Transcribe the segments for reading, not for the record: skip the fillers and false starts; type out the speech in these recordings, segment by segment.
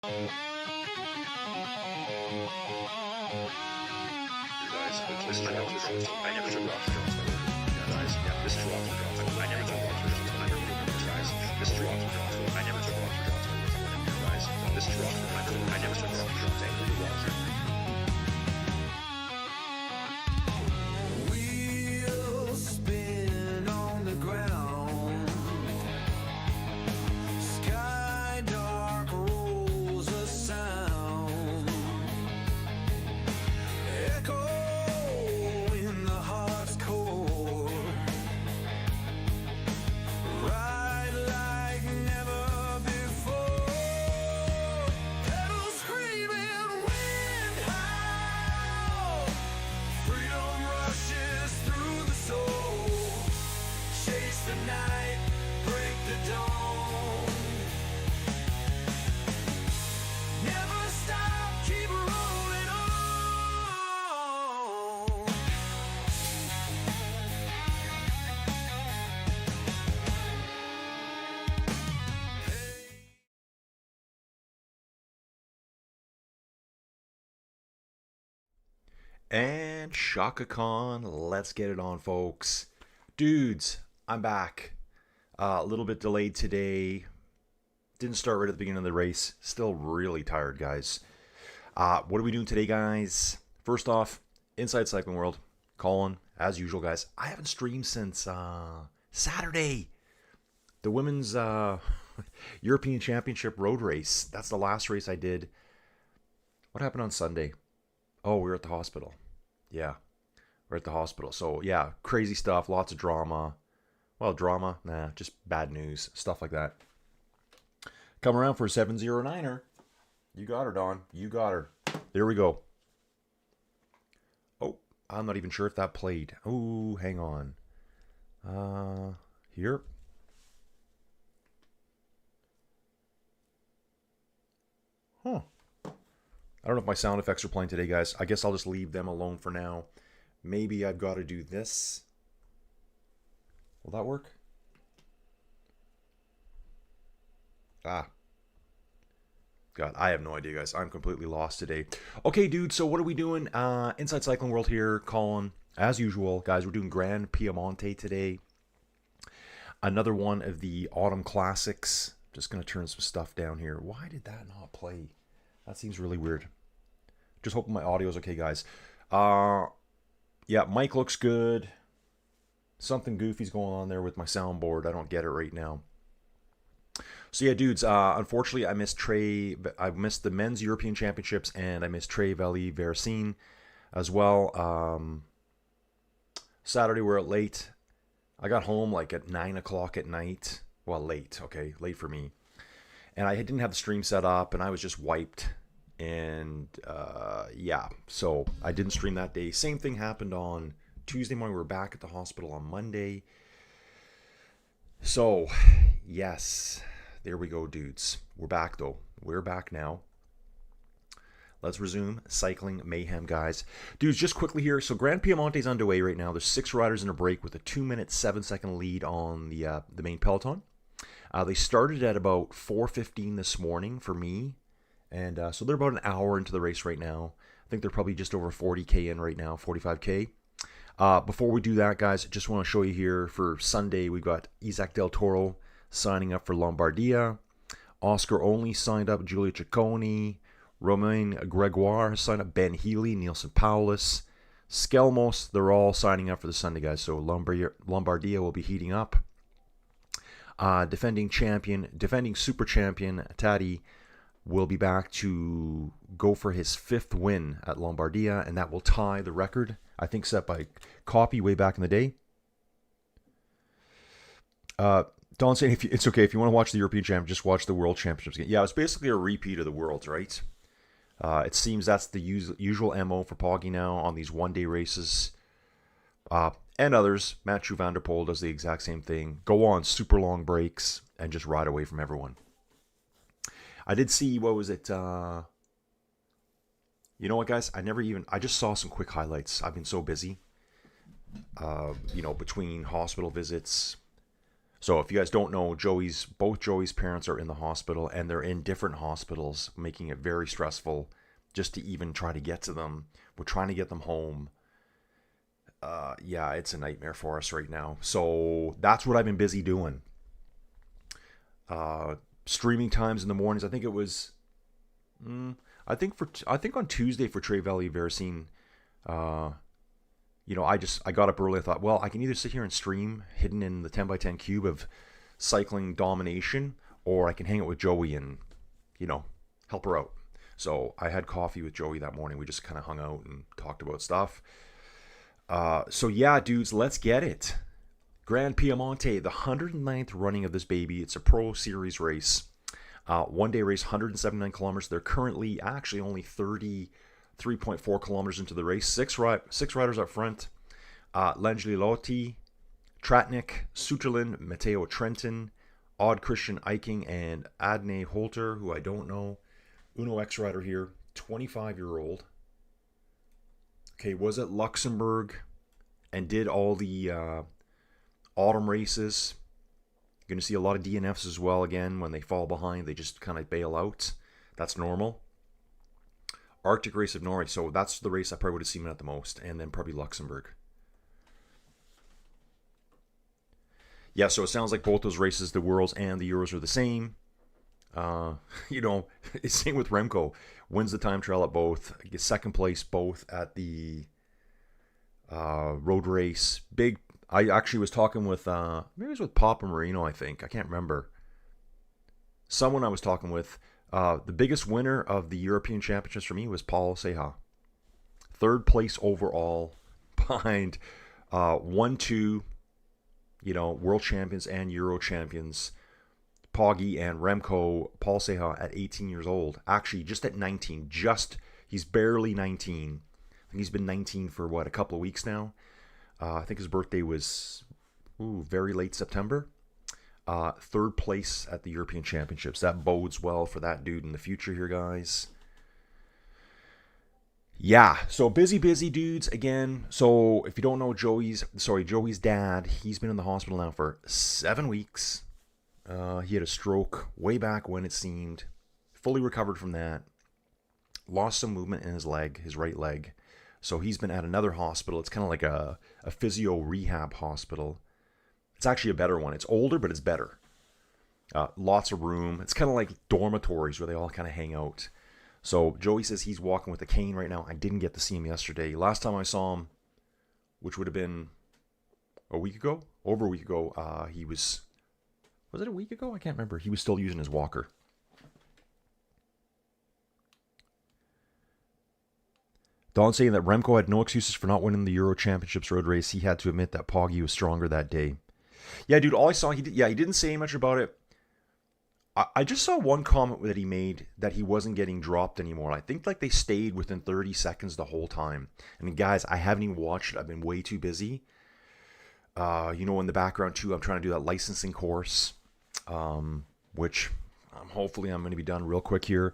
Wheels spin on the ground. Sky dark rolls a sound. Echo in the heart's core. Ride like never before. Pedals screaming, wind howl. Freedom rushes through the soul. Chase the night, break the dawn. Never stop, keep rolling on. And Shaka Khan, let's get it on, folks. Dudes, I'm back. A little bit delayed today. Didn't start right at the beginning of the race. Still really tired, guys. What are we doing today, guys? First off, Inside Cycling World. Colin, as usual, guys. I haven't streamed since Saturday. The women's European Championship road race. That's the last race I did. What happened on Sunday? Oh, we were at the hospital. Yeah, we're at the hospital. So, yeah, crazy stuff. Lots of drama. Well, drama? Nah, just bad news. Stuff like that. Come around for a 709er. You got her, Dawn. You got her. There we go. Oh, I'm not even sure if that played. Oh, hang on. Here. Huh. I don't know if my sound effects are playing today, guys. I guess I'll just leave them alone for now. Maybe I've got to do this. Will that work? God, I have no idea, guys. I'm completely lost today. Okay, dude, so what are we doing? Inside Cycling World here, Colin. As usual, guys, we're doing Gran Piemonte today. Another one of the autumn classics. Just going to turn some stuff down here. Why did that not play? That seems really weird. Just hoping my audio is okay, guys. Yeah, mic looks good. Something goofy's going on there with my soundboard. I don't get it right now. So yeah, dudes, unfortunately I missed the men's European Championships, and I missed Trey Valley Vercine as well. Saturday we're at late. I got home like at 9 o'clock at night. Well, late, okay, late for me. And I didn't have the stream set up, and I was just wiped. And yeah, so I didn't stream that day. Same thing happened on Tuesday morning. We were back at the hospital on Monday. So, yes, there we go, dudes. We're back, though. We're back now. Let's resume cycling mayhem, guys. Dudes, just quickly here. So Gran Piemonte is underway right now. There's 6 riders in a break with a 2-minute, 7-second lead on the main peloton. They started at about 4:15 this morning for me. And so they're about an hour into the race right now. I think they're probably just over 40K in right now, 45K. Before we do that, guys, just want to show you here for Sunday, we've got Isaac Del Toro signing up for Lombardia. Oscar Only signed up, Giulio Ciccone. Romain Gregoire has signed up, Ben Healy, Nielsen Paulus. Skelmos, they're all signing up for the Sunday, guys. So Lombardia will be heating up. Defending super champion, Taddy, will be back to go for his 5th win at Lombardia, and that will tie the record, I think, set by Copy way back in the day. Don saying, it's okay, if you want to watch the European Championship, just watch the World Championships again. Yeah, it's basically a repeat of the Worlds, right? It seems that's the usual MO for Poggy now on these one-day races. And others. Mathieu van der Poel does the exact same thing. Go on super long breaks and just ride away from everyone. I did see, what was it? You know what, guys? I just saw some quick highlights. I've been so busy. Between hospital visits. So if you guys don't know, both Joey's parents are in the hospital, and they're in different hospitals, making it very stressful just to even try to get to them. We're trying to get them home. Yeah, it's a nightmare for us right now. So that's what I've been busy doing. Streaming times in the mornings. I think it was, I think on Tuesday for Trey Valley Veracine, I got up early. I thought, well, I can either sit here and stream hidden in the 10x10 cube of cycling domination, or I can hang out with Joey and, help her out. So I had coffee with Joey that morning. We just kind of hung out and talked about stuff. So yeah, dudes, let's get it. Gran Piemonte, the 109th running of this baby. It's a Pro Series race. One-day race, 179 kilometers. They're currently actually only 33.4 kilometers into the race. Six riders up front. Langelilotti, Tratnik, Suterlin, Matteo Trentin, Odd Christian Eiking, and Adne Holter, who I don't know. Uno X rider here, 25-year-old. Okay, was at Luxembourg and did all the autumn races. You're going to see a lot of DNFs as well. Again, when they fall behind, they just kind of bail out. That's normal. Arctic race of Norway. So that's the race I probably would have seen him at the most. And then probably Luxembourg. Yeah, so it sounds like both those races, the Worlds and the Euros, are the same. Same with Remco. Wins the time trial at both. Gets second place both at the road race. Big. I actually was talking with, maybe it was with Papa Marino, I think. I can't remember. Someone I was talking with. The biggest winner of the European Championships for me was Paul Ceja. Third place overall behind 1-2, world champions and Euro champions. Poggi and Remco. Paul Ceja at 18 years old. Actually, just at 19. He's barely 19. I think he's been 19 for, a couple of weeks now. I think his birthday was very late September. Third place at the European Championships. That bodes well for that dude in the future here, guys. Yeah, so busy dudes again. So if you don't know Joey's dad, he's been in the hospital now for 7 weeks. He had a stroke way back when, it seemed. Fully recovered from that. Lost some movement in his right leg. So he's been at another hospital. It's kind of like a physio rehab hospital. It's actually a better one. It's older, but it's better. Lots of room. It's kind of like dormitories where they all kind of hang out. So Joey says he's walking with a cane right now. I didn't get to see him yesterday. Last time I saw him, which would have been a week ago? Over a week ago, he was it a week ago? I can't remember. He was still using his walker. Don saying that Remco had no excuses for not winning the Euro Championships road race. He had to admit that Poggi was stronger that day. Yeah, dude, all I saw, he didn't say much about it. I just saw one comment that he made that he wasn't getting dropped anymore. I think they stayed within 30 seconds the whole time. And guys, I haven't even watched it. I've been way too busy. In the background too, I'm trying to do that licensing course, which hopefully I'm going to be done real quick here.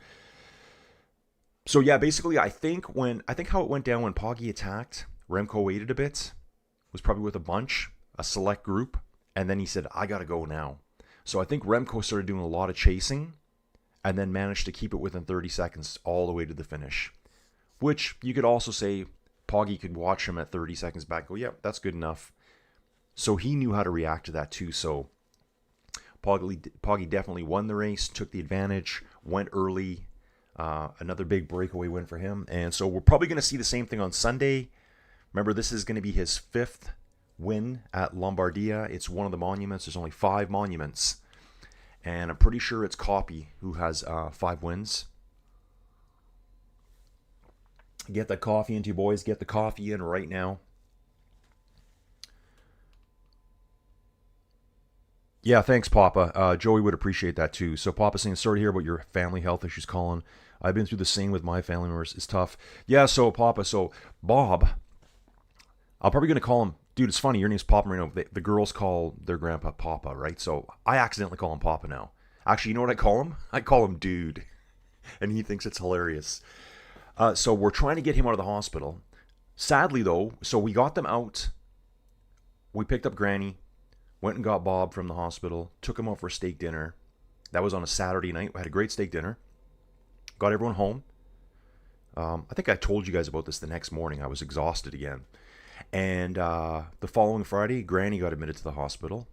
So yeah, basically, I think how it went down when Poggi attacked, Remco waited a bit, was probably with a select group, and then he said, "I gotta go now." So I think Remco started doing a lot of chasing, and then managed to keep it within 30 seconds all the way to the finish. Which you could also say Poggi could watch him at 30 seconds back, go, "Yep, that's good enough." So he knew how to react to that too. So Poggi definitely won the race, took the advantage, went early. Another big breakaway win for him. And so we're probably going to see the same thing on Sunday. Remember, this is going to be his 5th win at Lombardia. It's one of the monuments. There's only 5 monuments. And I'm pretty sure it's Coppi who has 5 wins. Get the coffee into you, boys. Get the coffee in right now. Yeah, thanks, Papa. Joey would appreciate that too. So Papa's saying, sorry to hear about your family health issues, Colin. I've been through the same with my family members. It's tough. Yeah, so Papa, Bob, I'm probably going to call him, dude, it's funny, your name's Papa Marino. The girls call their grandpa Papa, right? So I accidentally call him Papa now. Actually, you know what I call him? I call him Dude. And he thinks it's hilarious. So we're trying to get him out of the hospital. Sadly, though, so we got them out. We picked up Granny. Went and got Bob from the hospital, took him out for a steak dinner. That was on a Saturday night. We had a great steak dinner. Got everyone home. I think I told you guys about this the next morning. I was exhausted again. And the following Friday, Granny got admitted to the hospital.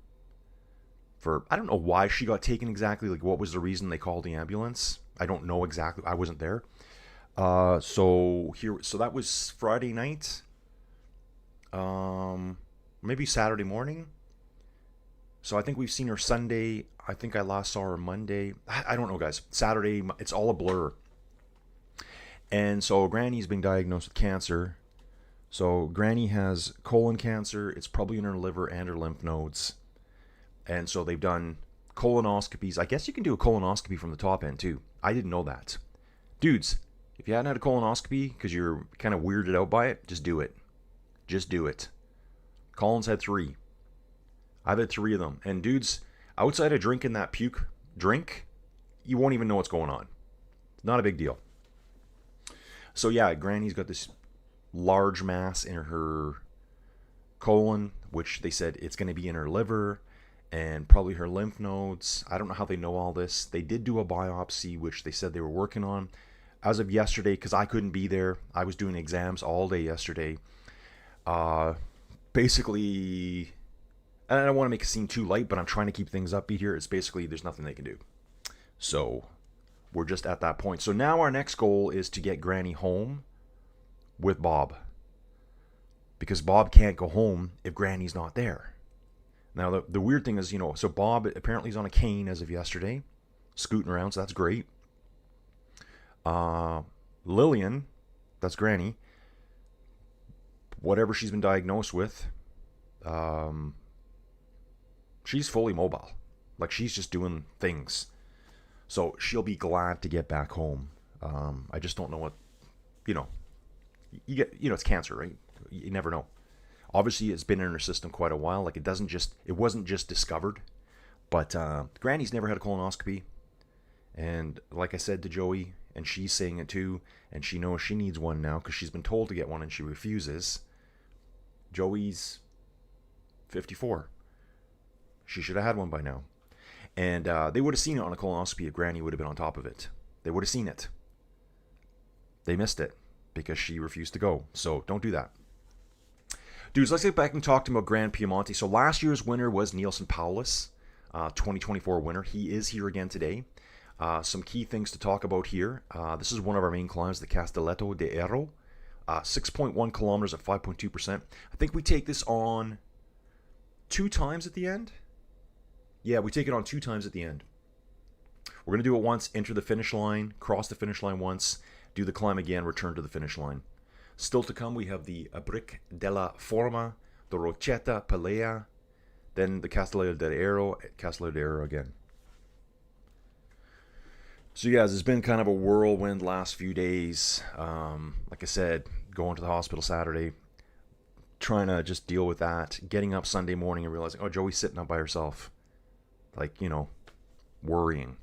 I don't know why she got taken exactly. Like, what was the reason they called the ambulance? I don't know exactly. I wasn't there. So that was Friday night. Maybe Saturday morning. So I think we've seen her Sunday. I think I last saw her Monday. I don't know, guys. Saturday, it's all a blur. And so Granny's been diagnosed with cancer. So Granny has colon cancer. It's probably in her liver and her lymph nodes. And so they've done colonoscopies. I guess you can do a colonoscopy from the top end too. I didn't know that. Dudes, if you hadn't had a colonoscopy because you're kind of weirded out by it, just do it. Just do it. Colin's had 3. I've had 3 of them. And dudes, outside of drinking that puke drink, you won't even know what's going on. Not a big deal. So yeah, Granny's got this large mass in her colon, which they said it's going to be in her liver and probably her lymph nodes. I don't know how they know all this. They did do a biopsy, which they said they were working on. As of yesterday, because I couldn't be there, I was doing exams all day yesterday. Basically, and I don't want to make it seem too light, but I'm trying to keep things upbeat here. It's basically there's nothing they can do. So we're just at that point. So now our next goal is to get Granny home with Bob. Because Bob can't go home if Granny's not there. Now, the weird thing is, so Bob apparently is on a cane as of yesterday, scooting around, so that's great. Lillian, that's Granny, whatever she's been diagnosed with, she's fully mobile. Like, she's just doing things. So she'll be glad to get back home. I just don't know what, you get, it's cancer, right? You never know. Obviously, it's been in her system quite a while. Like, it wasn't just discovered. But Granny's never had a colonoscopy. And like I said to Joey, and she's saying it too, and she knows she needs one now because she's been told to get one and she refuses. Joey's 54. She should have had one by now. And they would have seen it on a colonoscopy if Granny would have been on top of it. They would have seen it. They missed it because she refused to go. So don't do that. Dudes, let's get back and talk to him about Gran Piemonte. So last year's winner was Nielsen Paulus, 2024 winner. He is here again today. Some key things to talk about here. This is one of our main climbs, the Castelletto de Ero. 6.1 kilometers at 5.2%. I think we take this on 2 times at the end. Yeah, we take it on 2 times at the end. We're going to do it once, enter the finish line, cross the finish line once, do the climb again, return to the finish line. Still to come, we have the Brick della Forma, the Rocetta Pelea, then the Castelletto de Ero, Castelletto de Ero again. So you guys, it's been kind of a whirlwind last few days. Like I said, going to the hospital Saturday, trying to just deal with that, getting up Sunday morning and realizing, oh, Joey's sitting up by herself. Like, worrying.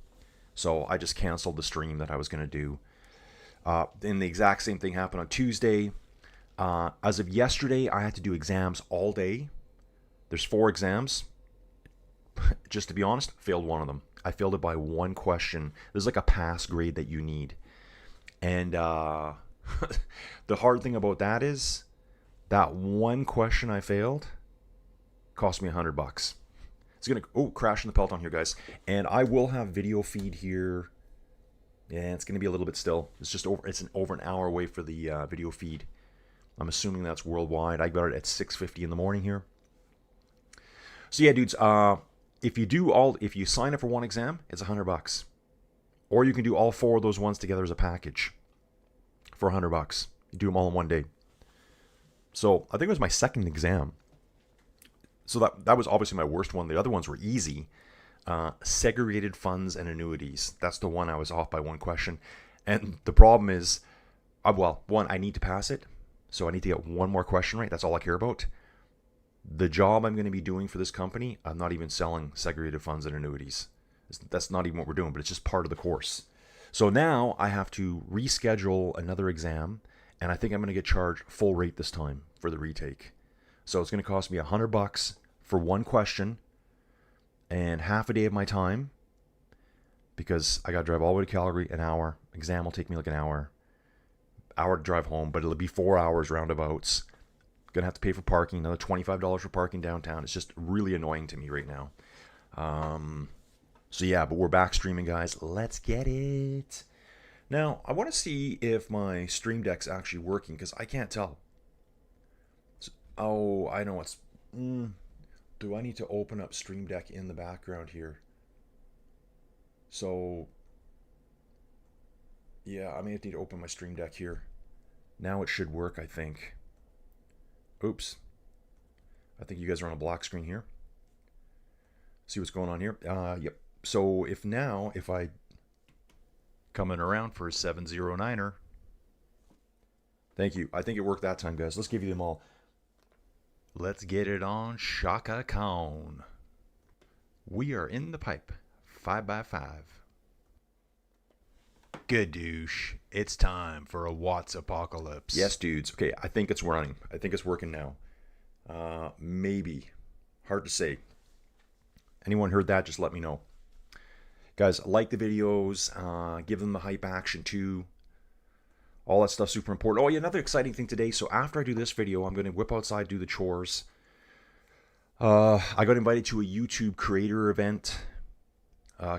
So I just canceled the stream that I was going to do. And the exact same thing happened on Tuesday. As of yesterday, I had to do exams all day. There's 4 exams. Just to be honest, failed one of them. I failed it by 1 question. There's like a pass grade that you need. And the hard thing about that is that 1 question I failed cost me $100. It's going to crash in the Peloton here, guys. And I will have video feed here. Yeah, it's going to be a little bit still. It's over an hour away for the video feed. I'm assuming that's worldwide. I got it at 6:50 in the morning here. So yeah, dudes, if you sign up for 1 exam, it's $100. Or you can do all 4 of those ones together as a package for $100. You do them all in one day. So I think it was my 2nd exam. So that was obviously my worst one. The other ones were easy. Segregated funds and annuities. That's the one I was off by 1 question. And the problem is, one, I need to pass it. So I need to get 1 more question right. That's all I care about. The job I'm going to be doing for this company, I'm not even selling segregated funds and annuities. That's not even what we're doing, but it's just part of the course. So now I have to reschedule another exam, and I think I'm going to get charged full rate this time for the retake. So it's going to cost me $100 for 1 question, and half a day of my time, because I got to drive all the way to Calgary, an hour. Exam will take me like an hour to drive home, but it'll be 4 hours roundabouts. Gonna have to pay for parking, another $25 for parking downtown. It's just really annoying to me right now. So yeah, but we're back streaming, guys. Let's get it. Now, I want to see if my Stream Deck's actually working, because I can't tell. Oh, I know what's... do I need to open up Stream Deck in the background here? So, yeah, I may have to open my Stream Deck here. Now it should work, I think. Oops. I think you guys are on a black screen here. See what's going on here? Yep. So if I coming around for a 709er. Thank you. I think it worked that time, guys. Let's give you them all. Let's get it on Shaka Khan. We are in the pipe. 5x5. Good douche. It's time for a Watts apocalypse. Yes, dudes. Okay, I think it's running. I think it's working now. Maybe. Hard to say. Anyone heard that? Just let me know. Guys, like the videos. Give them the hype action too. All that stuff's super important. Oh, yeah, another exciting thing today. So after I do this video, I'm going to whip outside, do the chores. I got invited to a YouTube creator event.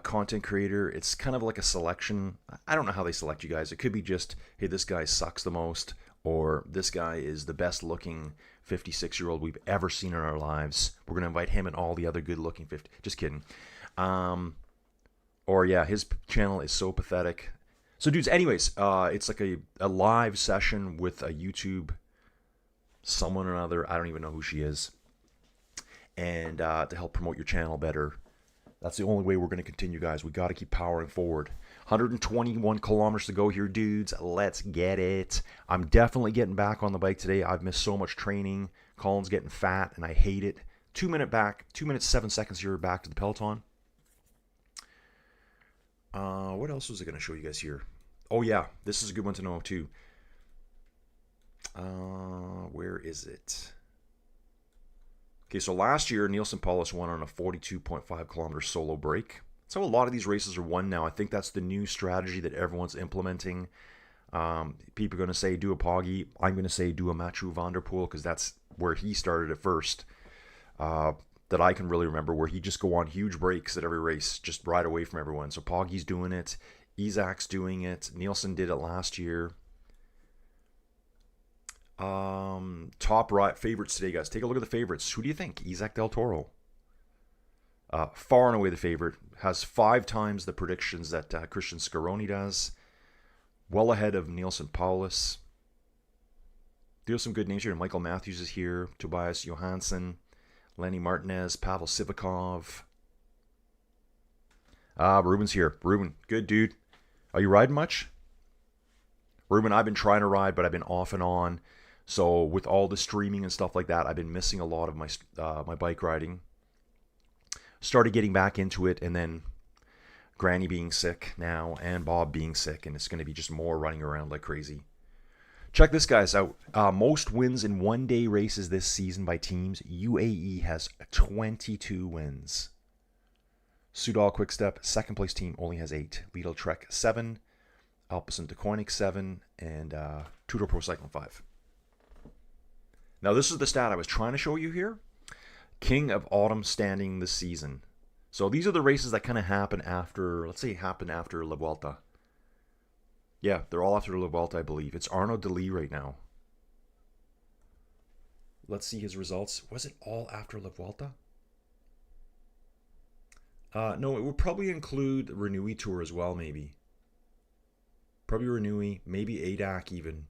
Content creator. It's kind of like a selection. I don't know how they select you guys. It could be just, hey, this guy sucks the most, or this guy is the best looking 56-year-old we've ever seen in our lives. We're going to invite him and all the other good looking 50. Just kidding. Or yeah, his channel is so pathetic. So dudes, anyways, it's like a live session with a YouTube someone or another. I don't even know who she is. And to help promote your channel better. That's the only way we're going to continue, guys. We got to keep powering forward. 121 kilometers to go here, dudes. Let's get it. I'm definitely getting back on the bike today. I've missed so much training. Colin's getting fat, and I hate it. 2 minutes 7 seconds here back to the Peloton. What else was I going to show you guys here? Oh, yeah. This is a good one to know, too. Where is it? Okay, so last year, Nielsen Paulus won on a 42.5 kilometer solo break. So a lot of these races are won now. I think that's the new strategy that everyone's implementing. People are going to say do a Poggy. I'm going to say do a Mathieu van der Poel, because that's where he started at first. That I can really remember, where he just go on huge breaks at every race, just ride away from everyone. So Poggy's doing it. Isaac's doing it. Nielsen did it last year. Top right favorites today, guys. Take a look at the favorites. Who do you think? Isaac Del Toro. Far and away the favorite. Has 5 times the predictions that Christian Scaroni does. Well ahead of Nielsen Paulus. There's some good names here. Michael Matthews is here. Tobias Johansson. Lenny Martinez. Pavel Sivakov. Ruben's here. Ruben, good dude. Are you riding much? Ruben, I've been trying to ride, but I've been off and on. So with all the streaming and stuff like that, I've been missing a lot of my my bike riding. Started getting back into it, and then Granny being sick now, and Bob being sick, and it's going to be just more running around like crazy. Check this, guys, out. Most wins in one-day races this season by teams. UAE has 22 wins. Soudal Quickstep, second place team, only has 8. Lidl Trek 7. Alpecin de Koenig 7. And Tudor Pro Cycling 5. Now, this is the stat I was trying to show you here. King of Autumn standing this season. So these are the races that kind of happen after, let's say happen after La Vuelta. Yeah, they're all after La Vuelta, I believe. It's Arnaud Delis right now. Let's see his results. Was it all after La Vuelta? No, it would probably include the Renouille Tour as well, maybe. Probably Renouille, maybe ADAC even.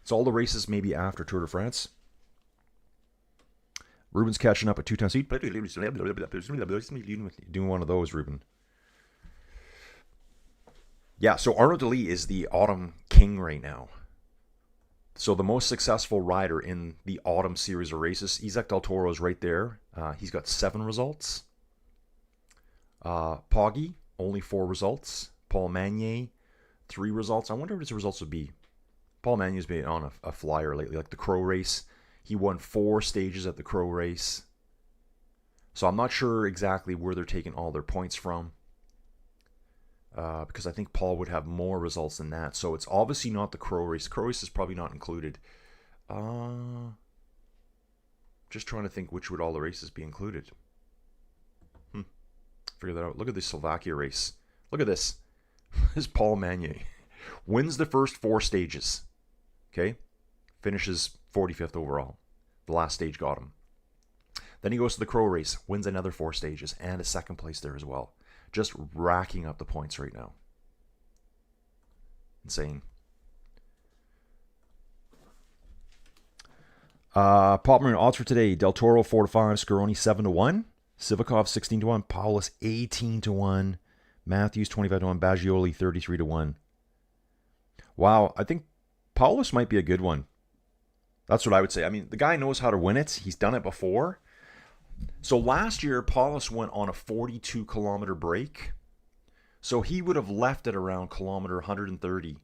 It's all the races maybe after Tour de France. Ruben's catching up at 2 times speed. Doing one of those, Ruben. Yeah, so Arnaud Delis is the autumn king right now. So the most successful rider in the autumn series of races. Isaac Del Toro is right there. He's got 7 results. Poggy, only 4 results. Paul Magnier, 3 results. I wonder what his results would be. Paul Magnier's been on a flyer lately, like the Crow race. He won 4 stages at the Crow race. So I'm not sure exactly where they're taking all their points from. Because I think Paul would have more results than that. So it's obviously not the crow race. Crow race is probably not included. Just trying to think which would all the races be included. Figure that out. Look at this Slovakia race. Look at this. This is Paul Magnier. Wins the first 4 stages. Okay? Finishes 45th overall. The last stage got him. Then he goes to the crow race. Wins another 4 stages. And a second place there as well. Just racking up the points right now. Insane. Pop Marine odds for today. Del Toro 4-5, Scaroni 7-1, Sivakov 16-1, Paulus 18-1, Matthews 25-1, Baggioli 33-1. Wow, I think Paulus might be a good one. That's what I would say. I mean, the guy knows how to win it. He's done it before. So last year, Paulus went on a 42-kilometer break. So he would have left at around kilometer 130.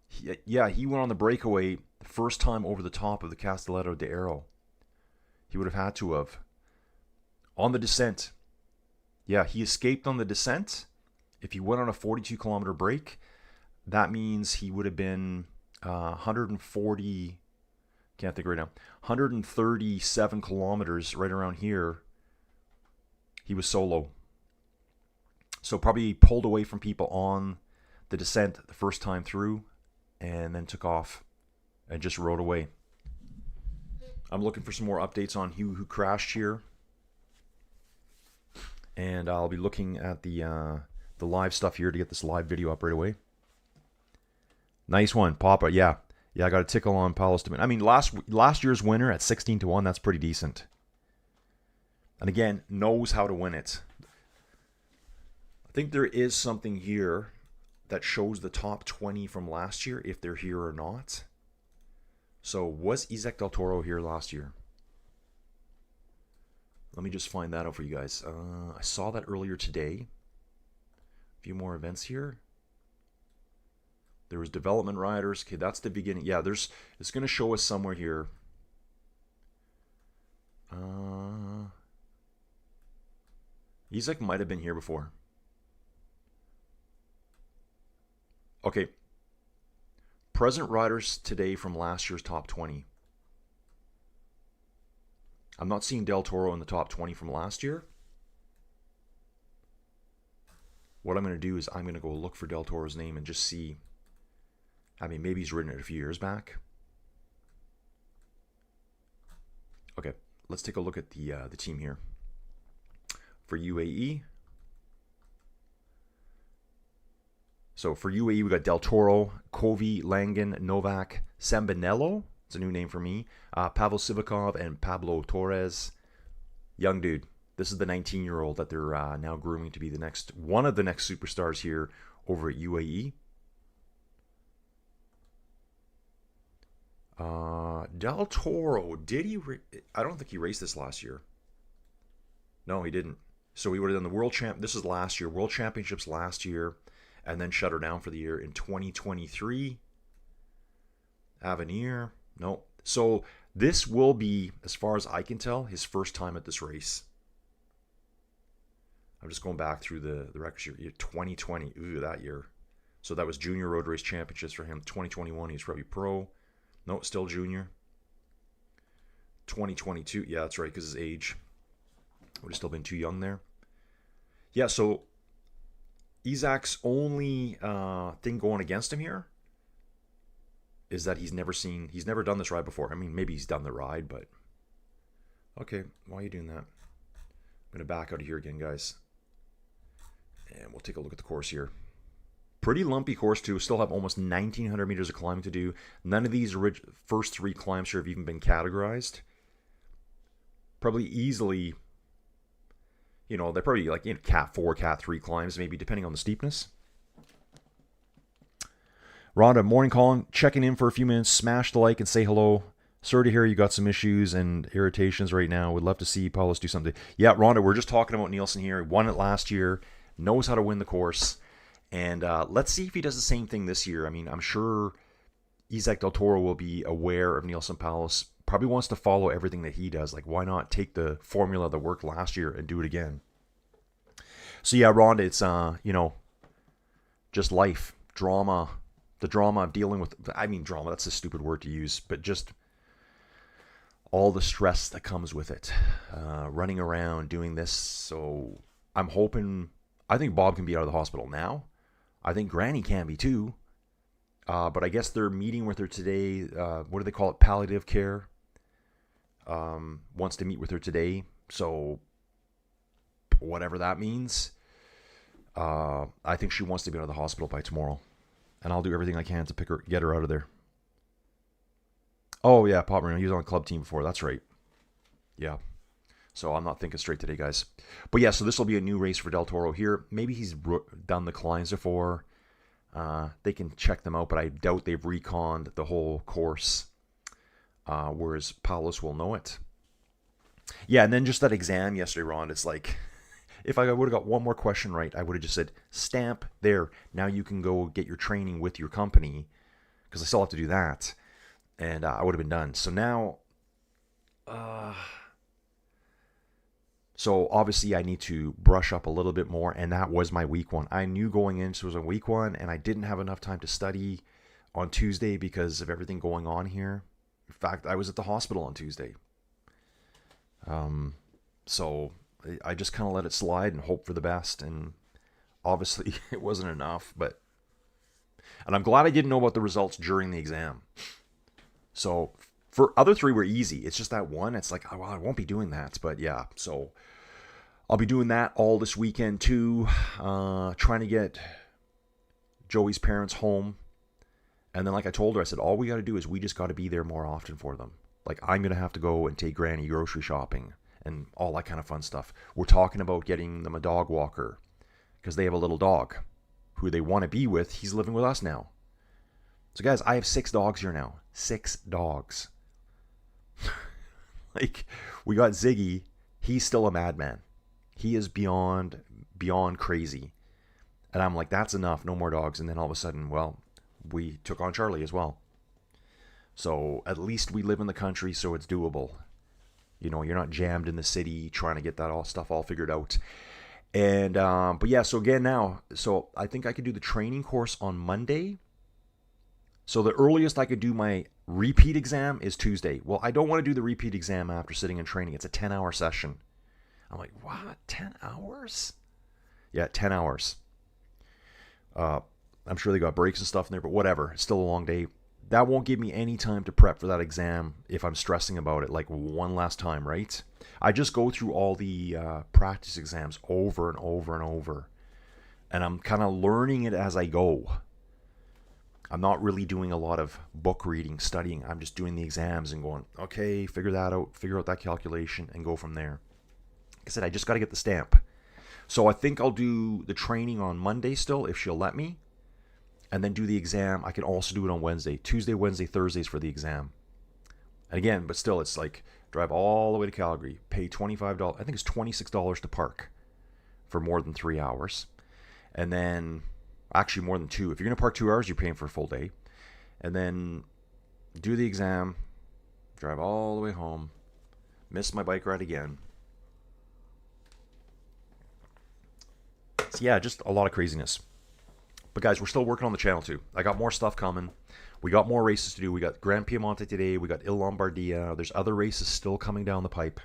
He went on the breakaway the first time over the top of the Castelletto de Aero. He would have had to have. On the descent. Yeah, he escaped on the descent. If he went on a 42-kilometer break, that means he would have been 140... Can't think right now. 137 kilometers right around here. He was solo. So probably pulled away from people on the descent the first time through and then took off and just rode away. I'm looking for some more updates on who crashed here. And I'll be looking at the live stuff here to get this live video up right away. Nice one, Papa. Yeah, I got a tickle on Paulus. I mean, last year's winner at 16-1, that's pretty decent. And again, knows how to win it. I think there is something here that shows the top 20 from last year, if they're here or not. So, was Isaac Del Toro here last year? Let me just find that out for you guys. I saw that earlier today. A few more events here. There was development riders. Okay, that's the beginning. Yeah, it's going to show us somewhere here. Isaac might have been here before. Okay. Present riders today from last year's top 20. I'm not seeing Del Toro in the top 20 from last year. What I'm going to do is I'm going to go look for Del Toro's name and just see. I mean, maybe he's ridden it a few years back. Okay, let's take a look at the team here. For UAE. So for UAE, we got Del Toro, Kovi, Langen, Novak, Sambinello. It's a new name for me. Pavel Sivakov and Pablo Torres. Young dude. This is the 19-year-old that they're now grooming to be one of the next superstars here over at UAE. Del Toro, did he? I don't think he raced this last year. No, he didn't. So he would have done the World Champ. This is last year. World Championships last year, and then shut her down for the year in 2023. Avenir, no. So this will be, as far as I can tell, his first time at this race. I'm just going back through the records here. 2020, ooh, that year. So that was Junior Road Race Championships for him. 2021, he was probably pro. No, still junior. 2022, yeah, that's right, because his age would have still been too young there. Yeah, so Isaac's only thing going against him here is that he's never done this ride before. I mean, maybe he's done the ride, but okay, why are you doing that? I'm going to back out of here again, guys. And we'll take a look at the course here. Pretty lumpy course, too. Still have almost 1,900 meters of climbing to do. None of these first 3 climbs here have even been categorized. Probably easily, they're probably like Cat 4, Cat 3 climbs, maybe, depending on the steepness. Rhonda, morning calling, checking in for a few minutes. Smash the like and say hello. Sorry to hear you got some issues and irritations right now. Would love to see Paulus do something. Yeah, Rhonda, we're just talking about Nielsen here. He won it last year. Knows how to win the course. And let's see if he does the same thing this year. I mean, I'm sure Isaac Del Toro will be aware of Nielsen Paulus probably wants to follow everything that he does. Like, why not take the formula that worked last year and do it again? So yeah, Rhonda, it's just life, drama, the drama of dealing with. I mean, drama. That's a stupid word to use, but just all the stress that comes with it, running around doing this. So I'm hoping. I think Bob can be out of the hospital now. I think Granny can be too. But I guess they're meeting with her today. What do they call it? Palliative care. Wants to meet with her today. So whatever that means. I think she wants to be out of the hospital by tomorrow. And I'll do everything I can to get her out of there. Oh, yeah, Pop Marino. He was on the club team before. That's right. Yeah. So I'm not thinking straight today, guys. But yeah, so this will be a new race for Del Toro here. Maybe he's done the Kleins before. They can check them out, but I doubt they've reconned the whole course. Whereas Paulus will know it. Yeah, and then just that exam yesterday, Ron, it's like, if I would have got one more question right, I would have just said, stamp there. Now you can go get your training with your company, because I still have to do that. And I would have been done. So now, so obviously I need to brush up a little bit more, and that was my week one. I knew going into it was a week one, and I didn't have enough time to study on Tuesday because of everything going on here. In fact, I was at the hospital on Tuesday. So I just kind of let it slide and hope for the best, and obviously it wasn't enough, and I'm glad I didn't know about the results during the exam. So for other three were easy. It's just that one, it's like, oh, well, I won't be doing that, but yeah, so I'll be doing that all this weekend too, trying to get Joey's parents home. And then like I told her, I said, all we got to do is we just got to be there more often for them. Like, I'm going to have to go and take Granny grocery shopping and all that kind of fun stuff. We're talking about getting them a dog walker because they have a little dog who they want to be with. He's living with us now. So guys, I have 6 dogs here now. 6 dogs. Like, we got Ziggy. He's still a madman. He is beyond crazy. And I'm like, that's enough. No more dogs. And then all of a sudden, well, we took on Charlie as well. So at least we live in the country, so it's doable. You know, you're not jammed in the city trying to get that stuff all figured out. And but yeah, so again now, so I think I could do the training course on Monday. So the earliest I could do my repeat exam is Tuesday. Well, I don't want to do the repeat exam after sitting in training. It's a 10-hour session. I'm like, what? 10 hours? Yeah, 10 hours. I'm sure they got breaks and stuff in there, but whatever. It's still a long day. That won't give me any time to prep for that exam if I'm stressing about it like one last time, right? I just go through all the practice exams over and over and over. And I'm kind of learning it as I go. I'm not really doing a lot of book reading, studying. I'm just doing the exams and going, okay, figure that out, figure out that calculation, and go from there. Like I said, I just got to get the stamp. So I think I'll do the training on Monday still, if she'll let me. And then do the exam. I can also do it on Wednesday. Tuesday, Wednesday, Thursdays for the exam. And again, but still, it's like drive all the way to Calgary, pay $25. I think it's $26 to park for more than 3 hours. And then, actually more than 2. If you're going to park 2 hours, you're paying for a full day. And then do the exam, drive all the way home, miss my bike ride again. So yeah, just a lot of craziness. But guys, we're still working on the channel too. I got more stuff coming. We got more races to do. We got Gran Piemonte today. We got Il Lombardia. There's other races still coming down the pipe.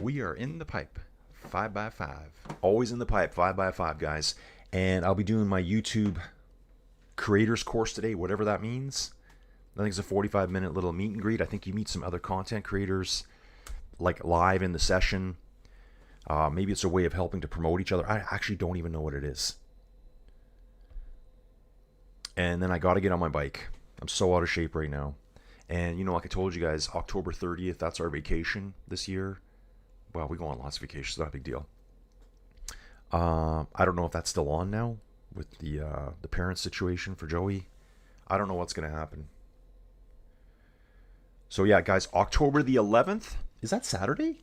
We are in the pipe. 5x5. Always in the pipe. 5x5, guys. And I'll be doing my YouTube creators course today, whatever that means. I think it's a 45-minute little meet and greet. I think you meet some other content creators like live in the session. Maybe it's a way of helping to promote each other. I actually don't even know what it is. And then I got to get on my bike. I'm so out of shape right now. And, you know, like I told you guys, October 30th, that's our vacation this year. Well, we go on lots of vacations. Not a big deal. I don't know if that's still on now with the parent situation for Joey. I don't know what's going to happen. So, yeah, guys, October the 11th. Is that Saturday?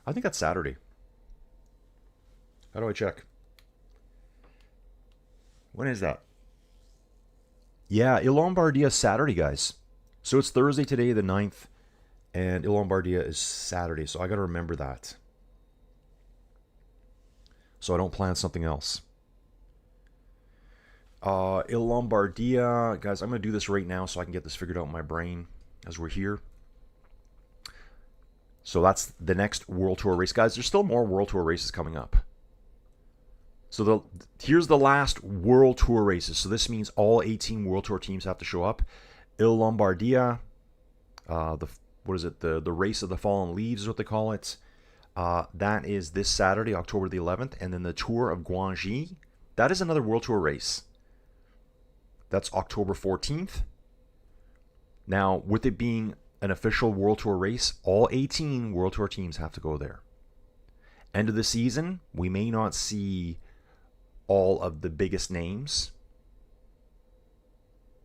I think that's Saturday. How do I check? When is that? Yeah, Il Lombardia Saturday, guys. So it's Thursday today, the 9th, and Il Lombardia is Saturday. So I got to remember that, so I don't plan something else. Il Lombardia, guys, I'm going to do this right now so I can get this figured out in my brain as we're here. So that's the next World Tour race. Guys, there's still more World Tour races coming up. So here's the last World Tour races. So this means all 18 World Tour teams have to show up. Il Lombardia, the race of the fallen leaves is what they call it. That is this Saturday, October the 11th. And then the Tour of Guangxi, that is another World Tour race. That's October 14th. Now, with it being an official World Tour race, all 18 World Tour teams have to go there. End of the season, we may not see all of the biggest names.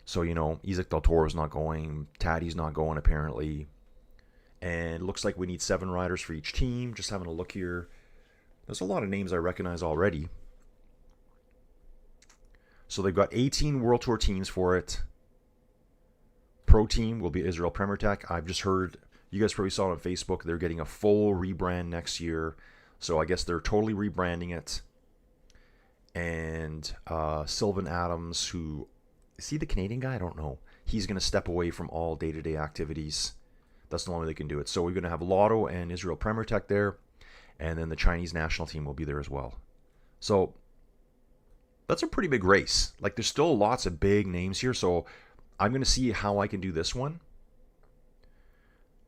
So, Isaac Del Toro's not going, Taddy's not going apparently. And it looks like we need 7 riders for each team. Just having a look here. There's a lot of names I recognize already. So they've got 18 World Tour teams for it. Pro team will be Israel Premier Tech. I've just heard, you guys probably saw it on Facebook, they're getting a full rebrand next year. So I guess they're totally rebranding it. And Sylvan Adams, who, is he the Canadian guy? I don't know. He's going to step away from all day-to-day activities. That's the only way they can do it. So we're going to have Lotto and Israel Premier Tech there. And then the Chinese national team will be there as well. So that's a pretty big race. Like, there's still lots of big names here. So I'm going to see how I can do this one.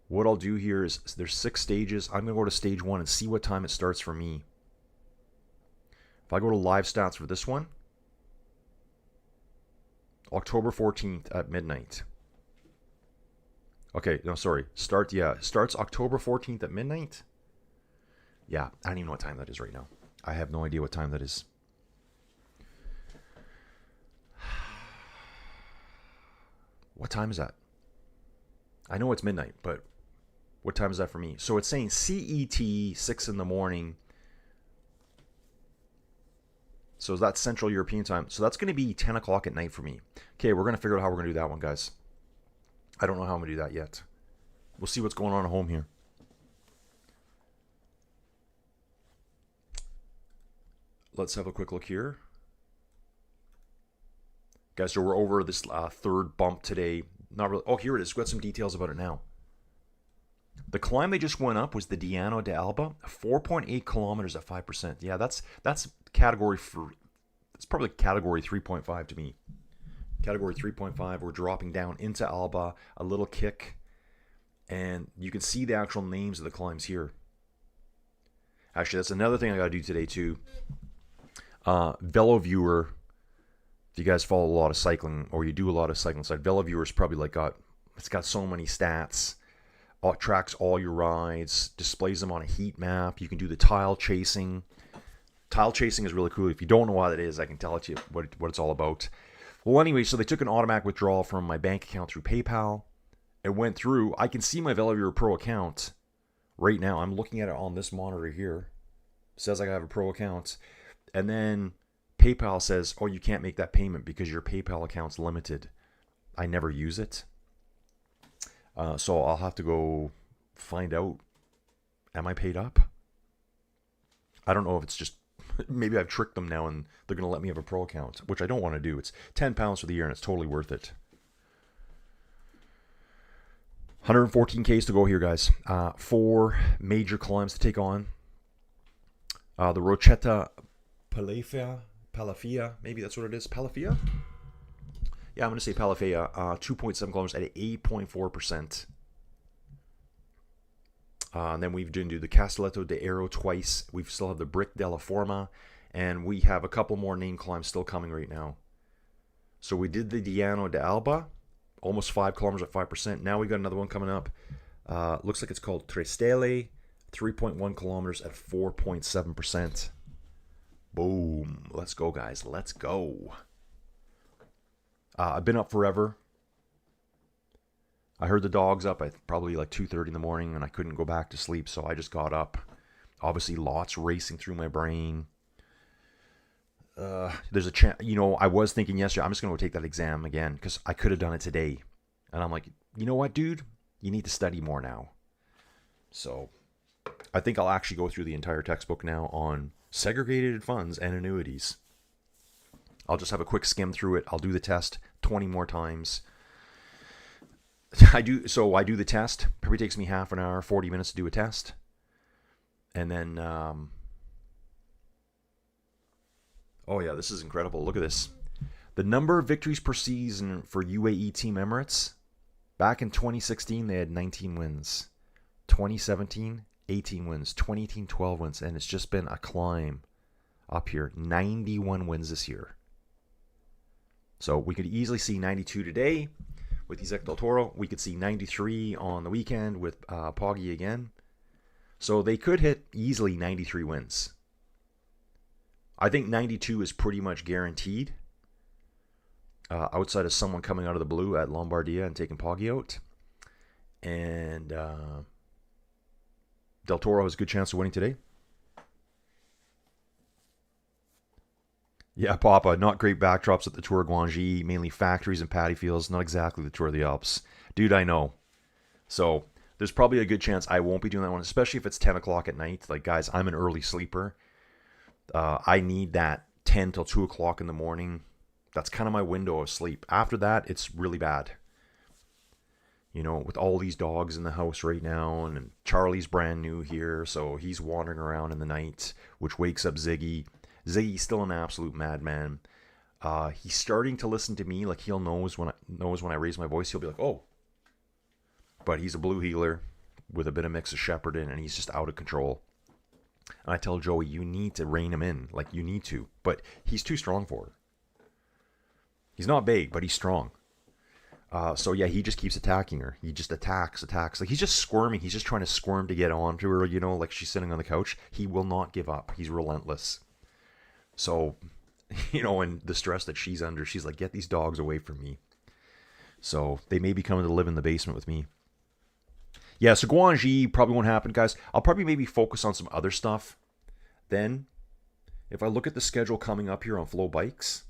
What I'll do here is, there's 6 stages. I'm going to go to stage 1 and see what time it starts for me. If I go to live stats for this one, October 14th at midnight. Okay, no, sorry. Starts October 14th at midnight. Yeah, I don't even know what time that is right now. I have no idea what time that is. What time is that? I know it's midnight, but what time is that for me? So it's saying CET, 6 in the morning. So that's Central European time. So that's going to be 10 o'clock at night for me. Okay, we're going to figure out how we're going to do that one, guys. I don't know how I'm going to do that yet. We'll see what's going on at home here. Let's have a quick look here. Guys, so we're over this third bump today. Not really. Oh, here it is. We've got some details about it now. The climb they just went up was the Diano de Alba, 4.8 kilometers at 5%. Yeah, that's category for. It's probably category 3.5 to me. Category 3.5. We're dropping down into Alba, a little kick, and you can see the actual names of the climbs here. Actually, that's another thing I got to do today too. VeloViewer. If you guys follow a lot of cycling, or you do a lot of cycling side, VeloViewer's probably it's got so many stats. It tracks all your rides, displays them on a heat map. You can do the tile chasing. Tile chasing is really cool. If you don't know what it is, I can tell you what it's all about. Well, anyway, so they took an automatic withdrawal from my bank account through PayPal. It went through. I can see my VeloViewer Pro account right now. I'm looking at it on this monitor here. It says I have a Pro account. And then PayPal says, oh, you can't make that payment because your PayPal account's limited. I never use it. So I'll have to go find out, am I paid up? I don't know if it's just, maybe I've tricked them now and they're going to let me have a Pro account, which I don't want to do. It's £10 for the year and it's totally worth it. 114 Ks to go here, guys. 4 major climbs to take on. The Rochetta Palafia, maybe that's what it is. Palafia? Yeah, I'm going to say Palafia. 2.7 kilometers at 8.4%. And then we've done the Castelletto de Aero twice. We still have the Brick della Forma. And we have a couple more name climbs still coming right now. So we did the Diano de Alba. Almost 5 kilometers at 5%. Now we got another one coming up. Looks like it's called Tre Stelle. 3.1 kilometers at 4.7%. Boom. Let's go, guys. Let's go. I've been up forever. I heard the dogs up at probably like 2:30 in the morning, and I couldn't go back to sleep, so I just got up. Obviously, lots racing through my brain. there's a chance, I was thinking yesterday, I'm just going to go take that exam again because I could have done it today. And I'm like, you know what, dude? You need to study more now. So I think I'll actually go through the entire textbook now on segregated funds and annuities. I'll just have a quick skim through it. I'll do the test 20 more times. I do the test. Probably takes me half an hour, 40 minutes to do a test. And then, oh yeah, this is incredible. Look at this. The number of victories per season for UAE Team Emirates. Back in 2016, they had 19 wins. 2017, 18 wins. 2018, 12 wins. And it's just been a climb up here. 91 wins this year. So we could easily see 92 today with Isaac Del Toro. We could see 93 on the weekend with Poggi again. So they could hit easily 93 wins. I think 92 is pretty much guaranteed. Outside of someone coming out of the blue at Lombardia and taking Poggi out. And Del Toro has a good chance of winning today. Yeah, Papa, not great backdrops at the Tour of Guangxi, mainly factories and paddy fields, not exactly the Tour of the Alps. Dude, I know. So there's probably a good chance I won't be doing that one, especially if it's 10 o'clock at night. Like, guys, I'm an early sleeper. I need that 10 till 2 o'clock in the morning. That's kind of my window of sleep. After that, it's really bad. With all these dogs in the house right now, and Charlie's brand new here, so he's wandering around in the night, which wakes up Ziggy. Ziggy's still an absolute madman. He's starting to listen to me, like he'll knows when I raise my voice. He'll be like, "Oh," but he's a blue heeler with a bit of mix of shepherd in, and he's just out of control. And I tell Joey, you need to rein him in, like you need to, but he's too strong for her. He's not big, but he's strong. So yeah, he just keeps attacking her. He just attacks. Like he's just squirming. He's just trying to squirm to get onto her, like she's sitting on the couch. He will not give up. He's relentless. So, and the stress that she's under, she's like, get these dogs away from me. So they may be coming to live in the basement with me. Yeah, so Guangxi probably won't happen, guys. I'll probably maybe focus on some other stuff. Then, if I look at the schedule coming up here on Flow Bikes,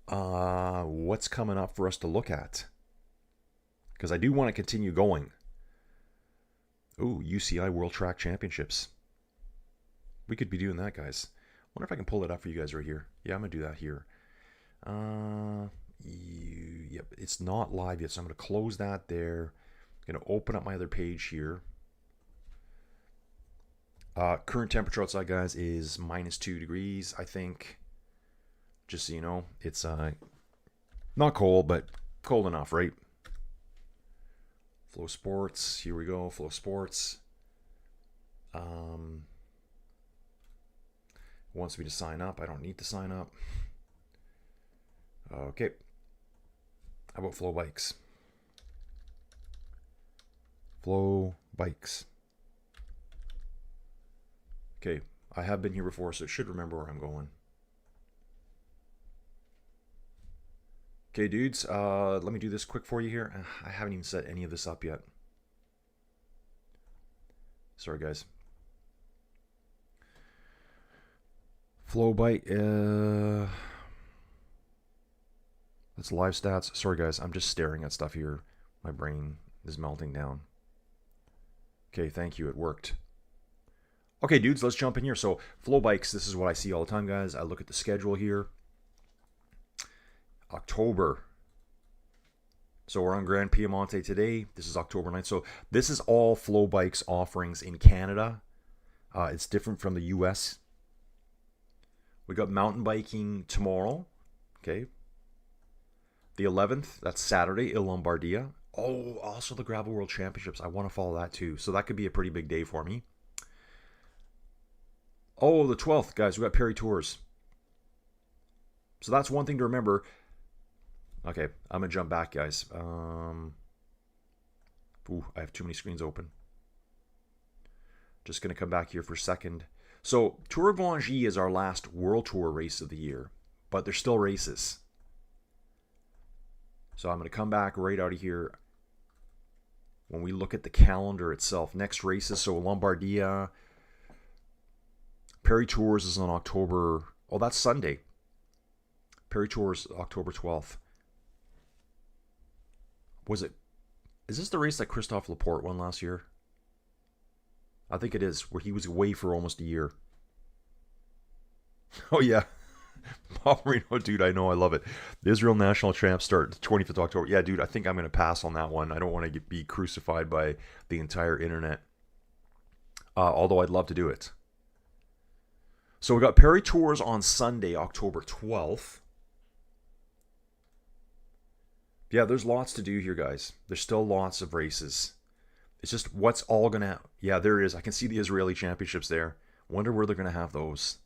what's coming up for us to look at? Because I do want to continue going. Ooh, UCI World Track Championships. We could be doing that, guys. Wonder if I can pull it up for you guys right here. Yeah, I'm going to do that here. Yep, it's not live yet, so I'm going to close that there. I'm going to open up my other page here. Current temperature outside, guys, is -2 degrees, I think. Just so you know, it's not cold, but cold enough, right? Flow Sports, here we go, Flow Sports. Wants me to sign up. I don't need to sign up. Okay. How about Flow Bikes? Flow Bikes. Okay. I have been here before, so it should remember where I'm going. Okay, dudes. Let me do this quick for you here. I haven't even set any of this up yet. Sorry, guys. Flow bike. That's live stats. Sorry, guys. I'm just staring at stuff here. My brain is melting down. Okay, thank you. It worked. Okay, dudes, let's jump in here. So, Flow Bikes, this is what I see all the time, guys. I look at the schedule here. October. So, we're on Gran Piemonte today. This is October 9th. So, this is all Flow Bikes offerings in Canada. It's different from the US. We got mountain biking tomorrow. Okay. The 11th, that's Saturday, in Lombardia. Oh, also the Gravel World Championships. I want to follow that too. So that could be a pretty big day for me. Oh, the 12th, guys, we got Perry Tours. So that's one thing to remember. Okay, I'm going to jump back, guys. Ooh, I have too many screens open. Just going to come back here for a second. So, Tour of Guangxi is our last World Tour race of the year, but there's still races. So I'm going to come back right out of here when we look at the calendar itself. Next races, so Lombardia, Perry Tours is on October. Oh, that's Sunday. Perry Tours, October 12th. Was it? Is this the race that Christophe Laporte won last year? I think it is, where he was away for almost a year. Oh, yeah. Bob Marino, dude, I know, I love it. The Israel National Champs start 25th October. Yeah, dude, I think I'm going to pass on that one. I don't want to be crucified by the entire internet. Although I'd love to do it. So we got Perry Tours on Sunday, October 12th. Yeah, there's lots to do here, guys. There's still lots of races. It's just what's all going to... Yeah, there is. I can see the Israeli championships there. Wonder where they're going to have those.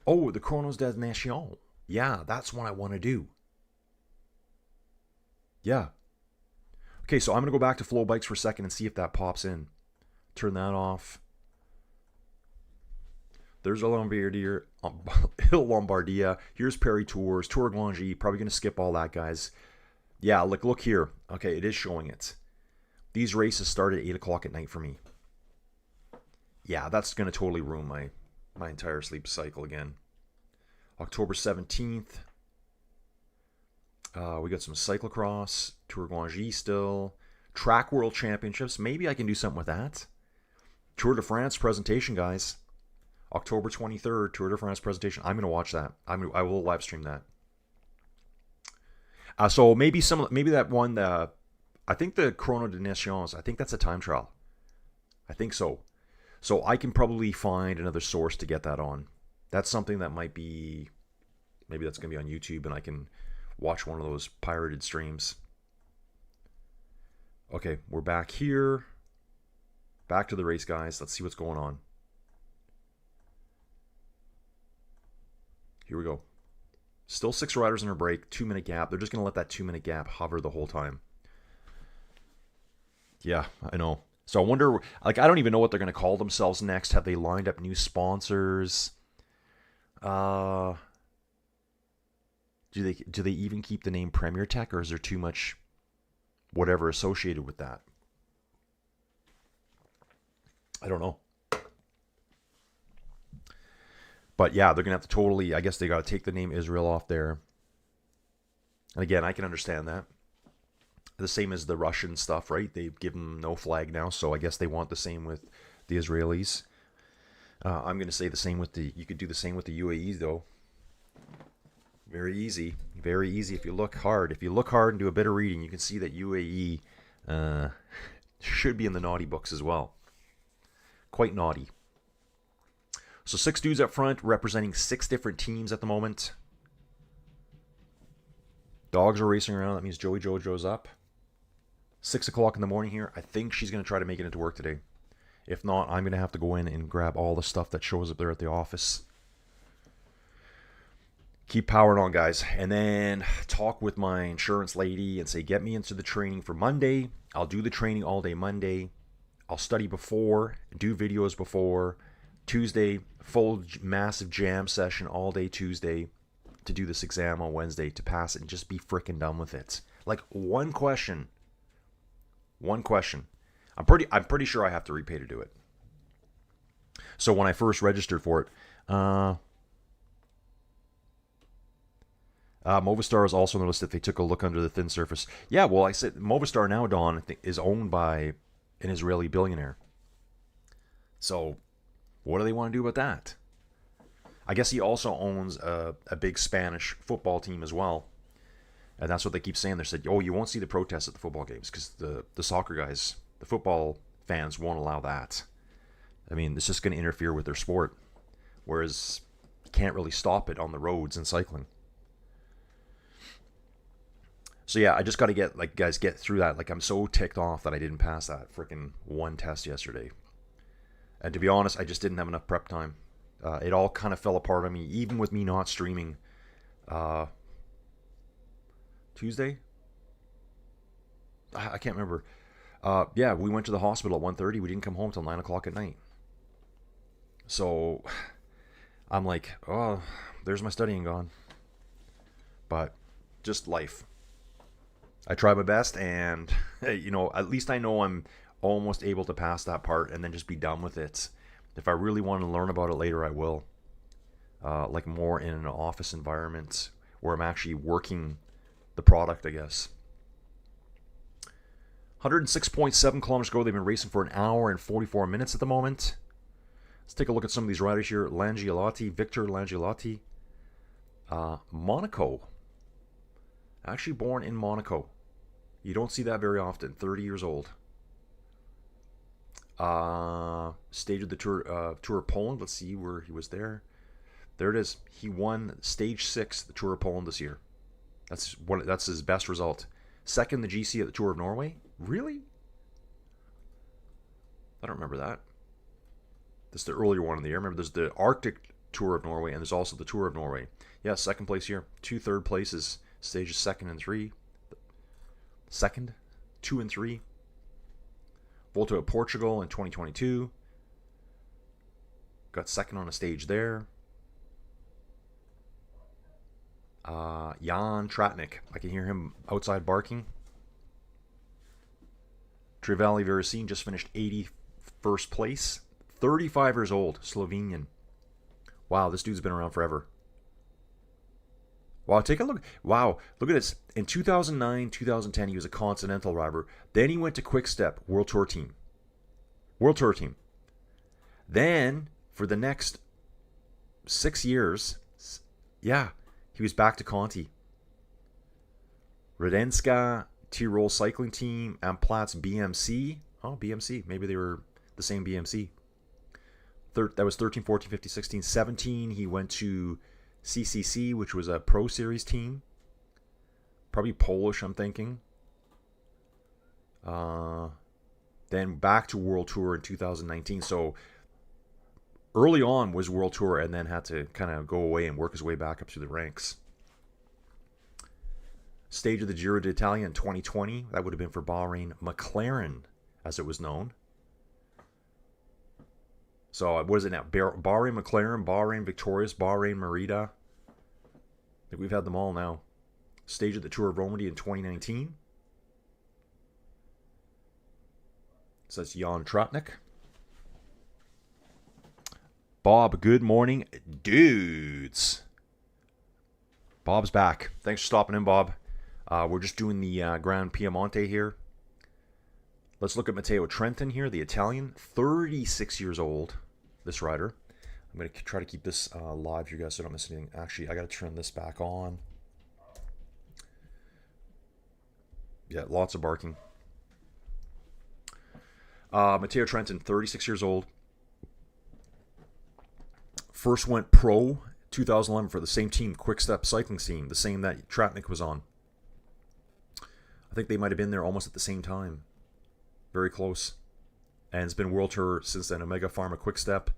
Oh, the Chronos des Nations. Yeah, that's what I want to do. Yeah. Okay, so I'm going to go back to Flow Bikes for a second and see if that pops in. Turn that off. There's a Lombardia. Lombardia. Here's Perry Tours. Tour Glangy. Probably going to skip all that, guys. Yeah, look here. Okay, it is showing it. These races start at 8 o'clock at night for me. Yeah, that's going to totally ruin my entire sleep cycle again. October 17th. We got some cyclocross. Tour Glangy still. Track World Championships. Maybe I can do something with that. Tour de France presentation, guys. October 23rd, Tour de France presentation. I'm going to watch that. I will live stream that. So maybe that one, I think the Chrono des Nations, I think that's a time trial. I think so. So I can probably find another source to get that on. That's something that might be, maybe that's going to be on YouTube and I can watch one of those pirated streams. Okay, we're back here. Back to the race, guys. Let's see what's going on. Here we go. Still 6 riders in her break, 2-minute gap. They're just going to let that 2-minute gap hover the whole time. Yeah, I know. So I wonder, like, I don't even know what they're going to call themselves next. Have they lined up new sponsors? Do they even keep the name Premier Tech, or is there too much whatever associated with that? I don't know. But yeah, they're going to have to totally, I guess they got to take the name Israel off there. And again, I can understand that. The same as the Russian stuff, right? They've given no flag now, so I guess they want the same with the Israelis. I'm going to say the same with you could do the same with the UAE, though. Very easy. Very easy if you look hard. If you look hard and do a bit of reading, you can see that UAE should be in the naughty books as well. Quite naughty. So 6 dudes up front representing 6 different teams at the moment. Dogs are racing around. That means Joey Jojo's up. 6 o'clock in the morning here. I think she's going to try to make it into work today. If not, I'm going to have to go in and grab all the stuff that shows up there at the office. Keep powering on, guys. And then talk with my insurance lady and say, get me into the training for Monday. I'll do the training all day Monday. I'll study before, do videos before. Tuesday, full massive jam session all day Tuesday to do this exam on Wednesday to pass it and just be freaking done with it. Like one question. One question. I'm pretty sure I have to repay to do it. So when I first registered for it, Movistar is also noticed that they took a look under the thin surface. Yeah, well, I said Movistar now, Don, I think, is owned by an Israeli billionaire. So what do they want to do about that? I guess he also owns a big Spanish football team as well. And that's what they keep saying. They said, oh, you won't see the protests at the football games because the soccer guys, the football fans won't allow that. I mean, it's just going to interfere with their sport. Whereas you can't really stop it on the roads and cycling. So yeah, I just got to get through that. Like, I'm so ticked off that I didn't pass that freaking one test yesterday. And to be honest, I just didn't have enough prep time. It all kind of fell apart on me, even with me not streaming. Tuesday? I can't remember. Yeah, we went to the hospital at 1:30. We didn't come home till 9 o'clock at night. So I'm like, oh, there's my studying gone. But just life. I try my best, and at least I know I'm almost able to pass that part and then just be done with it. If I really want to learn about it later, I will. Like more in an office environment where I'm actually working the product, I guess. 106.7 kilometers to go. They've been racing for an hour and 44 minutes at the moment. Let's take a look at some of these riders here. Victor Langiotti. Monaco. Actually born in Monaco. You don't see that very often. 30 years old. Stage of the Tour of Poland. Let's see where he was there. There it is. He won stage 6, the Tour of Poland this year. That's his best result. Second, the GC at the Tour of Norway. Really? I don't remember that. This is the earlier one in the year. Remember, there's the Arctic Tour of Norway, and there's also the Tour of Norway. Yeah, second place here. 2 third places. Stages 2nd and 3. Second, 2 and 3. Volta at Portugal in 2022. Got second on a stage there. Jan Tratnik. I can hear him outside barking. Trivali Veresin just finished 81st place. 35 years old. Slovenian. Wow, this dude's been around forever. Wow, take a look. Wow, look at this. In 2009, 2010, he was a Continental driver. Then he went to Quick Step, World Tour Team. World Tour Team. Then, for the next 6 years, yeah, he was back to Conti. Radenska, Tyrol Cycling Team, Amplatz BMC. Oh, BMC. Maybe they were the same BMC. That was 13, 14, 15, 16, 17. He went to CCC, which was a Pro Series team. Probably Polish, I'm thinking. Then back to World Tour in 2019. So early on was World Tour and then had to kind of go away and work his way back up through the ranks. Stage of the Giro d'Italia in 2020. That would have been for Bahrain McLaren, as it was known. So what is it now? Bahrain McLaren, Bahrain Victorious, Bahrain Merida. I think we've had them all now. Stage of the Tour of Romandy in 2019. So that's Jan Tratnik. Bob, good morning, dudes. Bob's back. Thanks for stopping in, Bob. We're just doing the Gran Piemonte here. Let's look at Matteo Trentin here, the Italian. 36 years old, this rider. I'm going to try to keep this live for you guys so I don't miss anything. Actually, I got to turn this back on. Yeah, lots of barking. Matteo Trentin, 36 years old. First went pro 2011 for the same team, Quick Step Cycling Team, the same that Tratnik was on. I think they might have been there almost at the same time. Very close. And it's been World Tour since then. Omega Pharma Quick Step,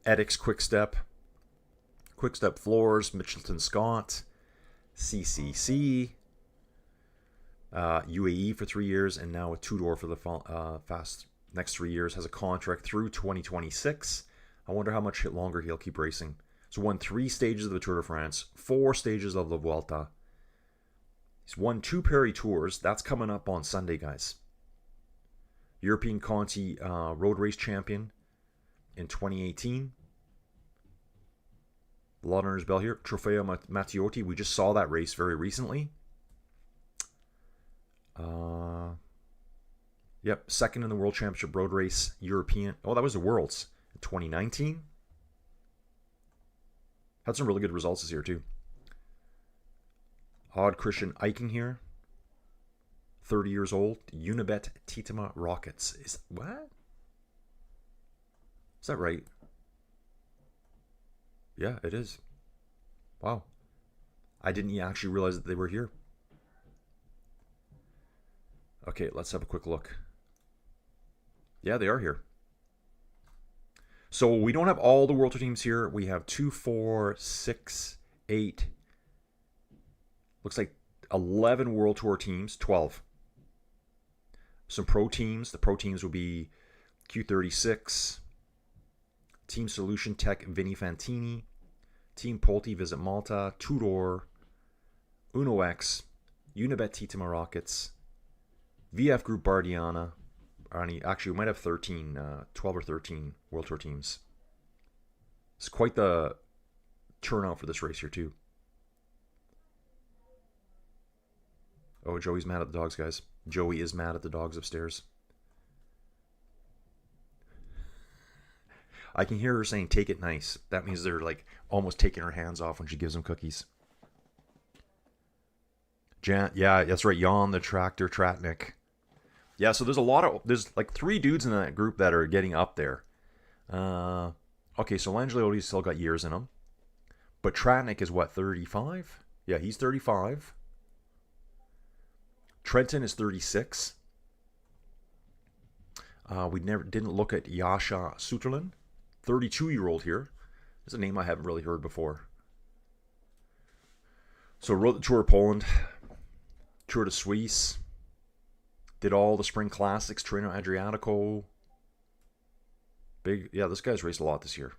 Edix Quick Step Floors, Mitchelton Scott, CCC, UAE for 3 years, and now with Tudor for the next 3 years. Has a contract through 2026. I wonder how much longer he'll keep racing. So won 3 stages of the Tour de France, 4 stages of the Vuelta. He's won 2 Paris Tours. That's coming up on Sunday, guys. European Conti Road Race Champion in 2018. A lot under his belt here. Trofeo Mattioti. We just saw that race very recently. Yep, second in the World Championship Road Race European. Oh, that was the Worlds in 2019. Had some really good results this year, too. Odd Christian Eiking here. 30 years old. Unibet Titema Rockets. Is what? Is that right? Yeah, it is. Wow. I didn't actually realize that they were here. Okay, let's have a quick look. Yeah, they are here. So we don't have all the World Tour teams here. We have 2, 4, 6, 8. Looks like 11 World Tour teams. 12. Some pro teams. The pro teams will be Q36, Team Solution Tech Vinny Fantini, Team Polti Visit Malta, Tudor, Uno X, Unibet Titema Rockets, VF Group Bardiana. Actually, we might have 12 or 13 World Tour teams. It's quite the turnout for this race here too. Oh, Joey's mad at the dogs, guys. Joey is mad at the dogs upstairs. I can hear her saying, take it nice. That means they're like almost taking her hands off when she gives them cookies. Yeah, that's right. Jan the Tractor Tratnik. Yeah, so there's like 3 dudes in that group that are getting up there. Okay, so Langelotti's still got years in him. But Tratnik is what, 35? Yeah, he's 35. Trenton is 36. We didn't look at Yasha Suterlin, 32-year-old here. That's a name I haven't really heard before. So rode the Tour of Poland, Tour de Suisse, did all the Spring Classics, Treno Adriatico. Yeah, this guy's raced a lot this year.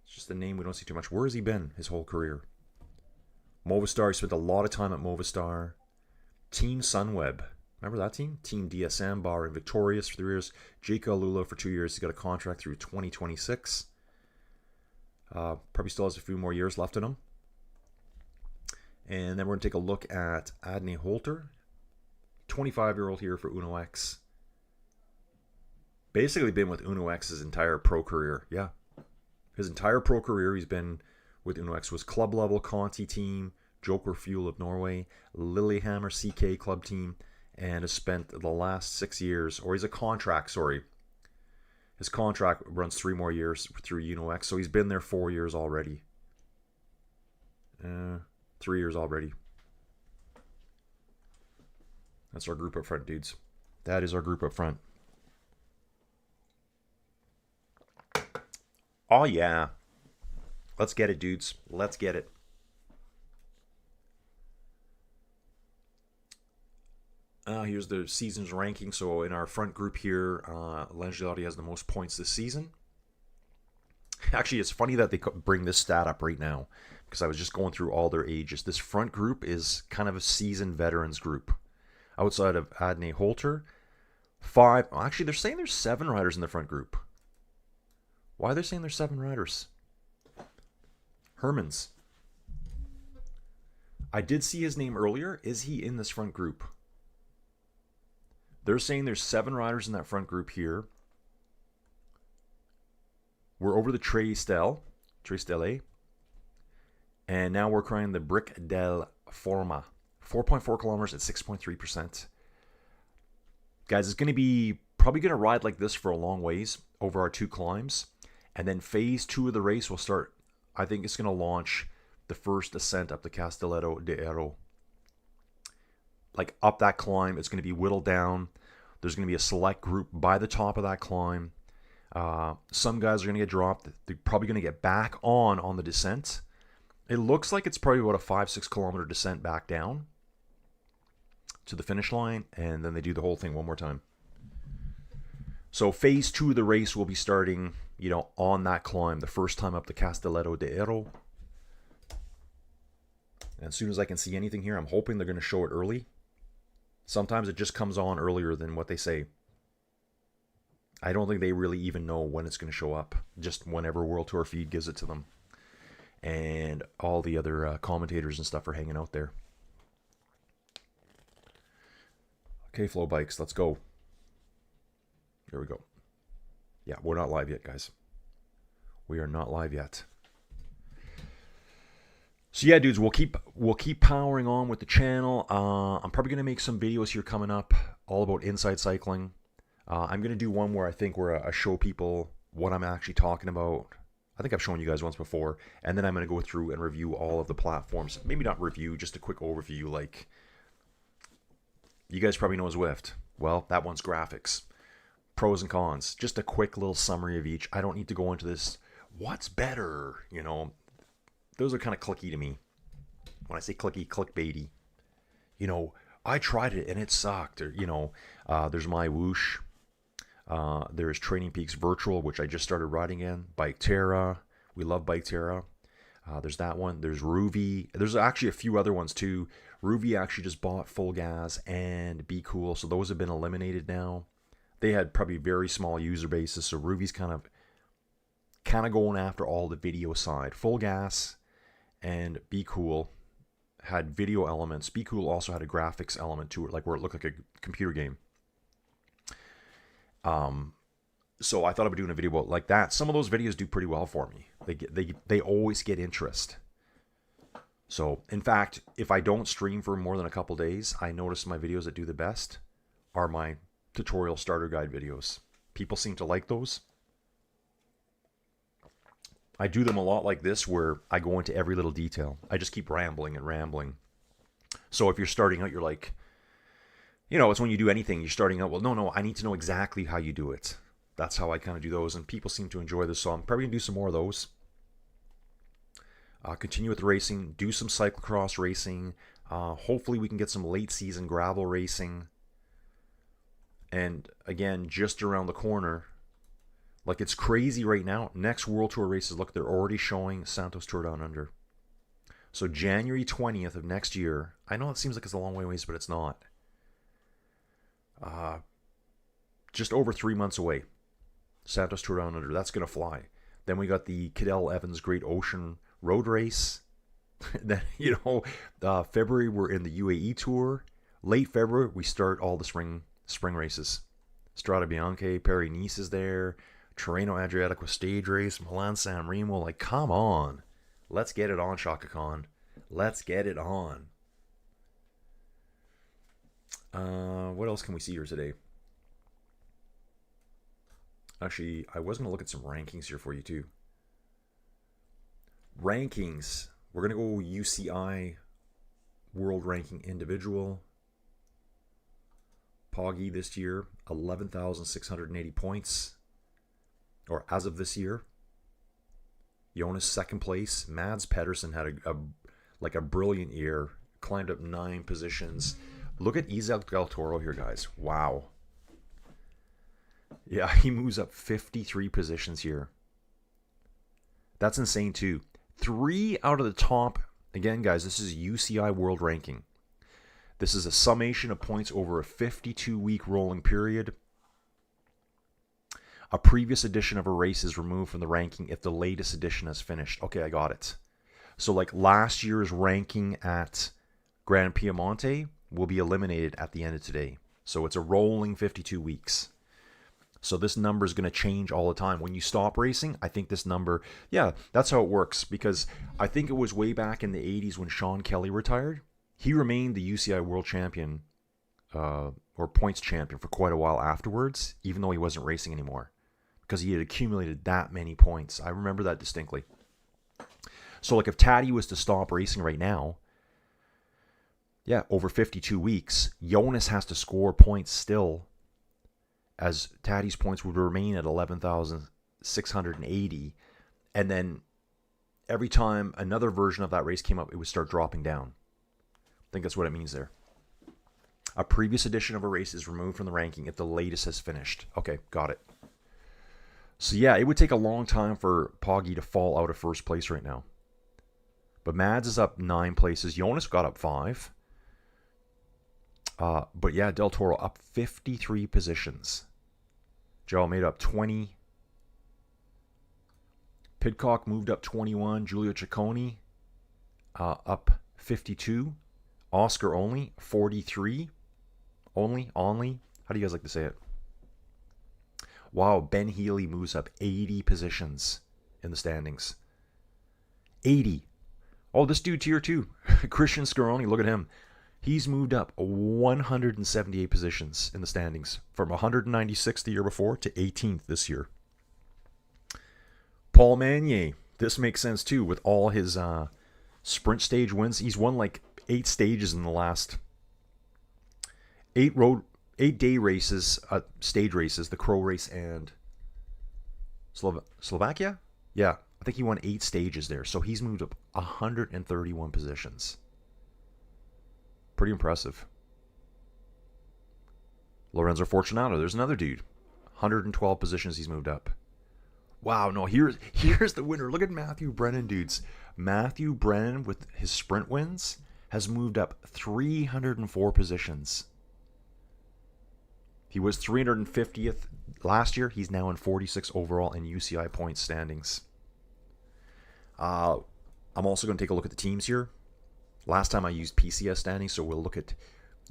It's just a name we don't see too much. Where has he been his whole career? Movistar, he spent a lot of time at Movistar. Team Sunweb. Remember that team? Team DSM, Bahrain Victorious for 3 years. Jake Lula for 2 years. He's got a contract through 2026. Probably still has a few more years left in him. And then we're going to take a look at Adne Holter. 25-year-old here for Uno X. Basically been with Uno X his entire pro career. Yeah. His entire pro career he's been with Uno X. Was club level Conti team, Joker Fuel of Norway, Lillehammer CK club team, and has spent the last 6 years, or he's a contract, sorry. His contract runs 3 more years through Uno X, so he's been there 4 years already. 3 years already. That's our group up front, dudes. That is our group up front. Oh, yeah. Let's get it, dudes. Let's get it. Here's the season's ranking. So in our front group here, Langelotti has the most points this season. Actually, it's funny that they bring this stat up right now, because I was just going through all their ages. This front group is kind of a seasoned veterans group. Outside of Adne Holter, 5... Actually, they're saying there's 7 riders in the front group. Why are they saying there's 7 riders? Hermans. I did see his name earlier. Is he in this front group? They're saying there's 7 riders in that front group here. We're over the Tre Stelle. And now we're crying the Brick del Forma. 4.4 kilometers at 6.3%. Guys, it's going to be probably going to ride like this for a long ways over our 2 climbs. And then phase 2 of the race will start. I think it's going to launch the first ascent up the Castelletto de Ero. Like up that climb, it's going to be whittled down. There's going to be a select group by the top of that climb. Some guys are going to get dropped. They're probably going to get back on the descent. It looks like it's probably about a 5-6 kilometer descent back down to the finish line, and then they do the whole thing one more time. So phase 2 of the race will be starting, on that climb, the first time up the Castelletto de Ero. And as soon as I can see anything here, I'm hoping they're going to show it early. Sometimes it just comes on earlier than what they say. I don't think they really even know when it's going to show up. Just whenever World Tour feed gives it to them. And all the other commentators and stuff are hanging out there. Okay, Flow Bikes, let's go. Here we go. Yeah, we're not live yet, guys. We are not live yet. So yeah, dudes, we'll keep powering on with the channel. I'm probably gonna make some videos here coming up, all about inside cycling. I'm gonna do one where I show people what I'm actually talking about. I think I've shown you guys once before, and then I'm gonna go through and review all of the platforms. Maybe not review, just a quick overview. Like, you guys probably know Zwift. Well, that one's graphics, pros and cons. Just a quick little summary of each. I don't need to go into this. What's better? Those are kind of clicky to me. When I say clicky, clickbaity. I tried it and it sucked. Or, there's my Whoosh. There's Training Peaks Virtual, which I just started riding in. Bike Terra. We love Bike Terra. There's that one. There's Ruvi. There's actually a few other ones too. Ruvi actually just bought Full Gas and Be Cool. So those have been eliminated now. They had probably very small user bases. So Ruvi's kind of kind of going after all the video side. Full Gas and Be Cool had video elements. Be Cool also had a graphics element to it, like where it looked like a computer game. So I thought I'd be doing a video about like that. Some of those videos do pretty well for me. They always get interest. So in fact, if I don't stream for more than a couple days, I notice my videos that do the best are my tutorial starter guide videos. People seem to like those. I do them a lot like this where I go into every little detail. I just keep rambling and rambling. So if you're starting out, you're like, you know, it's when you do anything, you're starting out, well, no, I need to know exactly how you do it. That's how I kind of do those, and people seem to enjoy this, so I'm probably going to do some more of those. Continue with the racing, do some cyclocross racing. Hopefully we can get some late season gravel racing. And again, just around the corner, like it's crazy right now. Next World Tour races, look, they're already showing Santos Tour Down Under. So January 20th of next year, I know it seems like it's a long ways, but it's not. Just over 3 months away. Santos Tour Down Under, that's going to fly. Then we got the Cadell Evans Great Ocean Road Race. Then, you know, February we're in the UAE Tour. Late February we start all the spring races. Strada Bianche, Paris-Nice is there. Tirreno Adriatico stage race, Milan San Remo. Like, come on. Let's get it on, Shaka Khan. Let's get it on. What else can we see here today? Actually, I was going to look at some rankings here for you too. Rankings. We're going to go UCI World Ranking Individual. Poggy this year, 11,680 points. Or as of this year. Jonas second place. Mads Pedersen had a brilliant year. Climbed up 9 positions. Look at Isaac Del Toro here, guys. Wow. Yeah, he moves up 53 positions here. That's insane too. 3 out of the top, again guys, this is UCI World Ranking. This is a summation of points over a 52-week rolling period. A previous edition of a race is removed from the ranking if the latest edition has finished. Okay, I got it. So like last year's ranking at Gran Piemonte will be eliminated at the end of today. So it's a rolling 52 weeks. So this number is going to change all the time. When you stop racing, I think this number, yeah, that's how it works. Because I think it was way back in the 80s when Sean Kelly retired. He remained the UCI World Champion or points champion for quite a while afterwards, even though he wasn't racing anymore. Because he had accumulated that many points. I remember that distinctly. So like if Taddy was to stop racing right now, yeah, over 52 weeks, Jonas has to score points still, as Taddy's points would remain at 11,680. And then every time another version of that race came up, it would start dropping down. I think that's what it means there. A previous edition of a race is removed from the ranking if the latest has finished. Okay, got it. So yeah, it would take a long time for Poggy to fall out of first place right now. But Mads is up 9 places. Jonas got up 5. But yeah, Del Toro up 53 positions. Joe made up 20. Pidcock moved up 21. Giulio Ciccone up 52. Oscar only 43. Only. How do you guys like to say it? Wow, Ben Healy moves up 80 positions in the standings. 80. Oh, this dude's here too. Christian Scaroni, look at him. He's moved up 178 positions in the standings from 196 the year before to 18th this year. Paul Magnier, this makes sense too with all his sprint stage wins. He's won like 8 stages in the last 8-day races, stage races, the Crow race and Slovakia? Yeah, I think he won 8 stages there. So he's moved up 131 positions. Pretty impressive. Lorenzo Fortunato, there's another dude. 112 positions he's moved up. Wow, no, here's the winner. Look at Matthew Brennan, dudes. Matthew Brennan, with his sprint wins, has moved up 304 positions. He was 350th last year. He's now in 46 overall in UCI points standings. I'm also going to take a look at the teams here. Last time I used PCS standings, so we'll look at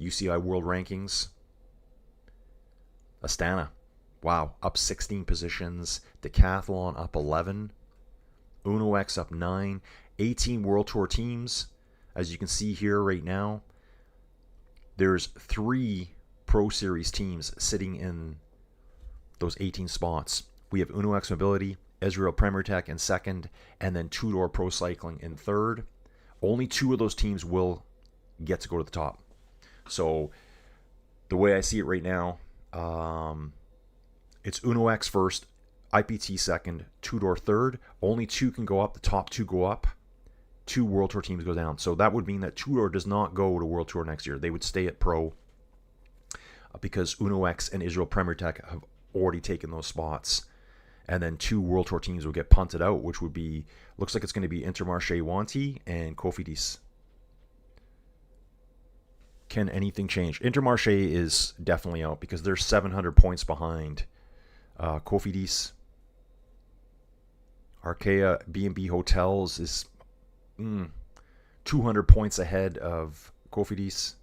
UCI World Rankings. Astana, wow, up 16 positions. Decathlon up 11. Uno X up 9. 18 World Tour teams. As you can see here right now, there's 3 Pro Series teams sitting in those 18 spots. We have Uno X Mobility, Israel Premier Tech in second, and then Two-Door Pro Cycling in third. Only 2 of those teams will get to go to the top. So the way I see it right now, it's Uno X first, IPT second, Two-Door third. Only 2 can go up. The top 2 go up. 2 World Tour teams go down. So that would mean that Two-Door does not go to World Tour next year. They would stay at Pro because Uno X and Israel Premier Tech have already taken those spots. And then 2 World Tour teams will get punted out, which would be, looks like it's going to be Intermarché Wanty and Cofidis. Can anything change? Intermarché is definitely out because they're 700 points behind Cofidis. Arkea B&B Hotels is 200 points ahead of Cofidis.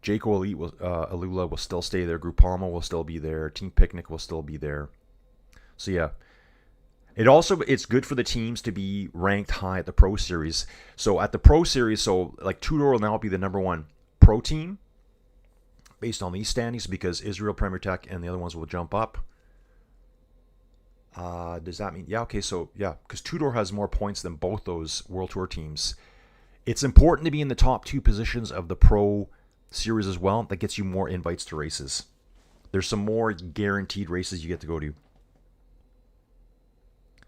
Jayco Elite will, Alula will still stay there. Groupama will still be there. Team Picnic will still be there. So yeah, it's good for the teams to be ranked high at the Pro Series. So at the Pro Series, so like Two-Door will now be the #1 pro team based on these standings because Israel Premier Tech and the other ones will jump up. Does that mean, yeah, okay, so yeah, because Two-Door has more points than both those World Tour teams. It's important to be in the top 2 positions of the Pro Series as well. That gets you more invites to races. There's some more guaranteed races you get to go to.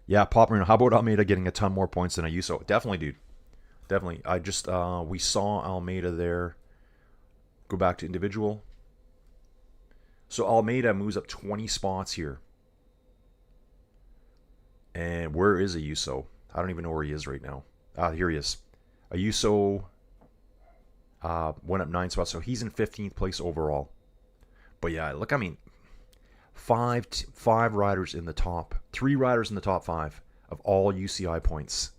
Yeah, Pop Marino, how about Almeida getting a ton more points than Ayuso? Definitely, dude. Definitely. I just, we saw Almeida there. Go back to individual. So Almeida moves up 20 spots here. And where is Ayuso? I don't even know where he is right now. Here he is. Ayuso went up 9 spots, so he's in 15th place overall. But yeah, look, I mean, 5 riders in the top, 3 riders in the top 5 of all UCI points.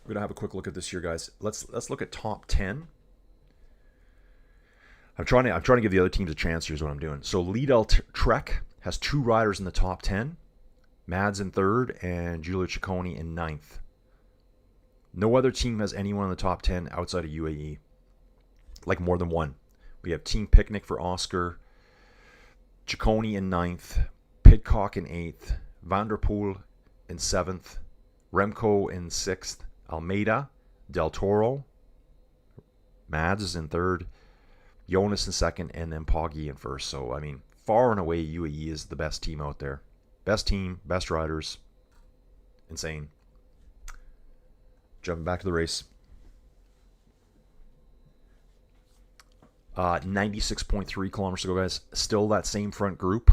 We're gonna have a quick look at this here, guys. Let's look at top 10. I'm trying to give the other teams a chance. Here's what I'm doing. So Lidl Trek has 2 riders in the top 10. Mads in 3rd and Giulio Ciccone in 9th. No other team has anyone in the top 10 outside of UAE. Like more than one. We have Team Picnic for Oscar. Ciccone in 9th. Pidcock in 8th. Vanderpool in 7th. Remco in 6th. Almeida. Del Toro. Mads is in 3rd. Jonas in 2nd. And then Poggi in 1st. So, I mean, far and away, UAE is the best team out there. Best team, best riders. Insane. Jumping back to the race. 96.3 kilometers to go, guys. Still that same front group.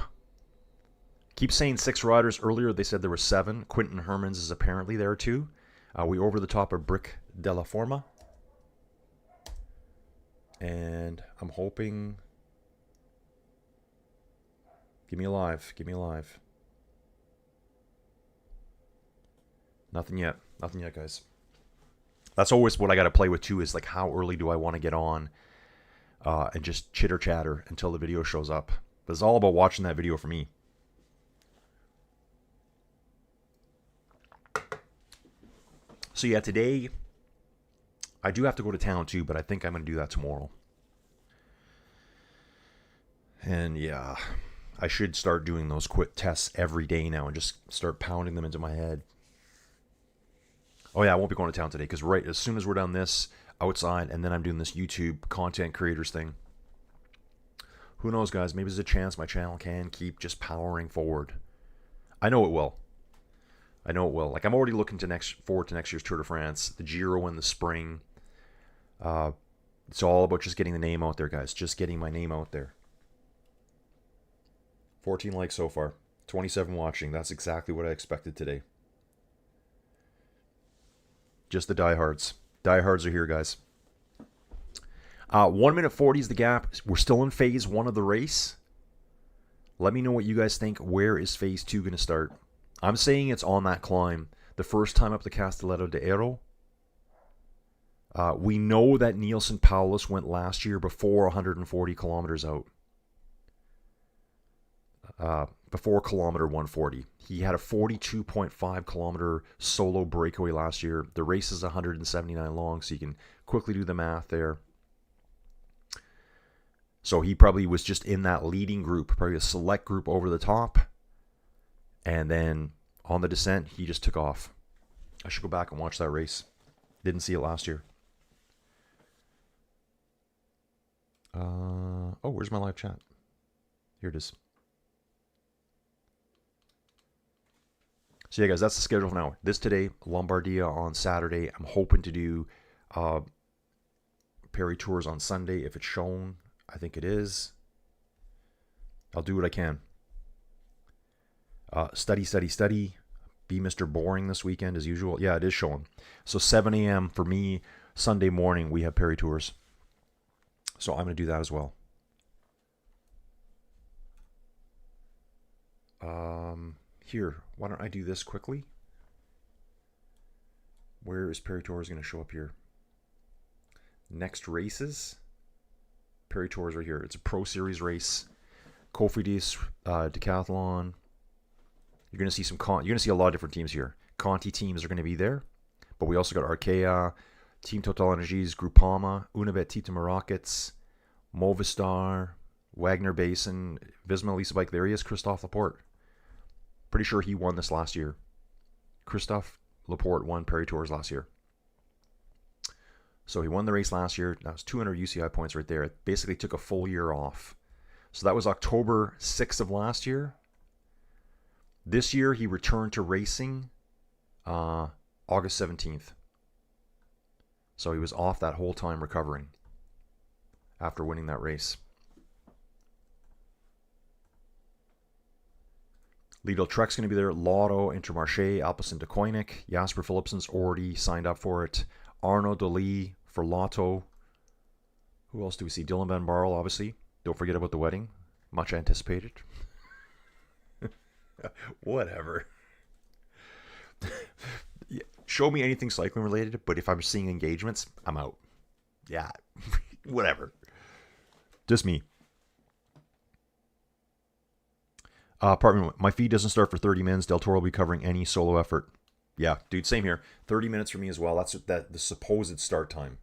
Keep saying 6 riders. Earlier they said there were 7. Quinton Hermans is apparently there too. We over the top of Brick de la Forma. And I'm hoping... Give me a live. Give me a live. Nothing yet. Nothing yet, guys. That's always what I got to play with too, is like how early do I want to get on and just chitter chatter until the video shows up. But it's all about watching that video for me. So yeah, today I do have to go to town too, but I think I'm going to do that tomorrow. And yeah, I should start doing those quick tests every day now and just start pounding them into my head. Oh yeah, I won't be going to town today because right as soon as we're done this outside and then I'm doing this YouTube content creators thing. Who knows, guys? Maybe there's a chance my channel can keep just powering forward. I know it will. I know it will. Like, I'm already looking forward to next year's Tour de France, the Giro in the spring. It's all about just getting the name out there, guys. Just getting my name out there. 14 likes so far. 27 watching. That's exactly what I expected today. Just the diehards. Diehards are here, guys. 1 minute 40 is the gap. We're still in phase 1 of the race. Let me know what you guys think. Where is phase 2 going to start? I'm saying it's on that climb. The first time up the Castelletto de Ero. We know that Nielsen Paulus went last year before 140 kilometers out. Before kilometer 140. He had a 42.5 kilometer solo breakaway last year. The race is 179 long, so you can quickly do the math there. So he probably was just in that leading group, probably a select group over the top. And then on the descent, he just took off. I should go back and watch that race. Didn't see it last year. Oh, where's my live chat? Here it is. So yeah, guys, that's the schedule for now. This today, Lombardia on Saturday. I'm hoping to do Perry Tours on Sunday if it's shown. I think it is. I'll do what I can. Study. Be Mr. Boring this weekend as usual. Yeah, it is showing. So 7 a.m. for me, Sunday morning, we have Perry Tours. So I'm going to do that as well. Here, why don't I do this quickly? Where is Perry Tours going to show up here? Next races. Perry Tours right here. It's a Pro Series race. Cofidis, Decathlon. You're going to see you're going to see a lot of different teams here. Conti teams are going to be there, but we also got Arkea, Team Total Energies, Groupama, Unibet Tita Rockets, Movistar, Wagner Basin, Visma Lisa Bike. There he is, Christophe Laporte. Pretty sure he won this last year. Christophe Laporte won Perry Tours last year. So he won the race last year. That was 200 UCI points right there. It basically took a full year off. So that was October 6th of last year. This year he returned to racing August 17th. So he was off that whole time recovering after winning that race. Lidl Trek's going to be there. Lotto, Intermarché, Alpecin de Koenig. Jasper Philipsen's already signed up for it. Arnaud Delis for Lotto. Who else do we see? Dylan Van Barl, obviously. Don't forget about the wedding. Much anticipated. Whatever. Show me anything cycling related, but if I'm seeing engagements, I'm out. Yeah, whatever. Just me. Pardon me, my feed doesn't start for 30 minutes. Del Toro will be covering any solo effort. Yeah, dude, same here. 30 minutes for me as well. That's the supposed start time.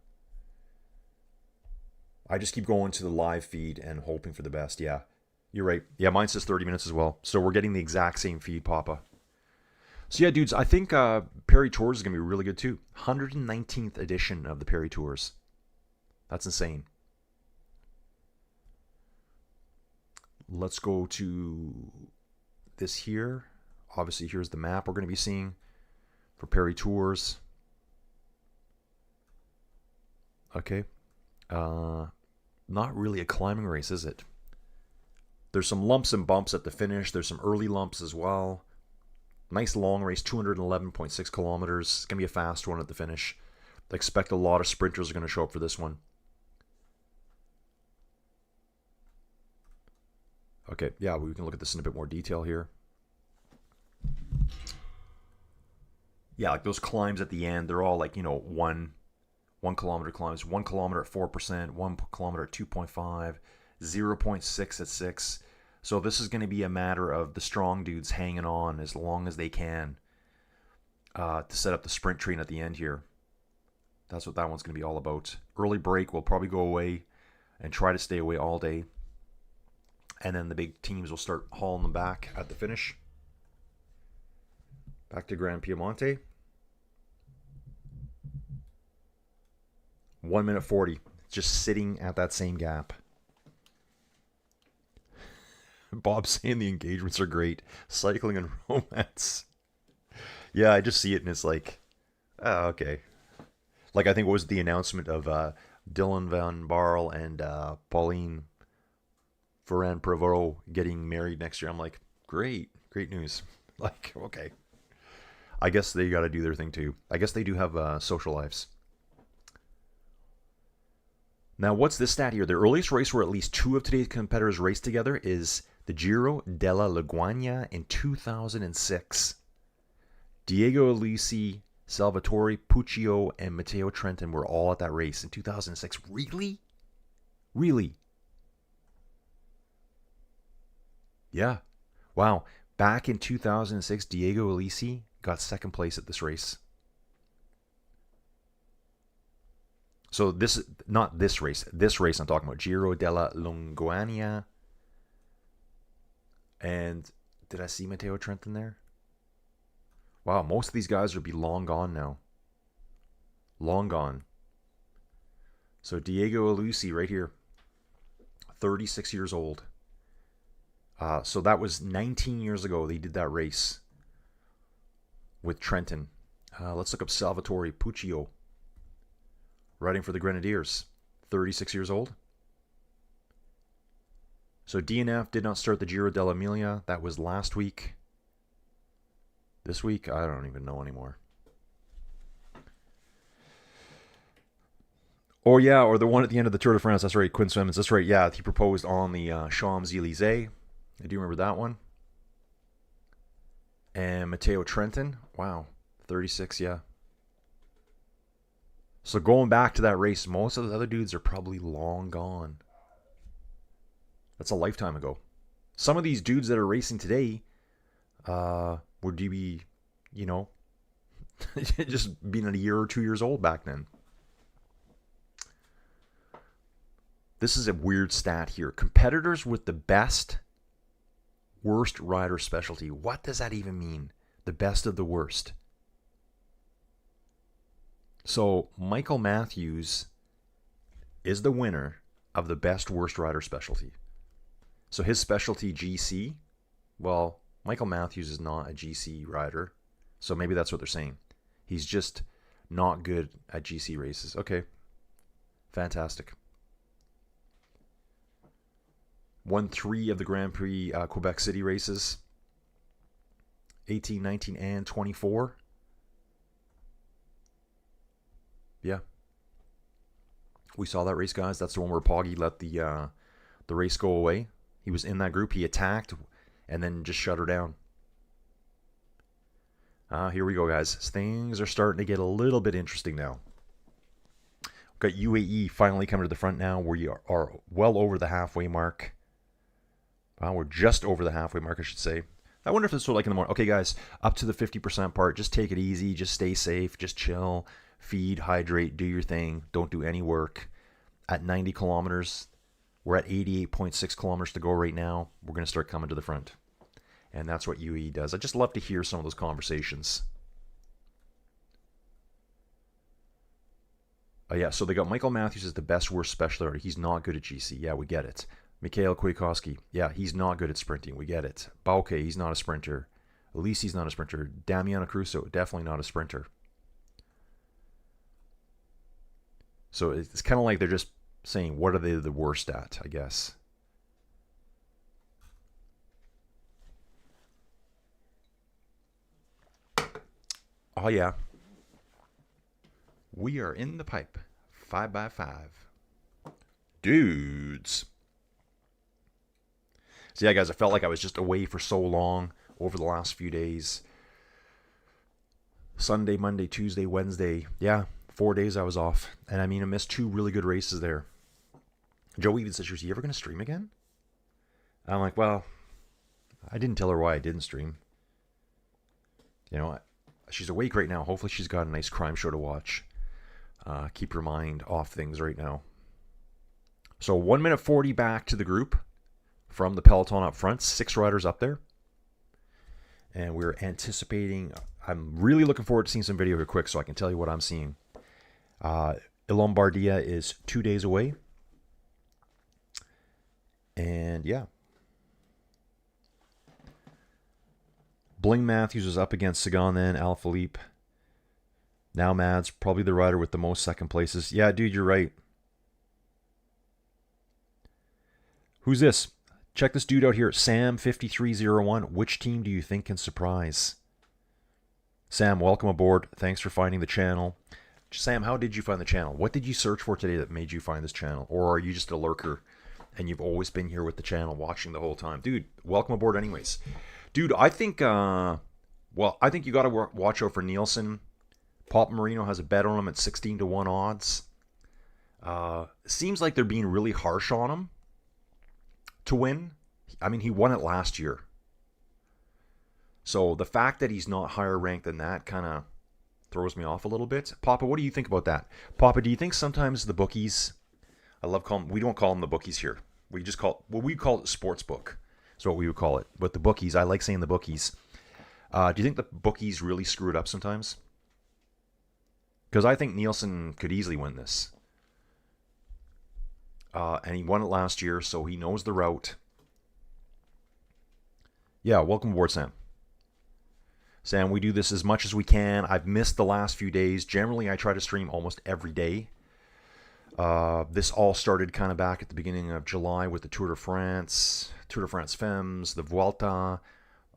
I just keep going to the live feed and hoping for the best. Yeah, you're right. Yeah, mine says 30 minutes as well. So we're getting the exact same feed, Papa. So yeah, dudes, I think Perry Tours is going to be really good too. 119th edition of the Perry Tours. That's insane. Let's go to this here. Obviously, here's the map we're going to be seeing for Perry Tours. Okay. Not really a climbing race, is it? There's some lumps and bumps at the finish. There's some early lumps as well. Nice long race, 211.6 kilometers. It's going to be a fast one at the finish. I expect a lot of sprinters are going to show up for this one. Okay, yeah, we can look at this in a bit more detail here. Yeah, like those climbs at the end, they're all like, 1 kilometer climbs. 1 kilometer at 4%, 1 kilometer at 2.5, 0.6 at 6. So this is going to be a matter of the strong dudes hanging on as long as they can to set up the sprint train at the end here. That's what that one's going to be all about. Early break will probably go away and try to stay away all day. And then the big teams will start hauling them back at the finish. Back to Gran Piemonte. 1 minute 40. Just sitting at that same gap. Bob's saying the engagements are great. Cycling and romance. Yeah, I just see it and it's like, oh, okay. Like I think what was the announcement of Dylan Van Barl and Pauline Ferrand Prévost getting married next year. I'm like, great news. Like, okay. I guess they got to do their thing too. I guess they do have social lives. Now, what's this stat here? The earliest race where at least two of today's competitors raced together is the Giro della Liguania in 2006. Diego Alesi, Salvatore Puccio, and Matteo Trentin were all at that race in 2006. Really? Really? Yeah. Wow. Back in 2006, Diego Alesi got second place at this race. So this, not this race I'm talking about, Giro della Liguania. And did I see Matteo Trentin there? Wow, most of these guys would be long gone now. Long gone. So Diego Alesi right here, 36 years old. So that was 19 years ago they did that race with Trentin. Let's look up Salvatore Puccio, riding for the Grenadiers, 36 years old. So DNF did not start the Giro dell'Emilia. That was last week. This week, I don't even know anymore. Oh yeah, or the one at the end of the Tour de France. That's right, Quinn Simmons. That's right, yeah. He proposed on the Champs-Élysées. I do remember that one. And Matteo Trentin. Wow, 36, yeah. So going back to that race, most of the other dudes are probably long gone. That's a lifetime ago. Some of these dudes that are racing today would be, you know, just being a year or 2 years old back then. This is a weird stat here. Competitors with the best, worst rider specialty. What does that even mean? The best of the worst. So Michael Matthews is the winner of the best, worst rider specialty. So his specialty, GC, well, Michael Matthews is not a GC rider. So maybe that's what they're saying. He's just not good at GC races. Okay. Fantastic. Won 3 of the Grand Prix Quebec City races. 18, 19, and 24. Yeah. We saw that race, guys. That's the one where Poggy let the race go away. He was in that group. He attacked and then just shut her down. Here we go, guys. Things are starting to get a little bit interesting now. We've got UAE finally coming to the front now. We are well over the halfway mark. Well, we're just over the halfway mark, I should say. I wonder if this will like in the morning. Okay, guys, up to the 50% part. Just take it easy. Just stay safe. Just chill. Feed, hydrate, do your thing. Don't do any work. At 90 kilometers, we're at 88.6 kilometers to go right now. We're going to start coming to the front. And that's what UAE does. I just love to hear some of those conversations. Yeah, so they got Michael Matthews as the best, worst special rider. He's not good at GC. Yeah, we get it. Mikhail Kwiatkowski. Yeah, he's not good at sprinting. We get it. Bauke, he's not a sprinter. Alesi's not a sprinter. Damiano Caruso, definitely not a sprinter. So it's kind of like they're just saying, what are they the worst at, I guess. Oh, yeah. We are in the pipe. 5x5. Dudes. So, yeah, guys, I felt like I was just away for so long over the last few days. Sunday, Monday, Tuesday, Wednesday. Yeah, 4 days I was off. And, I mean, I missed 2 really good races there. Joe even says, "Are you ever going to stream again?" I'm like, well, I didn't tell her why I didn't stream. You know, she's awake right now. Hopefully she's got a nice crime show to watch. Keep her mind off things right now. So 1 minute 40 back to the group from the peloton up front. 6 riders up there. And we're anticipating, I'm really looking forward to seeing some video here quick so I can tell you what I'm seeing. Lombardia is 2 days away. And yeah. Bling Matthews is up against Sagan then, Alaphilippe. Now Mads, probably the rider with the most second places. Yeah, dude, you're right. Who's this? Check this dude out here. Sam5301. Which team do you think can surprise? Sam, welcome aboard. Thanks for finding the channel. Sam, how did you find the channel? What did you search for today that made you find this channel? Or are you just a lurker and you've always been here with the channel watching the whole time? Dude, welcome aboard anyways. Dude, I think, I think you got to watch out for Nielsen. Pop Marino has a bet on him at 16-1 odds. Seems like they're being really harsh on him to win. I mean, he won it last year. So the fact that he's not higher ranked than that kind of throws me off a little bit. Papa, what do you think about that? Papa, do you think sometimes the bookies, I love calling, we don't call them the bookies here. We just call, well, we call it sports book. That's what we would call it. But the bookies, I like saying the bookies. Do you think the bookies really screw it up sometimes? Because I think Nielsen could easily win this. And he won it last year, so he knows the route. Yeah, welcome aboard, Sam. Sam, we do this as much as we can. I've missed the last few days. Generally, I try to stream almost every day. This all started kind of back at the beginning of July with the Tour de France Femmes, the Vuelta,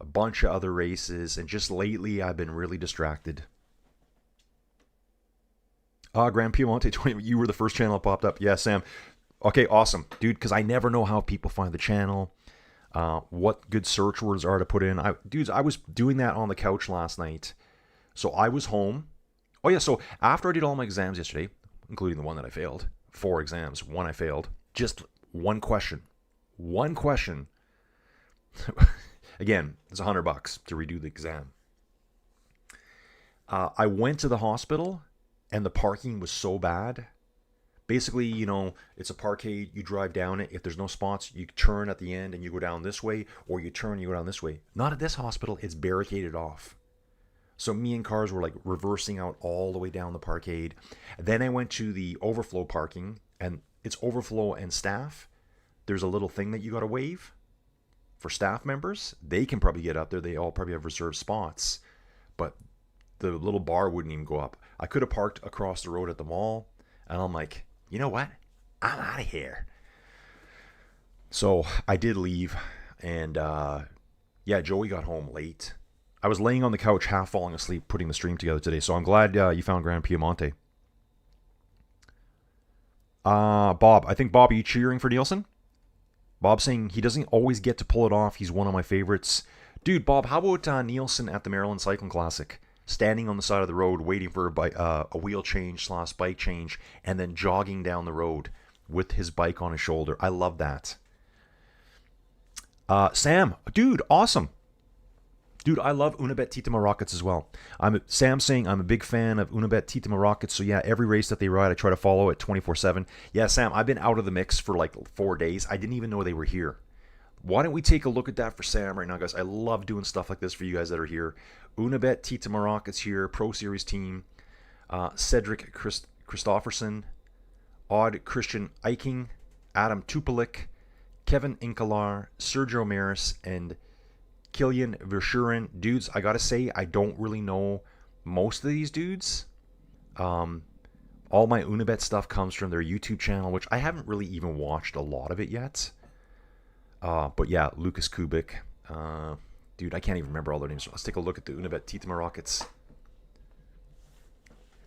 a bunch of other races, and just lately I've been really distracted. Gran Piemonte 20, you were the first channel that popped up. Yeah, Sam. Okay, awesome. Dude, because I never know how people find the channel. What good search words are to put in. Dudes, I was doing that on the couch last night. So I was home. Oh yeah, so after I did all my exams yesterday, including the one that I failed, 4 exams, one I failed, just one question. One question. Again, it's $100 to redo the exam. I went to the hospital and the parking was so bad. Basically, you know, it's a parkade, you drive down it. If there's no spots, you turn at the end and you go down this way, or you turn and you go down this way. Not at this hospital, it's barricaded off. So me and cars were like reversing out all the way down the parkade. Then I went to the overflow parking, and it's overflow and staff. There's a little thing that you got to wave for staff members. They can probably get up there. They all probably have reserved spots, but the little bar wouldn't even go up. I could have parked across the road at the mall, and I'm like, you know what? I'm out of here. So I did leave, and yeah, Joey got home late. I was laying on the couch, half falling asleep, putting the stream together today. So I'm glad you found Gran Piemonte. Bob, I think, Bob, are you cheering for Nielsen? Bob saying he doesn't always get to pull it off. He's one of my favorites. Dude, Bob, how about Nielsen at the Maryland Cycling Classic? Standing on the side of the road, waiting for a wheel change / bike change, and then jogging down the road with his bike on his shoulder. I love that. Sam, dude, awesome. Dude, I love Unibet Titema Rockets as well. Sam saying I'm a big fan of Unibet Titema Rockets. So yeah, every race that they ride, I try to follow it 24/7. Yeah, Sam, I've been out of the mix for like 4 days. I didn't even know they were here. Why don't we take a look at that for Sam right now, guys? I love doing stuff like this for you guys that are here. Unibet Titema Rockets here, Pro Series team. Cedric Christofferson, Odd Christian Eiking, Adam Tupalik, Kevin Inkalar, Sergio Maris, and Killian Verschuren. Dudes, I gotta say, I don't really know most of these dudes. All my Unibet stuff comes from their YouTube channel, which I haven't really even watched a lot of it yet. But yeah, Lucas Kubik. Dude, I can't even remember all their names. Let's take a look at the Unibet Titema Rockets.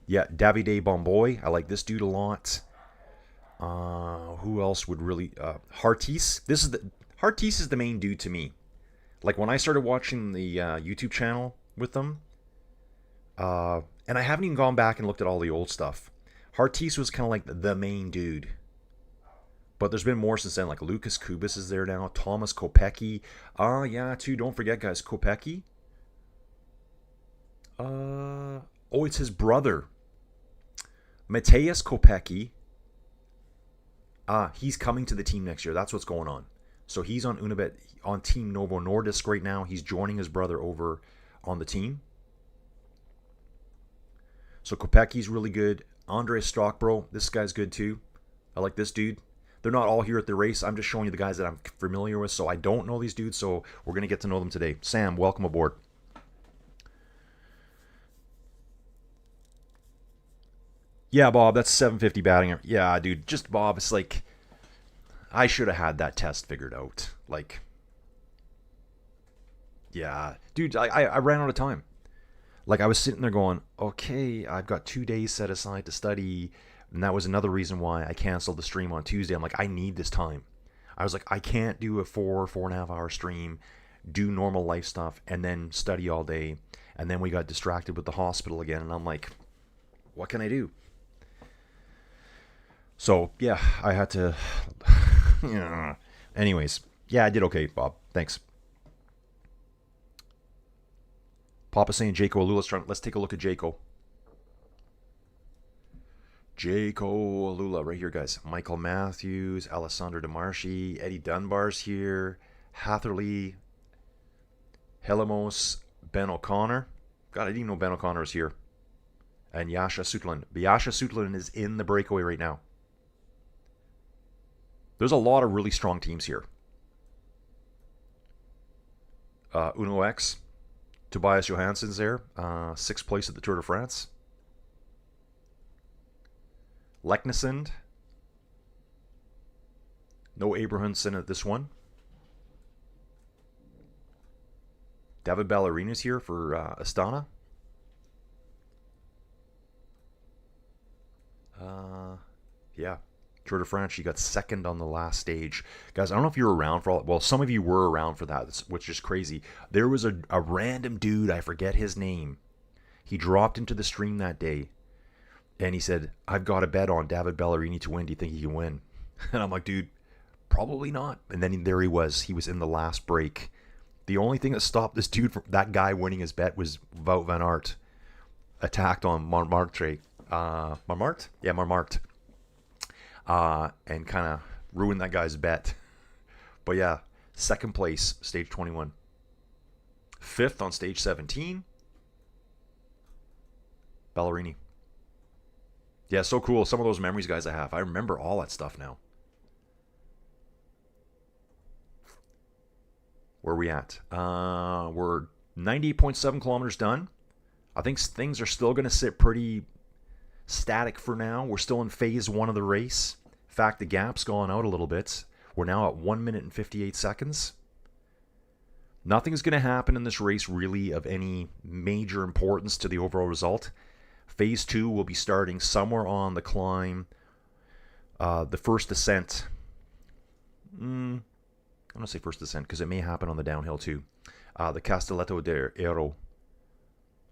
Yeah, Davide Bomboy. I like this dude a lot. Who else would really... Hartis. Hartis is the main dude to me. Like, when I started watching the YouTube channel with them, and I haven't even gone back and looked at all the old stuff, Hartis was kind of like the main dude. But there's been more since then, like Lucas Kubis is there now, Thomas Kopecky. Yeah, too, don't forget, guys, Kopecky. Oh, it's his brother. Mateusz Kopecky. He's coming to the team next year. That's what's going on. So he's on Unibet, on Team Novo Nordisk right now. He's joining his brother over on the team. So Kopecky's really good. Andre Stockbro, this guy's good too. I like this dude. They're not all here at the race. I'm just showing you the guys that I'm familiar with, so I don't know these dudes, so we're going to get to know them today. Sam, welcome aboard. Yeah, Bob, that's 750 batting. Yeah, dude, just Bob, it's like, I should have had that test figured out. Like, yeah, dude, I ran out of time. Like I was sitting there going, okay, I've got 2 days set aside to study. And that was another reason why I canceled the stream on Tuesday. I'm like, I need this time. I was like, I can't do a 4.5 hour stream, do normal life stuff, and then study all day. And then we got distracted with the hospital again. And I'm like, what can I do? So, yeah, I had to. Yeah. Anyways, yeah, I did okay, Bob. Thanks. Papa saying Jaco Alula. Let's take a look at Jaco. Jaco Alula right here, guys. Michael Matthews, Alessandro DeMarschi, Eddie Dunbar's here, Hatherley, Helamos, Ben O'Connor. God, I didn't even know Ben O'Connor was here. And Yasha Sutherland. Yasha Sutherland is in the breakaway right now. There's a lot of really strong teams here. Uno X. Tobias Johansson's there. 6th place at the Tour de France. Leknesund. No Abrahamson at this one. David Ballerina's here for Astana. Yeah. Tour de France, she got 2nd on the last stage. Guys, I don't know if you were around for all... Well, some of you were around for that, which is crazy. There was a random dude, I forget his name. He dropped into the stream that day. And he said, I've got a bet on David Ballerini to win. Do you think he can win? And I'm like, dude, probably not. And then there he was. He was in the last break. The only thing that stopped this dude from that guy winning his bet was Wout van Aert attacked on Montmartre. Montmartre? Yeah, Montmartre. And kind of ruined that guy's bet. But yeah, 2nd place, stage 21. 5th on stage 17. Ballerini. Yeah, so cool. Some of those memories, guys, I have. I remember all that stuff now. Where are we at? We're 98.7 kilometers done. I think things are still going to sit pretty static for now. We're still in phase 1 of the race. In fact, the gap's gone out a little bit. We're now at 1 minute and 58 seconds. Nothing's going to happen in this race really of any major importance to the overall result. Phase 2 will be starting somewhere on the climb. The first descent. I'm going to say first descent because it may happen on the downhill too. The Castelletto d'Ero.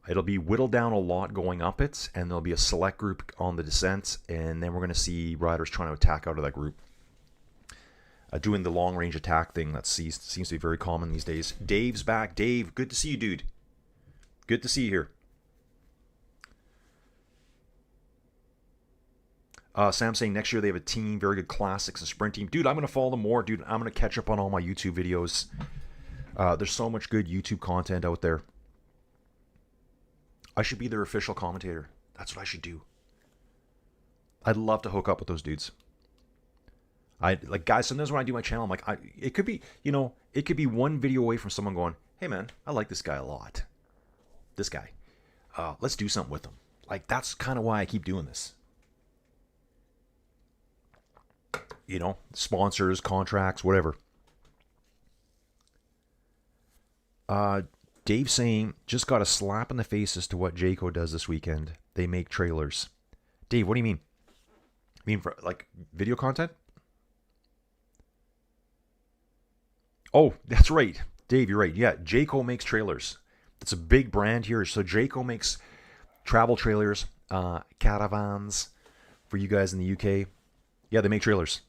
It'll be whittled down a lot going up it, and there'll be a select group on the descent, and then we're going to see riders trying to attack out of that group. Doing the long-range attack thing that seems to be very common these days. Dave's back. Dave, good to see you, dude. Good to see you here. Sam saying next year they have a team, very good classics and sprint team. Dude, I'm going to follow them more. Dude, I'm going to catch up on all my YouTube videos. There's so much good YouTube content out there. I should be their official commentator. That's what I should do. I'd love to hook up with those dudes. Like, guys, sometimes when I do my channel, I'm like, it could be, it could be one video away from someone going, hey man, I like this guy a lot. This guy. Let's do something with him. Like, that's kind of why I keep doing this. Sponsors, contracts, whatever. Dave saying, just got a slap in the face as to what Jaco does this weekend. They make trailers. Dave, what do you mean? You mean for, like, video content? Oh, that's right. Dave, you're right. Yeah, Jaco makes trailers. It's a big brand here. So Jaco makes travel trailers, caravans for you guys in the UK. Yeah, they make trailers.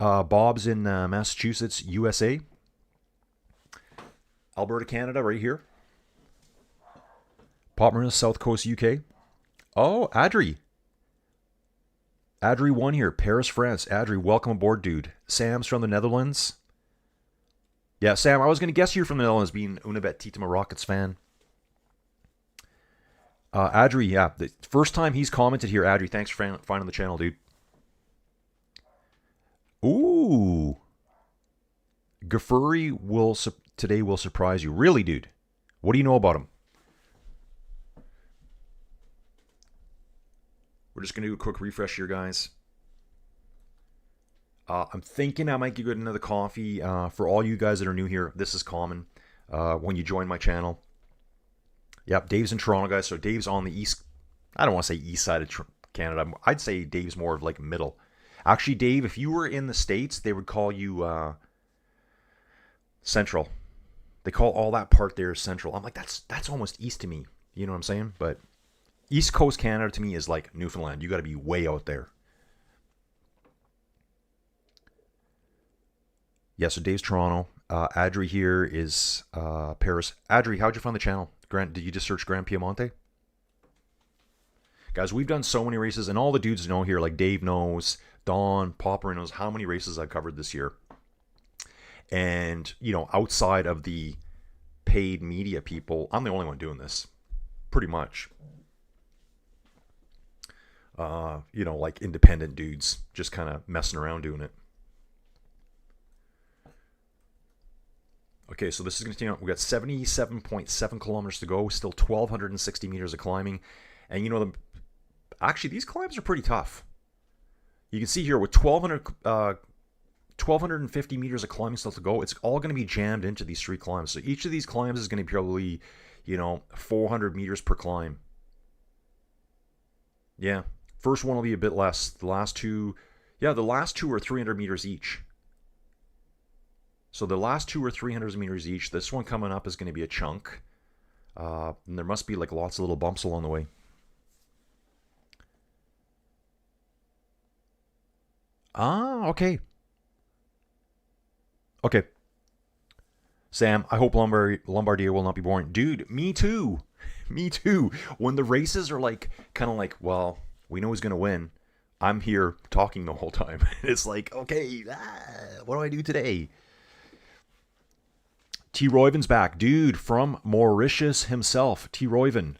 Bob's in Massachusetts, USA. Alberta, Canada, right here. Pop Marina, South Coast, UK. Oh, Adri. Adri won here. Paris, France. Adri, welcome aboard, dude. Sam's from the Netherlands. Yeah, Sam, I was going to guess you're from the Netherlands, being Unibet Titema Rockets fan. Adri, yeah. The first time he's commented here, Adri, thanks for finding the channel, dude. Ooh. Gaffuri today will surprise you. Really, dude? What do you know about him? We're just going to do a quick refresh here, guys. I'm thinking I might give another coffee. For all you guys that are new here, this is common when you join my channel. Yep, Dave's in Toronto, guys. So Dave's on the east. I don't want to say east side of Canada. I'd say Dave's more of like middle. Actually, Dave, if you were in the States, they would call you Central. They call all that part there Central. I'm like, that's almost east to me. You know what I'm saying? But East Coast Canada to me is like Newfoundland. You got to be way out there. Yeah, so Dave's Toronto. Adri here is Paris. Adri, how'd you find the channel? Grant, did you just search Gran Piemonte? Guys, we've done so many races, and all the dudes know here, like Dave knows, Don, Popper knows how many races I've covered this year. And, you know, outside of the paid media people, I'm the only one doing this. Pretty much. You know, like independent dudes just kind of messing around doing it. Okay, so this is going to continue. We got 77.7 kilometers to go, still 1,260 meters of climbing. And you know, actually, these climbs are pretty tough. You can see here with 1,250 meters of climbing still to go, it's all going to be jammed into these 3 climbs. So each of these climbs is going to be probably, you know, 400 meters per climb. Yeah, first one will be a bit less. The last two are 300 meters each. So the last 2 are 300 meters each. This one coming up is going to be a chunk. And there must be like lots of little bumps along the way. Ah, okay. Okay. Sam, I hope Lombardia will not be boring. Dude, me too. Me too. When the races are like, kind of like, well, we know who's going to win. I'm here talking the whole time. It's like, okay, what do I do today? T. Royven's back. Dude, from Mauritius himself. T. Royven.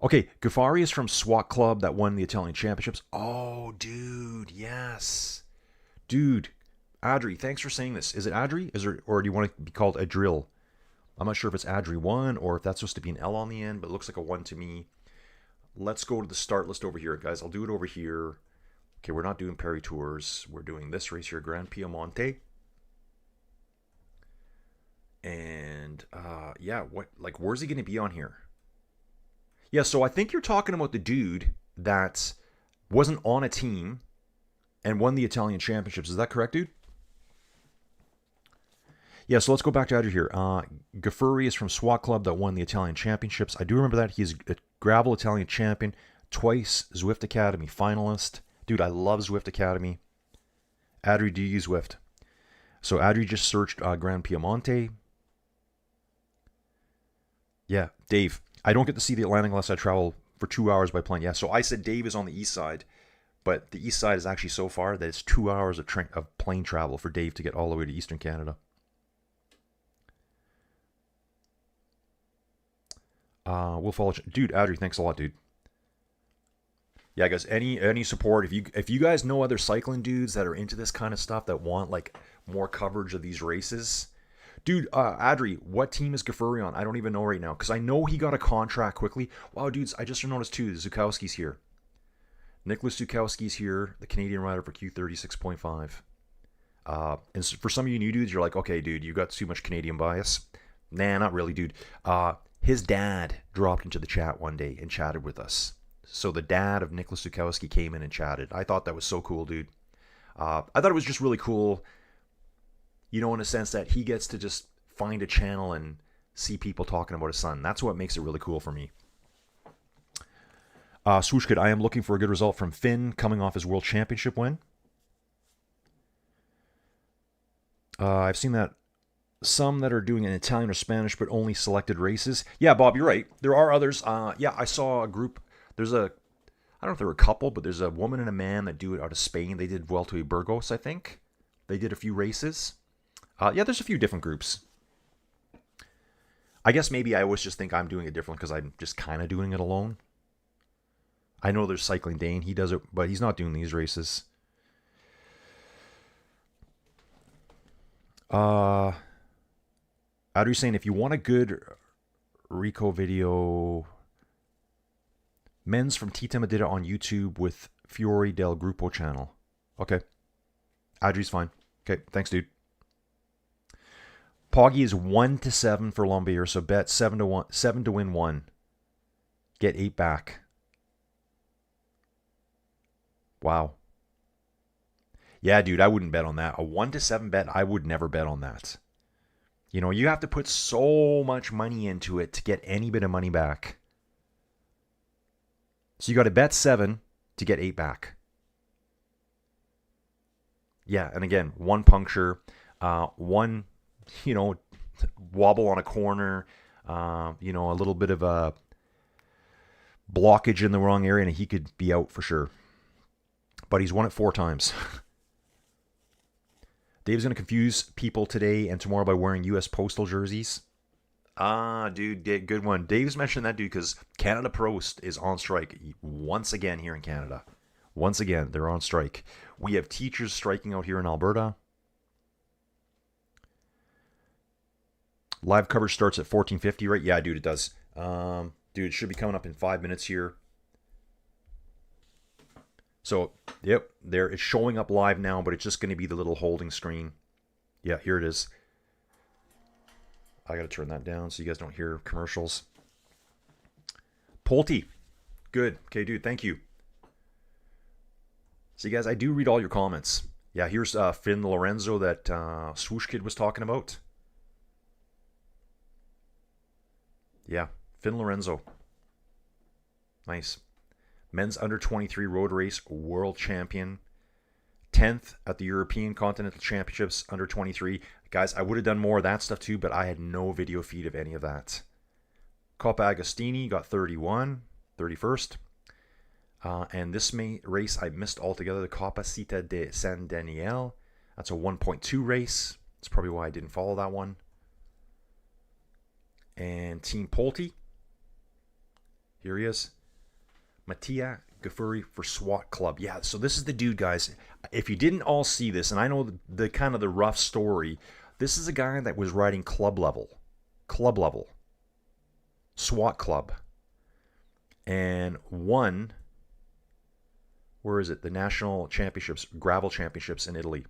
Okay, Ghaffari is from SWAT Club that won the Italian Championships. Oh, dude, yes. Dude, Adri, thanks for saying this. Is it Adri? Or do you want to be called Adril? I'm not sure if it's Adri1 or if that's supposed to be an L on the end, but it looks like a 1 to me. Let's go to the start list over here, guys. I'll do it over here. Okay, we're not doing Perry Tours. We're doing this race here, Gran Piemonte. And yeah, where's he going to be on here? Yeah, so I think you're talking about the dude that wasn't on a team and won the Italian Championships. Is that correct, dude? Yeah, so let's go back to Adri here. Ghaffari is from SWAT Club that won the Italian Championships. I do remember that. He's a gravel Italian champion, twice Zwift Academy finalist. Dude, I love Zwift Academy. Adri, do you use Zwift? So Adri just searched Gran Piemonte. Yeah, Dave. I don't get to see the Atlantic unless I travel for 2 hours by plane. Yeah, so I said Dave is on the east side, but the east side is actually so far that it's 2 hours of plane travel for Dave to get all the way to Eastern Canada. We'll follow. Dude, Adri, thanks a lot, dude. Yeah, guys, any support. If you guys know other cycling dudes that are into this kind of stuff that want like more coverage of these races. Dude, Adri, what team is Ghaffari on? I don't even know right now, because I know he got a contract quickly. Wow, dudes, I just noticed too, Zukowski's here. Nicholas Zukowski's here, the Canadian rider for Q36.5. And for some of you new dudes, you're like, okay, dude, you got too much Canadian bias. Nah, not really, dude. His dad dropped into the chat one day and chatted with us. So the dad of Nicholas Zukowski came in and chatted. I thought that was so cool, dude. I thought it was just really cool. You know, in a sense that he gets to just find a channel and see people talking about his son. That's what makes it really cool for me. Swooshkid, I am looking for a good result from Finn coming off his World Championship win. I've seen that some that are doing in Italian or Spanish, but only selected races. Yeah, Bob, you're right. There are others. Yeah, I saw a group. I don't know if there were a couple, but there's a woman and a man that do it out of Spain. They did Vuelta a Burgos, I think. They did a few races. Yeah, there's a few different groups. I guess maybe I always just think I'm doing it different because I'm just kind of doing it alone. I know there's Cycling Dane. He does it, but he's not doing these races. Adri's saying if you want a good Rico video, Men's from T-Tema did it on YouTube with Fiore del Gruppo channel. Okay. Adri's fine. Okay, thanks, dude. Poggy is 1-7 for Lombier, so bet 7-1, 7 to win 1. Get 8 back. Wow. Yeah, dude, I wouldn't bet on that. A 1-7 bet, I would never bet on that. You know, you have to put so much money into it to get any bit of money back. So you got to bet 7 to get 8 back. Yeah, and again, 1 puncture, 1, wobble on a corner, a little bit of a blockage in the wrong area, and he could be out for sure. But he's won it 4 times. Dave's going to confuse people today and tomorrow by wearing U.S. Postal jerseys. Dude, good one. Dave's mentioned that, dude, because Canada Post is on strike once again here in Canada. Once again, they're on strike. We have teachers striking out here in Alberta. Live coverage starts at 14:50, right? Yeah, dude, it does. Dude, it should be coming up in 5 minutes here. So, yep, there it's showing up live now, but it's just going to be the little holding screen. Yeah, here it is. I got to turn that down so you guys don't hear commercials. Pulte. Good. Okay, dude, thank you. So, you guys, I do read all your comments. Yeah, here's Finn Lorenzo that Swoosh Kid was talking about. Yeah, Finn Lorenzo. Nice. Men's under 23 road race world champion. 10th at the European Continental Championships under 23. Guys, I would have done more of that stuff too, but I had no video feed of any of that. Coppa Agostini got 31st. And this race I missed altogether, the Coppa Città de San Daniele. That's a 1.2 race. That's probably why I didn't follow that one. And Team Pulte. Here he is. Mattia Gaffuri for SWAT Club. Yeah, so this is the dude, guys. If you didn't all see this, and I know the kind of the rough story, this is a guy that was riding club level. SWAT Club. And won, where is it? The National Championships, Gravel Championships in Italy.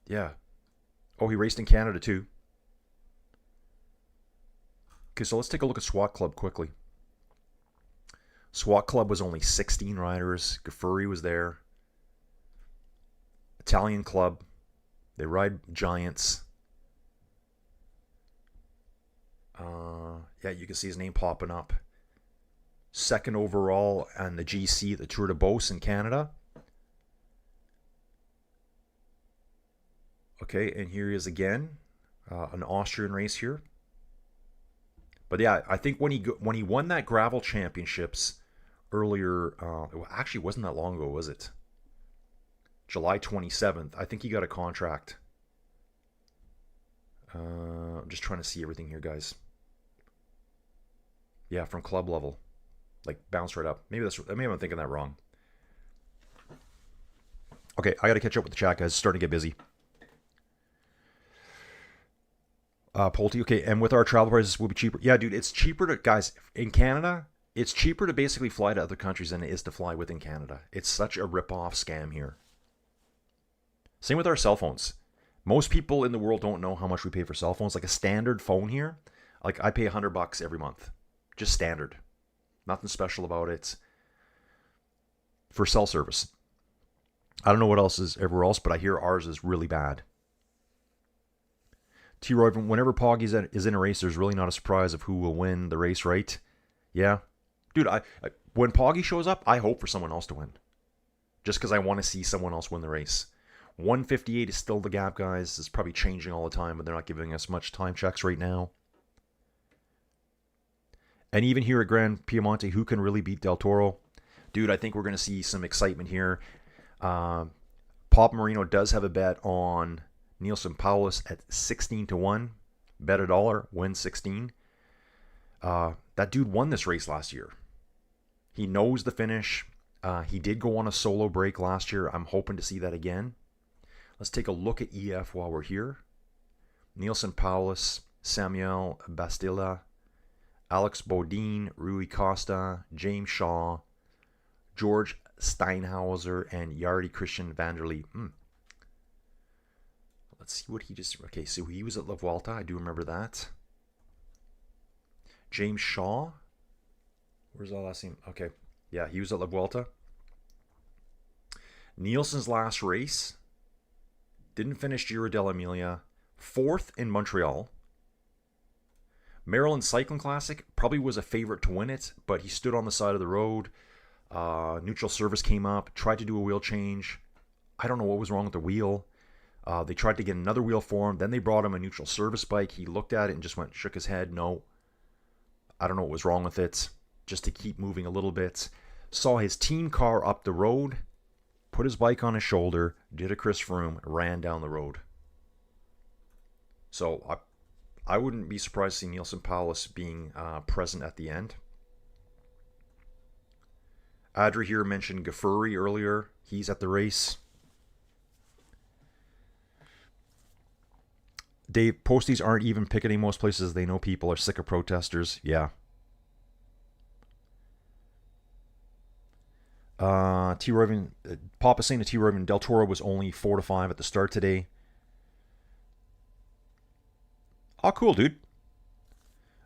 Yeah. Oh, he raced in Canada too. Okay, so let's take a look at SWAT Club quickly. SWAT Club was only 16 riders. Gaffuri was there. Italian club. They ride giants. Yeah, you can see his name popping up. Second overall on the GC, the Tour de Beauce in Canada. Okay, and here he is again. An Austrian race here. But yeah, I think when he won that gravel championships earlier, it actually wasn't that long ago, was it? July 27th. I think he got a contract. I'm just trying to see everything here, guys. Yeah, from club level, like bounced right up. Maybe I'm thinking that wrong. Okay, I got to catch up with the chat, guys. It's starting to get busy. Pulte, okay, and with our travel prices will be cheaper. Yeah, dude, it's cheaper to, guys, in Canada, it's cheaper to basically fly to other countries than it is to fly within Canada. It's such a rip-off scam here. Same with our cell phones. Most people in the world don't know how much we pay for cell phones. Like a standard phone here, like I pay $100 every month. Just standard. Nothing special about it. For cell service. I don't know what else is everywhere else, but I hear ours is really bad. T-Roy, whenever Poggy is in a race, there's really not a surprise of who will win the race, right? Yeah. Dude, when Poggy shows up, I hope for someone else to win. Just because I want to see someone else win the race. 158 is still the gap, guys. It's probably changing all the time, but they're not giving us much time checks right now. And even here at Gran Piemonte, who can really beat Del Toro? Dude, I think we're going to see some excitement here. Pop Marino does have a bet on Nielsen Paulus at 16-1. Bet $1, win 16. That dude won this race last year. He knows the finish. He did go on a solo break last year. I'm hoping to see that again. Let's take a look at EF while we're here. Nielsen Paulus, Samuel Bastilla, Alex Bodine, Rui Costa, James Shaw, George Steinhauser, and Yardi Christian Vanderlee. Let's see what he just... Okay, so he was at La Vuelta. I do remember that. James Shaw. Where's that last name? Okay. Yeah, he was at La Vuelta. Nielsen's last race. Didn't finish Giro dell'Emilia. 4th in Montreal. Maryland Cycling Classic. Probably was a favorite to win it, but he stood on the side of the road. Neutral service came up. Tried to do a wheel change. I don't know what was wrong with the wheel. They tried to get another wheel for him. Then they brought him a neutral service bike. He looked at it and just shook his head. No. I don't know what was wrong with it. Just to keep moving a little bit. Saw his team car up the road. Put his bike on his shoulder. Did a Chris Froome. Ran down the road. So I wouldn't be surprised to see Nielsen Paulus being present at the end. Adri here mentioned Gaffuri earlier. He's at the race. Dave, posties aren't even picketing most places. They know people are sick of protesters. Yeah. T. Roven, Papa saying to T. Roven, Del Toro was only 4 to 5 at the start today. Oh, cool, dude.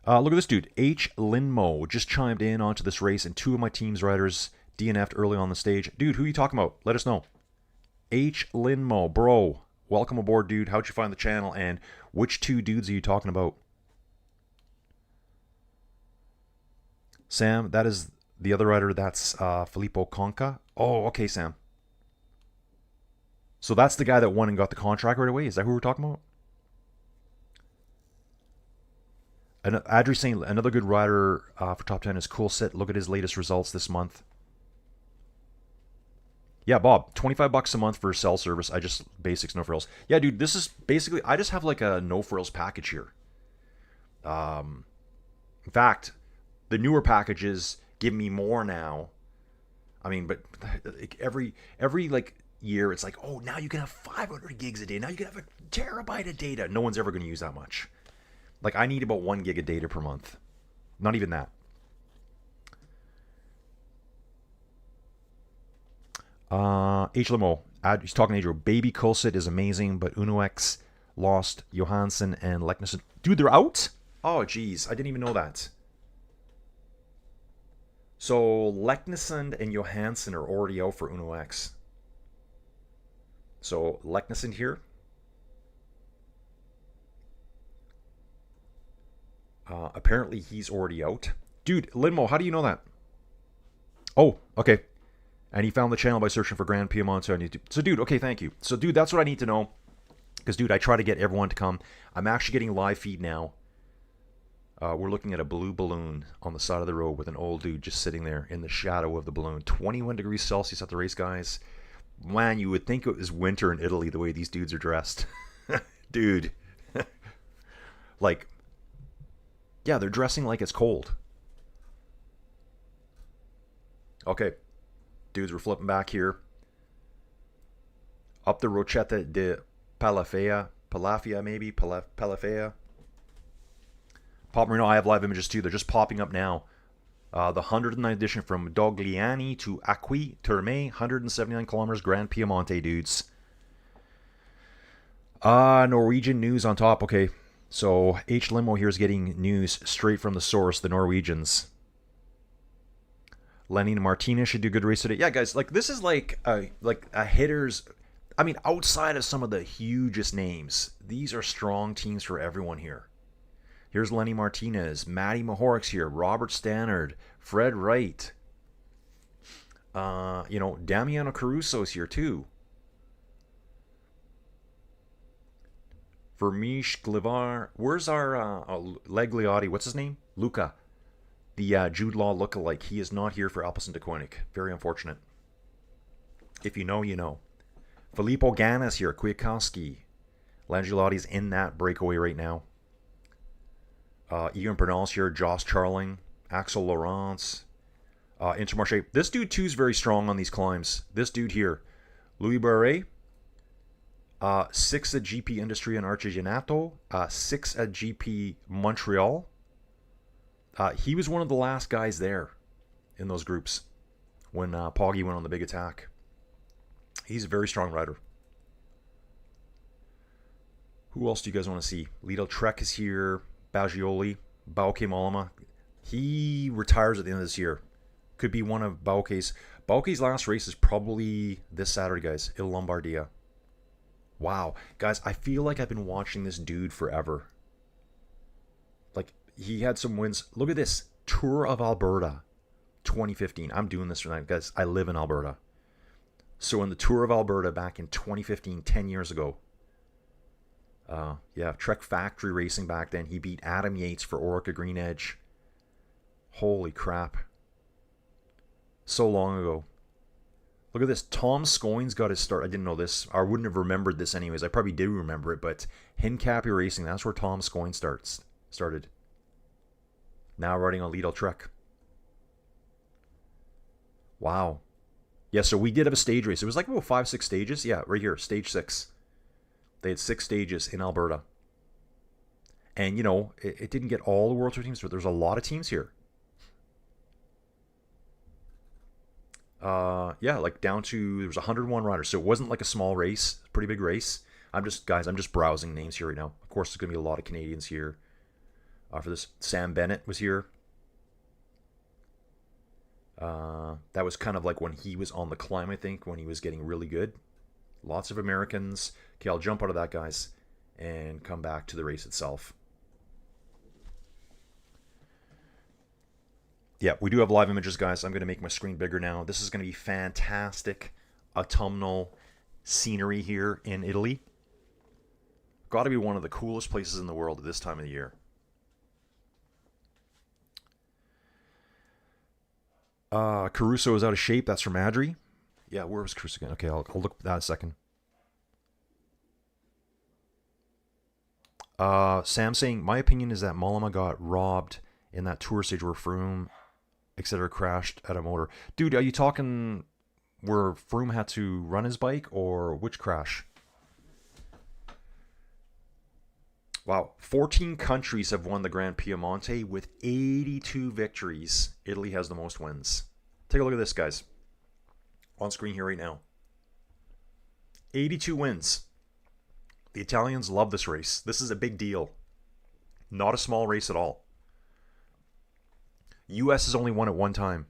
Look at this dude. H. Linmo just chimed in onto this race, and 2 of my team's riders DNF'd early on the stage. Dude, who are you talking about? Let us know. H. Linmo, bro. Welcome aboard, dude. How'd you find the channel? And which 2 dudes are you talking about? Sam, that is the other rider. That's Filippo Conca. Oh, okay, Sam. So that's the guy that won and got the contract right away? Is that who we're talking about? And Adri saying another good rider for top 10 is Cool Sit. Look at his latest results this month. Yeah, Bob, $25 a month for cell service. I just basics, no frills. Yeah, dude, this is basically, I just have like a no frills package here. In fact, the newer packages give me more now. I mean, but every like year, it's like, oh, now you can have 500 gigs a day. Now you can have a terabyte of data. No one's ever going to use that much. Like, I need about 1 gig of data per month. Not even that. H. Limo, he's talking to Adriel. Baby Kulsit is amazing, but UnoX lost Johansson and Leknesson. Dude, they're out? Oh, geez. I didn't even know that. So, Leknesson and Johansson are already out for UnoX. So, Leknesson here. Apparently, he's already out. Dude, Linmo, how do you know that? Oh, okay. And he found the channel by searching for Gran Piemonte on YouTube. So, dude, okay, thank you. So, dude, that's what I need to know. Because, dude, I try to get everyone to come. I'm actually getting live feed now. We're looking at a blue balloon on the side of the road with an old dude just sitting there in the shadow of the balloon. 21 degrees Celsius at the race, guys. Man, you would think it was winter in Italy the way these dudes are dressed. Dude. Like, yeah, they're dressing like it's cold. Okay. Dudes, we're flipping back here. Up the Rocetta de Palafia maybe? Palafia. Pop Marino, I have live images too. They're just popping up now. The 109th edition from Dogliani to Acqui Terme, 179 kilometers, Gran Piemonte, dudes. Norwegian news on top. Okay, so H. Limo here is getting news straight from the source, the Norwegians. Lenin Martinez should do a good race today. Yeah, guys, like this is like a hitter's. I mean, outside of some of the hugest names, these are strong teams for everyone here. Here's Lenny Martinez, Matty Mahoric's here, Robert Stannard, Fred Wright. Damiano Caruso's here too. Vermeesh Glivar. Where's our Legliotti? What's his name? Luca. The Jude Law lookalike. He is not here for Alpecin de Koenig. Very unfortunate. If you know, you know. Filippo Ganna's here. Kwiatkowski. Langelotti's in that breakaway right now. Ewan Bernal's here. Joss Charling. Axel Laurence. Intermarché. This dude, too, is very strong on these climbs. This dude here. Louis Barret. 6 at GP Industry and Artigianato. 6 at GP Montreal. He was one of the last guys there in those groups when Poggy went on the big attack. He's a very strong rider. Who else do you guys want to see? Lidl Trek is here. Baggioli. Bauke Mollema. He retires at the end of this year. Could be one of Bauke's. Bauke's last race is probably this Saturday, guys. Il Lombardia. Wow. Guys, I feel like I've been watching this dude forever. Like, he had some wins. Look at this. Tour of Alberta 2015. I'm doing this tonight, guys. I live in Alberta. So in the Tour of Alberta back in 2015, 10 years ago. Yeah, Trek Factory Racing back then. He beat Adam Yates for Orica Green Edge. Holy crap. So long ago. Look at this. Tom Scoyne's got his start. I didn't know this. I wouldn't have remembered this anyways. I probably did remember it, but Hincapie Racing, that's where Tom Scoyne started. Now riding on Lidl Trek. Wow. Yeah, so we did have a stage race. It was like about 5-6 stages. Yeah, right here, stage 6. They had 6 stages in Alberta. And, you know, it didn't get all the World Tour teams, but there's a lot of teams here. Yeah, like down to, there was 101 riders. So it wasn't like a small race, pretty big race. I'm just browsing names here right now. Of course, there's going to be a lot of Canadians here. For this, Sam Bennett was here. That was kind of like when he was on the climb, I think, when he was getting really good. Lots of Americans. Okay, I'll jump out of that, guys, and come back to the race itself. Yeah, we do have live images, guys. I'm going to make my screen bigger now. This is going to be fantastic autumnal scenery here in Italy. Got to be one of the coolest places in the world at this time of the year. Caruso is out of shape. That's from Adri. Yeah, where was Caruso again? Okay, I'll look at that in a second. Sam saying, my opinion is that Mollema got robbed in that tour stage where Froome, etc., crashed at a motor. Dude, are you talking where Froome had to run his bike, or which crash? Wow, 14 countries have won the Gran Piemonte with 82 victories. Italy has the most wins. Take a look at this, guys. On screen here right now. 82 wins. The Italians love this race. This is a big deal. Not a small race at all. US has only won it one time.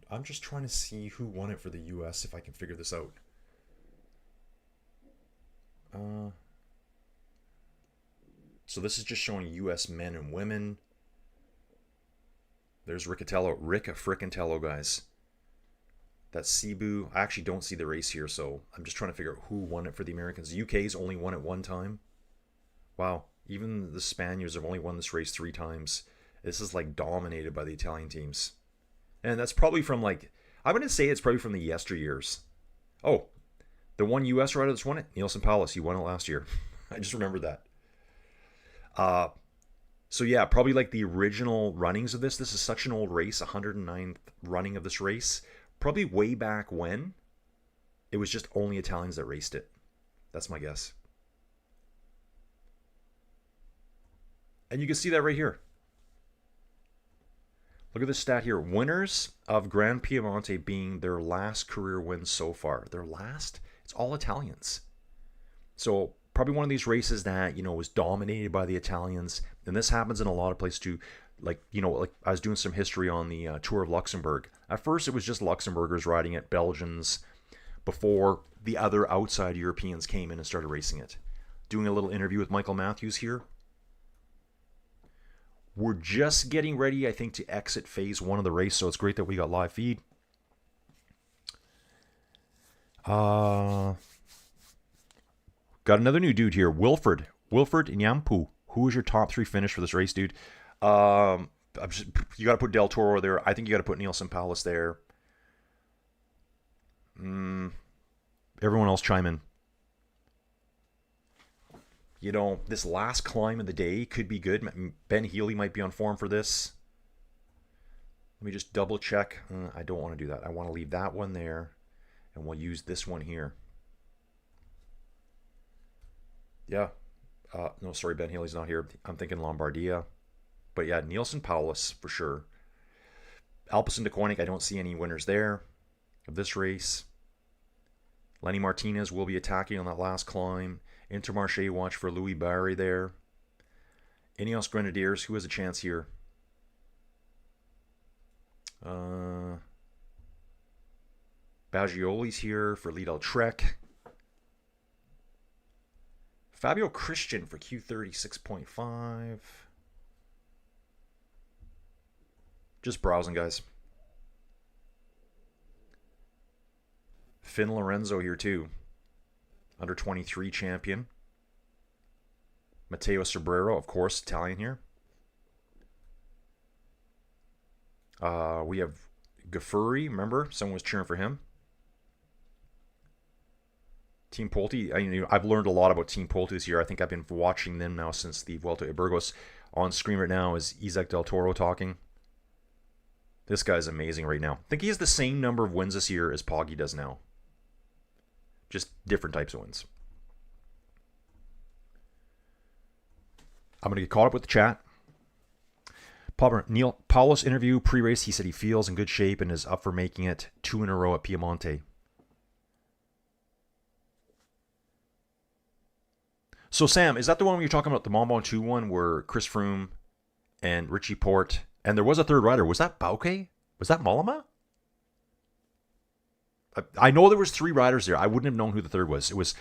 I'm just trying to see who won it for the US, if I can figure this out. So this is just showing US men and women. There's Rick Friccantello, guys. That's Cebu. I actually don't see the race here, so I'm just trying to figure out who won it for the Americans. UK's only won it one time. Wow. Even the Spaniards have only won this race 3 times. This is like dominated by the Italian teams. And that's probably from like, I'm going to say it's probably from the yesteryears. Oh, the one US rider that's won it, Nielsen Paulus. He won it last year. I just remembered that. So yeah, probably like the original runnings of this. This is such an old race, 109th running of this race. Probably way back when it was just only Italians that raced it. That's my guess. And you can see that right here. Look at this stat here. Winners of Gran Piemonte being their last career wins so far. Their last? It's all Italians. So probably one of these races that, you know, was dominated by the Italians. And this happens in a lot of places too. Like, you know, like I was doing some history on the Tour of Luxembourg. At first, it was just Luxembourgers riding it, Belgians, before the other outside Europeans came in and started racing it. Doing a little interview with Michael Matthews here. We're just getting ready, I think, to exit phase 1 of the race, so it's great that we got live feed. Got another new dude here, Wilfred Nyampu. Who is your top 3 finish for this race, dude? You got to put Del Toro there. I think you got to put Nielsen Paulus there. Everyone else chime in. You know, this last climb of the day could be good. Ben Healy might be on form for this. Let me just double check. I don't want to do that. I want to leave that one there. And we'll use this one here. Yeah. No, sorry, Ben Healy's not here. I'm thinking Lombardia. But yeah, Nielsen Paulus for sure. Alpecin de Koenig, I don't see any winners there of this race. Lenny Martinez will be attacking on that last climb. Intermarché, watch for Louis Barry there. Ineos Grenadiers, who has a chance here? Baggioli's here for Lidl Trek. Fabio Christian for Q36.5. Just browsing, guys. Finn Lorenzo here too. Under 23 champion. Matteo Sobrero, of course, Italian here. We have Gaffuri, remember? Someone was cheering for him. Team Pulte, I've learned a lot about Team Pulte this year. I think I've been watching them now since the Vuelta a Burgos. On screen right now is Isaac Del Toro talking. This guy's amazing right now. I think he has the same number of wins this year as Poggi does now. Just different types of wins. I'm going to get caught up with the chat. Neil Paulus interview pre-race. He said he feels in good shape and is up for making it 2 in a row at Piemonte. So Sam, is that the one where you're talking about the Mont Ventoux one where Chris Froome and Richie Porte, and there was a third rider. Was that Bauke? Was that Mollema? I know there was 3 riders there. I wouldn't have known who the third was. It was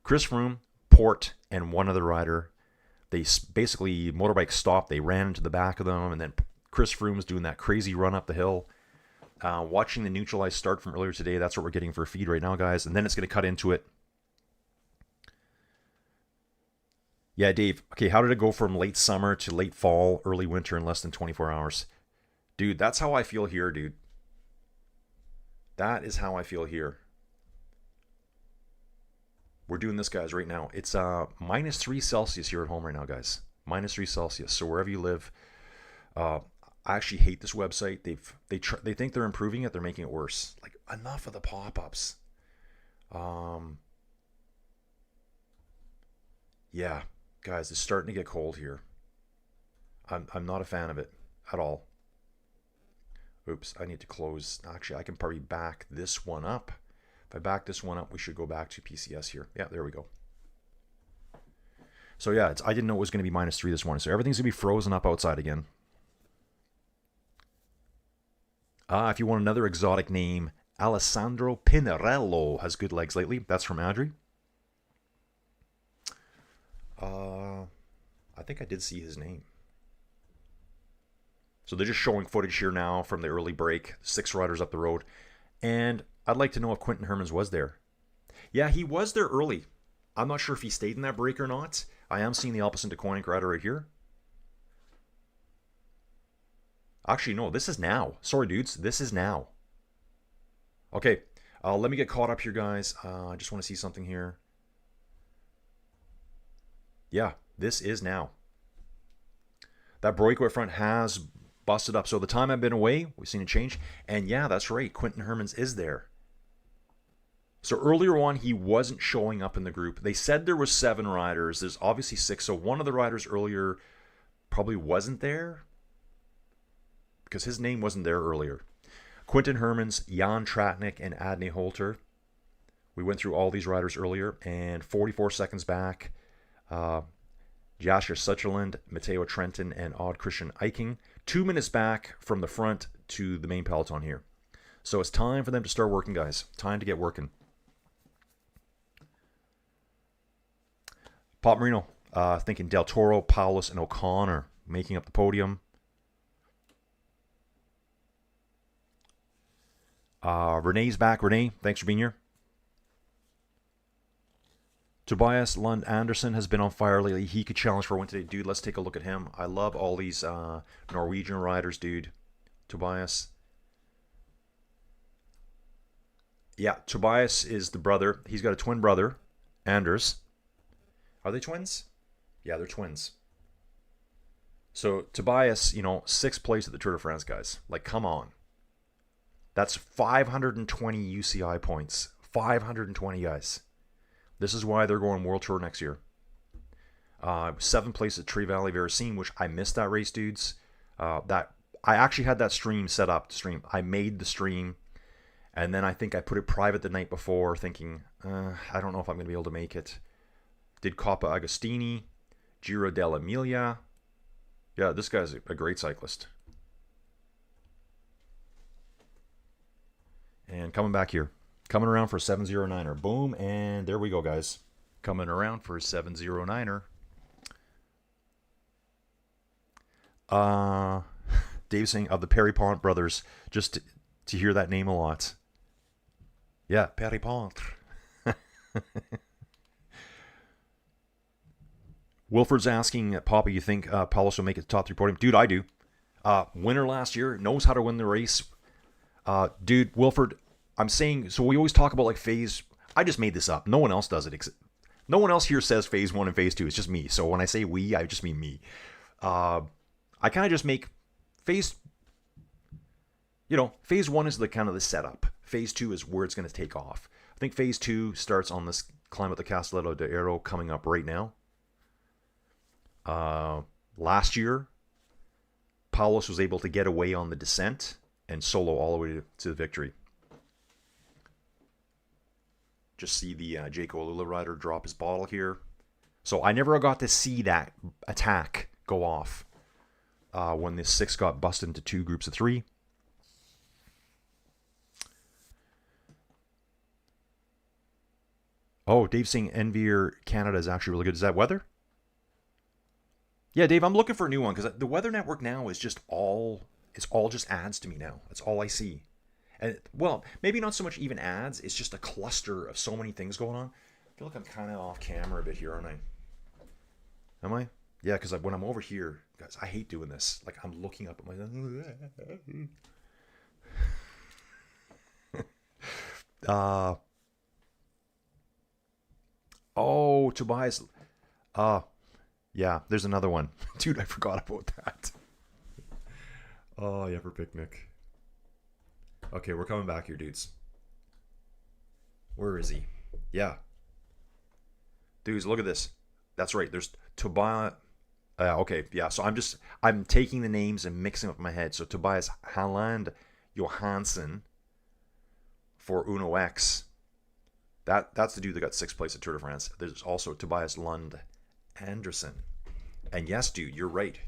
Chris Froome, Porte, and one other rider. They basically, motorbike stopped. They ran into the back of them, and then Chris Froome was doing that crazy run up the hill. Watching the neutralized start from earlier today, that's what we're getting for a feed right now, guys. And then it's going to cut into it. Yeah, Dave. Okay, how did it go from late summer to late fall, early winter in less than 24 hours? Dude, that's how I feel here, dude. That is how I feel here. We're doing this, guys, right now. It's minus 3 Celsius here at home right now, guys. Minus 3 Celsius. So wherever you live, I actually hate this website. They think they're improving it. They're making it worse. Like, enough of the pop-ups. Yeah, guys, it's starting to get cold here. I'm not a fan of it at all. Oops, I need to close. Actually, I can probably back this one up. If I back this one up, we should go back to PCS here. Yeah, there we go. So yeah, I didn't know it was going to be minus 3 this morning. So everything's going to be frozen up outside again. If you want another exotic name, Alessandro Pinarello has good legs lately. That's from Adri. I think I did see his name. So they're just showing footage here now from the early break. 6 riders up the road. And I'd like to know if Quentin Hermans was there. Yeah, he was there early. I'm not sure if he stayed in that break or not. I am seeing the Alpecin de Koning rider right here. Actually, no, this is now. Sorry, dudes. This is now. Okay, let me get caught up here, guys. I just want to see something here. Yeah, this is now. That breakaway front has busted up. So the time I've been away, we've seen a change. And yeah, that's right. Quentin Hermans is there. So earlier on, he wasn't showing up in the group. They said there was 7 riders. There's obviously 6. So one of the riders earlier probably wasn't there because his name wasn't there earlier. Quentin Hermans, Jan Tratnik, and Adne Holter. We went through all these riders earlier. And 44 seconds back, Jasper Sutherland, Matteo Trentin, and Odd Christian Eiking. 2 minutes back from the front to the main peloton here. So it's time for them to start working, guys. Time to get working. Pop Marino, thinking Del Toro, Paulus, and O'Connor making up the podium. Renee's back. Renee, thanks for being here. Tobias Lund Anderson has been on fire lately. He could challenge for a win today. Dude, let's take a look at him. I love all these Norwegian riders, dude. Tobias. Yeah, Tobias is the brother. He's got a twin brother, Anders. Are they twins? Yeah, they're twins. So Tobias, 6th place at the Tour de France, guys. Like, come on. That's 520 UCI points. 520, guys. This is why they're going World Tour next year. 7th place at Tree Valley Veracine, which I missed that race, dudes. I actually had that stream set up to stream. I made the stream, And then I think I put it private the night before, thinking, I don't know if I'm going to be able to make it. Did Coppa Agostini, Giro dell'Emilia. Yeah, this guy's a great cyclist. And coming back here. Coming around for a 709er. Boom, and there we go, guys. Coming around for a 709er. Dave saying, of the Perry-Pont brothers, just to hear that name a lot. Yeah, Perry-Pont. Wilford's asking, Papa, you think Paulus will make it to top 3 podium? Dude, I do. Winner last year, knows how to win the race. Dude, Wilford, I'm saying, so we always talk about like phase. I just made this up. No one else does it. No one else here says phase 1 and phase 2. It's just me. So when I say we, I just mean me. I kind of just make phase, phase 1 is the kind of the setup. Phase 2 is where it's going to take off. I think phase 2 starts on this climb at the Castelletto de Aero coming up right now. Last year, Paulus was able to get away on the descent and solo all the way to the victory. Just see the Jake Olula rider drop his bottle here. So I never got to see that attack go off when this 6 got busted into 2 groups of 3. Oh, Dave's saying Envier Canada is actually really good. Is that weather? Yeah, Dave, I'm looking for a new one because the Weather Network now is just all just ads to me now. That's all I see. And, well, maybe not so much even ads. It's just a cluster of so many things going on. I feel like I'm kind of off camera a bit here, aren't I? Am I? Yeah, because when I'm over here, guys, I hate doing this. Like, I'm looking up at my... Oh, Tobias... yeah, there's another one. Dude, I forgot about that. Oh, yeah, for picnic. Okay, we're coming back here, dudes. Where is he? Yeah. Dudes, look at this. That's right. There's Tobias. Okay, yeah. So I'm taking the names and mixing up in my head. So Tobias Halland Johansson for Uno X. That's the dude that got 6th place at Tour de France. There's also Tobias Lund Anderson. And yes, dude, you're right.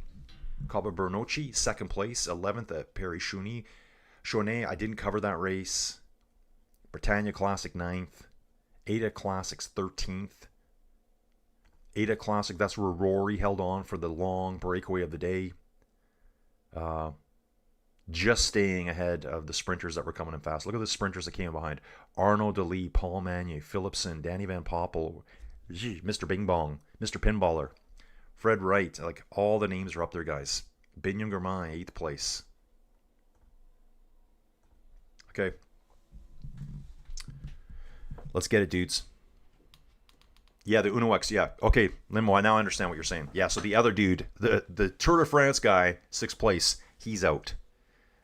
Coppa Bernocchi, 2nd place, 11th at Paris-Chauny. Chauny, I didn't cover that race. Britannia Classic 9th. Ada Classics 13th. Ada Classic, that's where Rory held on for the long breakaway of the day. Just staying ahead of the sprinters that were coming in fast. Look at the sprinters that came behind. Arnaud Delis, Paul Magne, Philipsen, Danny Van Poppel, Mr. Bing Bong, Mr. Pinballer, Fred Wright. Like, all the names are up there, guys. Biniam Girmay, 8th place. Okay. Let's get it, dudes. Yeah, the Uno X, yeah. Okay, Limo, I now understand what you're saying. Yeah, so the other dude, the Tour de France guy, 6th place, he's out.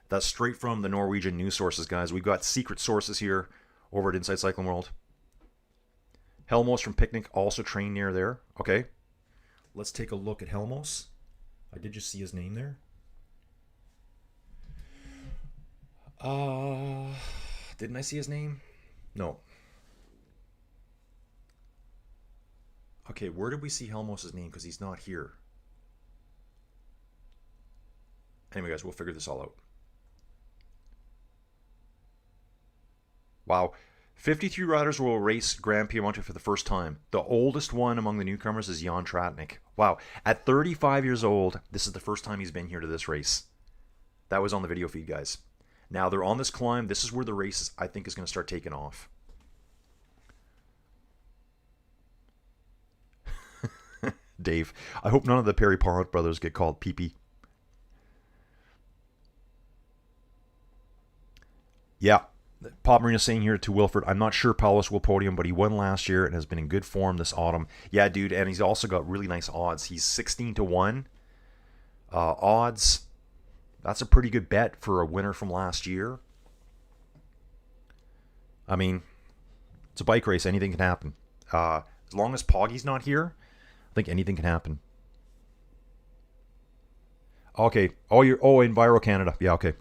That's straight from the Norwegian news sources, guys. We've got secret sources here over at Inside Cycling World. Helmos from Picnic also trained near there. Okay. Let's take a look at Helmos. I did just see his name there. Didn't I see his name? No. Okay, where did we see Helmos' name? Because he's not here. Anyway, guys, we'll figure this all out. Wow. 53 riders will race Gran Piemonte for the first time. The oldest one among the newcomers is Jan Tratnik. Wow. At 35 years old, this is the first time he's been here to this race. That was on the video feed, guys. Now, they're on this climb. This is where the race, I think, is going to start taking off. Dave, I hope none of the Perry-Pont brothers get called pee-pee. Yeah. Pop Marina saying here to Wilford, I'm not sure Paulus will podium, but he won last year and has been in good form this autumn. Yeah, dude, and he's also got really nice odds. He's 16-1 odds. That's a pretty good bet for a winner from last year. I mean, it's a bike race. Anything can happen. As long as Poggy's not here, I think anything can happen. Okay. Enviro Canada. Yeah, okay.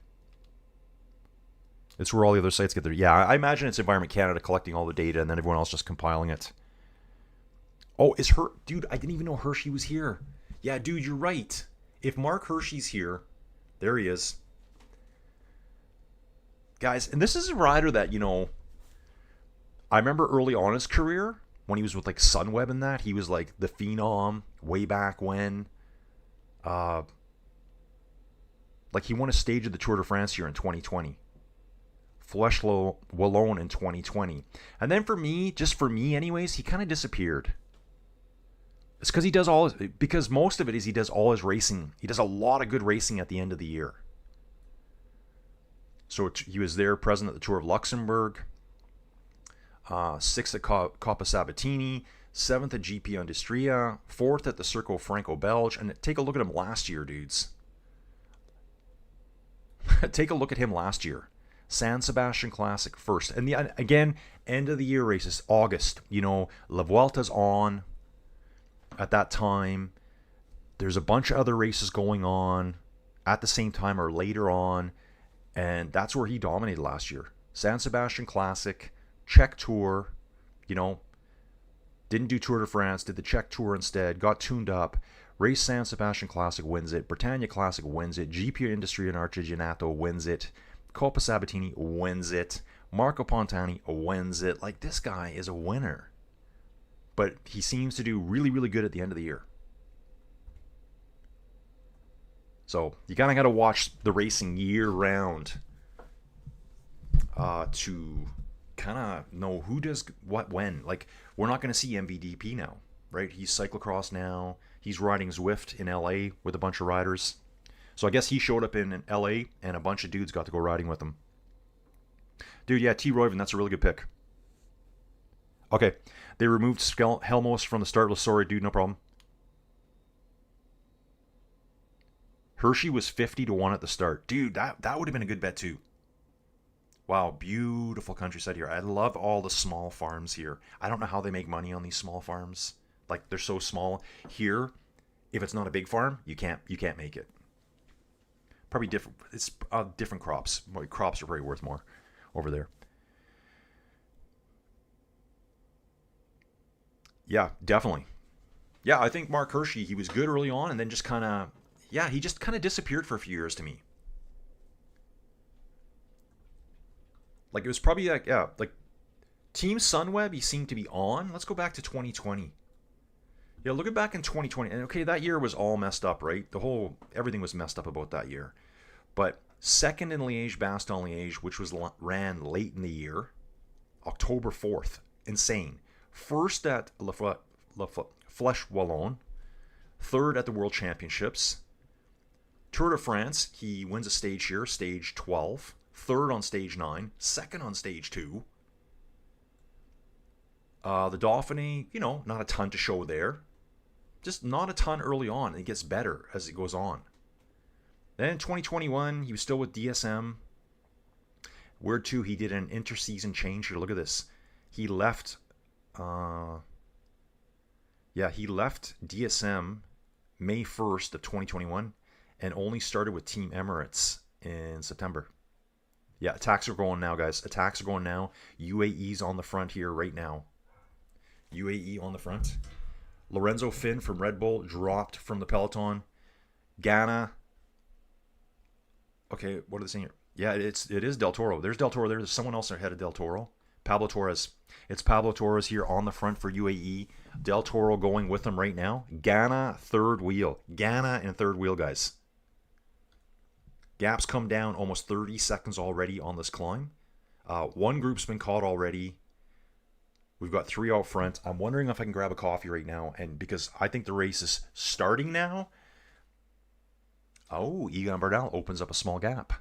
It's where all the other sites get their... Yeah, I imagine it's Environment Canada collecting all the data and then everyone else just compiling it. Oh, is her... Dude, I didn't even know Hershey was here. Yeah, dude, you're right. If Mark Hershey's here, there he is. Guys, and this is a rider that, you know, I remember early on in his career, when he was with, like, Sunweb and that, he was, like, the phenom way back when. Like, he won a stage of the Tour de France here in 2020. Flèche Wallonne in 2020. And then for me, just for me anyways, he kind of disappeared. It's because he does all... Because most of it is he does all his racing. He does a lot of good racing at the end of the year. So he was there present at the Tour of Luxembourg. 6th at Coppa Sabatini. 7th at GP Industria. 4th at the Circo Franco-Belge. And take a look at him last year, dudes. Take a look at him last year. San Sebastian Classic first. And again, end of the year races. August. You know, La Vuelta's on at that time. There's a bunch of other races going on at the same time or later on. And that's where he dominated last year. San Sebastian Classic, Czech Tour, you know, didn't do Tour de France, did the Czech Tour instead, got tuned up, raced San Sebastian Classic, wins it, Britannia Classic wins it, GP Industria and Artigianato wins it, Coppa Sabatini wins it, Marco Pantani wins it. Like, this guy is a winner. But he seems to do really, really good at the end of the year. So you kind of got to watch the racing year round to kind of know who does what when. Like, we're not going to see MVDP now, right? He's cyclocross now. He's riding Zwift in LA with a bunch of riders. So I guess he showed up in LA and a bunch of dudes got to go riding with him. Dude, yeah, T. Royven, that's a really good pick. Okay, they removed Helmos from the start. Sorry, dude, no problem. Hershey was 50-1 at the start. Dude, that would have been a good bet too. Wow, beautiful countryside here. I love all the small farms here. I don't know how they make money on these small farms. Like, they're so small. Here, if it's not a big farm, you can't make it. Probably different. It's different crops. Crops are probably worth more over there. Yeah, definitely. Yeah, I think Mark Hershey, he was good early on and then just kind of... Yeah, he just kind of disappeared for a few years to me. Like, it was probably like, yeah, like Team Sunweb, he seemed to be on. Let's go back to 2020. Yeah, looking back in 2020, and okay, that year was all messed up, right? Everything was messed up about that year. But second in Liège-Bastogne-Liège, which was ran late in the year, October 4th, insane. First at Flèche Wallonne, third at the World Championships. Tour de France, he wins a stage here, stage 12. Third on stage 9. Second on stage 2. The Dauphiné, you know, not a ton to show there. Just not a ton early on. It gets better as it goes on. Then in 2021, he was still with DSM. Word 2, he did an interseason change here. Look at this. He left... he left DSM May 1st of 2021 and only started with Team Emirates in September. Yeah, attacks are going now, guys. Attacks are going now. UAE's on the front here right now. UAE on the front. Lorenzo Finn from Red Bull dropped from the peloton. Ghana. Okay, what are they saying here? Yeah, it is Del Toro. There's Del Toro there. There's someone else ahead of Del Toro. Pablo Torres. It's Pablo Torres here on the front for UAE. Del Toro going with them right now. Ghana, third wheel. Ghana in third wheel, guys. Gaps come down almost 30 seconds already on this climb. One group's been caught already. We've got 3 out front. I'm wondering if I can grab a coffee right now, and because I think the race is starting now. Oh, Egan Bardal opens up a small gap.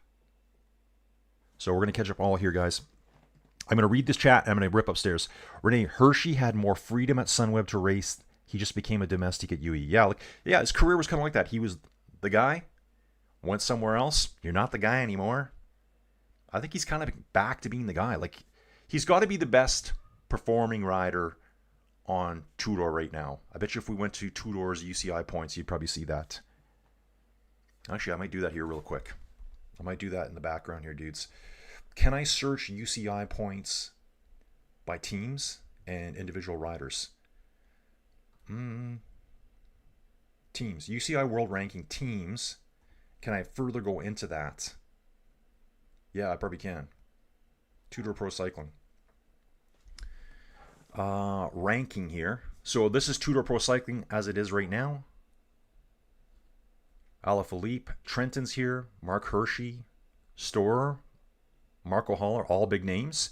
So we're going to catch up all here, guys. I'm going to read this chat, and I'm going to rip upstairs. Renee, Hershey had more freedom at Sunweb to race. He just became a domestic at UE. Yeah, his career was kind of like that. He was the guy, went somewhere else. You're not the guy anymore. I think he's kind of back to being the guy. Like, he's got to be the best performing rider on Tudor right now. I bet you if we went to Tudor's UCI points, you'd probably see that. Actually, I might do that here real quick. I might do that in the background here, dudes. Can I search UCI points by teams and individual riders? Teams. UCI World Ranking teams. Can I further go into that? Yeah, I probably can. Two-door pro cycling. Ranking here. So this is two-door pro cycling as it is right now. Alaphilippe, Trenton's here, Mark Hershey, Storer, Marco Haller, all big names.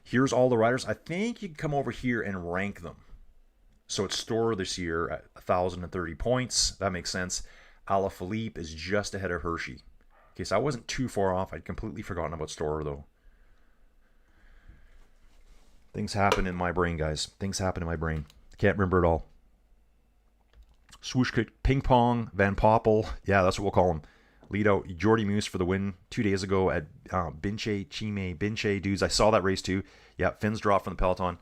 Here's all the riders. I think you can come over here and rank them. So it's Storer this year at 1,030 points. That makes sense. Alaphilippe is just ahead of Hershey. Okay, so I wasn't too far off. I'd completely forgotten about Storer, though. Things happen in my brain, guys. Things happen in my brain. Can't remember it all. Swoosh kick, ping pong, Van Poppel. Yeah, that's what we'll call him. Lead out Jordy Moose for the win 2 days ago at Binche, dudes. I saw that race too. Yeah, Finn's dropped from the peloton.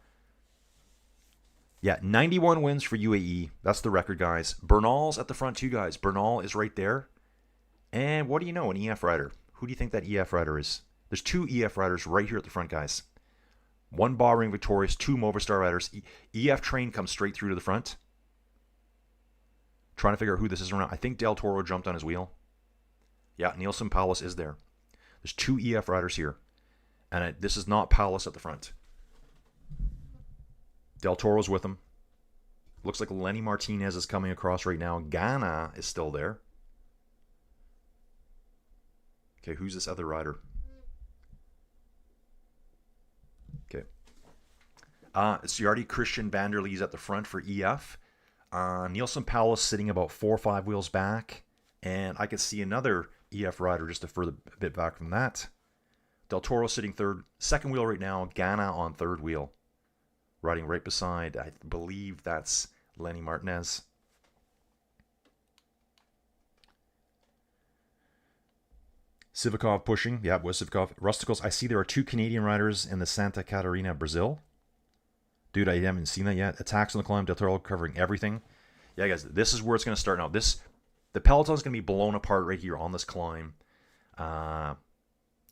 Yeah, 91 wins for UAE. That's the record, guys. Bernal's at the front too, guys. Bernal is right there. And what do you know, an EF rider? Who do you think that EF rider is? There's 2 EF riders right here at the front, guys. 1 Bahrain victorious, 2 Movistar riders. EF train comes straight through to the front. Trying to figure out who this is around. I think Del Toro jumped on his wheel. Yeah, Nielsen Palace is there. There's 2 EF riders here. And this is not Palace at the front. Del Toro's with him. Looks like Lenny Martinez is coming across right now. Ghana is still there. Okay, who's this other rider? Okay. It's Yardi Christian Vanderlee's at the front for EF. Nielsen Palace sitting about 4 or 5 wheels back. And I could see another EF rider just a further bit back from that. Del Toro sitting second wheel right now. Ghana on third wheel. Riding right beside, I believe that's Lenny Martinez. Sivakov pushing. Yeah, it was Sivakov. Rusticles. I see there are 2 Canadian riders in the Santa Catarina, Brazil. Dude, I haven't seen that yet. Attacks on the climb. Del Toro covering everything. Yeah, guys, this is where it's going to start now. The peloton's going to be blown apart right here on this climb. There'll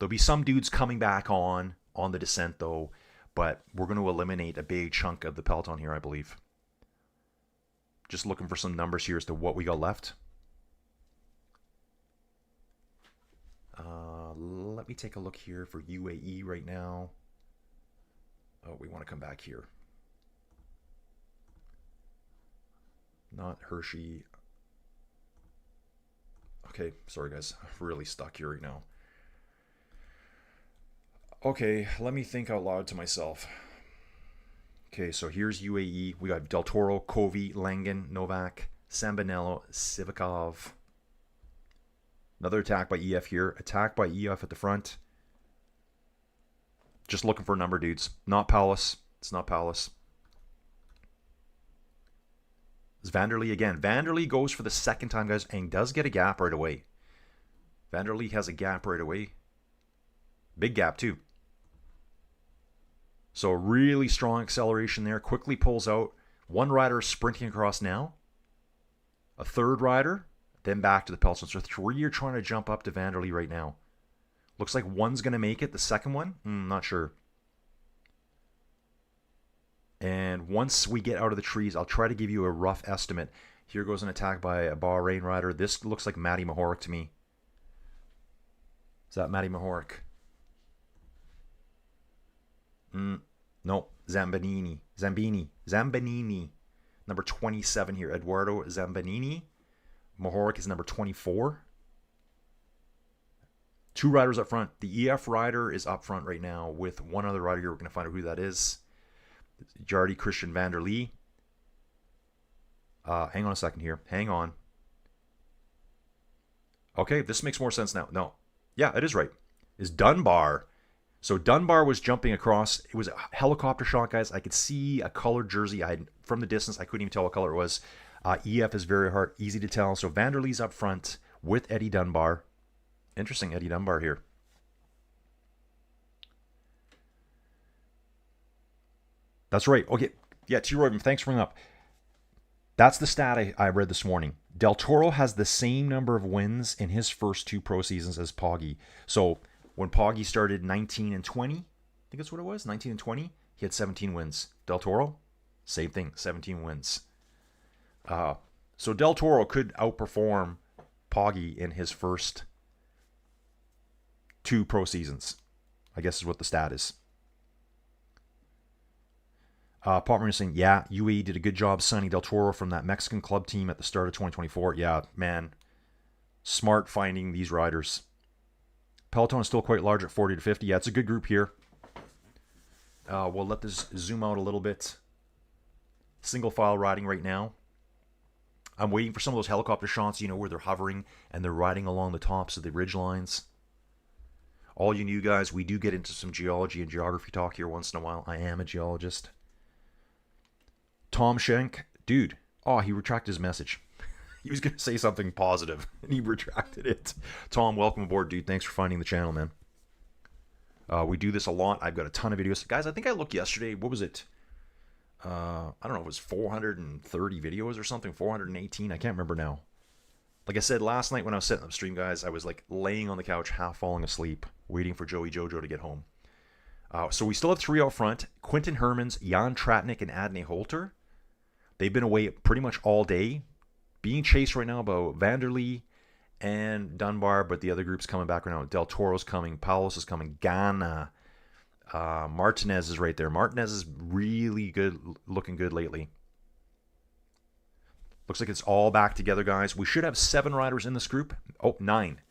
be some dudes coming back on the descent, though. But we're going to eliminate a big chunk of the peloton here, I believe. Just looking for some numbers here as to what we got left. Let me take a look here for UAE right now. Oh, we want to come back here. Not Hershey. Okay, sorry guys. I'm really stuck here right now. Okay, let me think out loud to myself. Okay, so here's UAE. We got Del Toro, Covey, Langen, Novak, Sambanello, Sivakov. Another attack by EF here. Attack by EF at the front. Just looking for a number, dudes. Not Palace. It's not Palace. It's Vanderlee again. Vanderlee goes for the second time, guys, and does get a gap right away. Vanderlee has a gap right away. Big gap, too. So really strong acceleration there. Quickly pulls out. 1 rider sprinting across now. A 3rd rider. Then back to the peloton. So 3 are trying to jump up to Vanderlee right now. Looks like 1's going to make it. The second one? Not sure. And once we get out of the trees, I'll try to give you a rough estimate. Here goes an attack by a Bahrain rider. This looks like Matty Mahoric to me. Is that Matty Mahoric? No, Zambini. Number 27 here. Eduardo Zambini. Mahoric is number 24. 2 riders up front. The EF rider is up front right now with 1 other rider here. We're going to find out who that is. Jardy Christian Vanderlee. Hang on a second here. Hang on. Okay, this makes more sense now. No. Yeah, it is right. Is Dunbar. So Dunbar was jumping across. It was a helicopter shot, guys. I could see a colored jersey. From the distance, I couldn't even tell what color it was. EF is very hard, easy to tell. So Vanderlee's up front with Eddie Dunbar. Interesting, Eddie Dunbar here. That's right. Okay. Yeah, T. Roy, thanks for bringing up. That's the stat I read this morning. Del Toro has the same number of wins in his first 2 pro seasons as Poggi. So When Poggi started 19 and 20, I think that's what it was, 19 and 20, he had 17 wins. Del Toro, same thing, 17 wins. So Del Toro could outperform Poggi in his first 2 pro seasons, I guess is what the stat is. Palmer is saying, yeah, UAE did a good job signing Del Toro from that Mexican club team at the start of 2024. Yeah, man, smart finding these riders. Peloton is still quite large at 40 to 50. Yeah, it's a good group here. We'll let this zoom out a little bit. Single file riding right now. I'm waiting for some of those helicopter shots, you know, where they're hovering and they're riding along the tops of the ridge lines. All you new guys, we do get into some geology and geography talk here once in a while. I am a geologist. Tom Schenk, dude, oh, he retracted his message. He was going to say something positive, and he retracted it. Tom, welcome aboard, dude. Thanks for finding the channel, man. We do this a lot. I've got a ton of videos. Guys, I think I looked yesterday. What was it? I don't know. It was 430 videos or something. 418. I can't remember now. Like I said, last night when I was setting up stream, guys, I was like laying on the couch, half falling asleep, waiting for Joey Jojo to get home. So we still have 3 out front. Quinten Hermans, Jan Tratnik, and Adne Holter. They've been away pretty much all day. Being chased right now by Vanderlee and Dunbar, but the other group's coming back right now. Del Toro's coming. Paulos is coming. Ghana. Martinez is right there. Martinez is really good, looking good lately. Looks like it's all back together, guys. We should have 7 riders in this group. Oh, 9.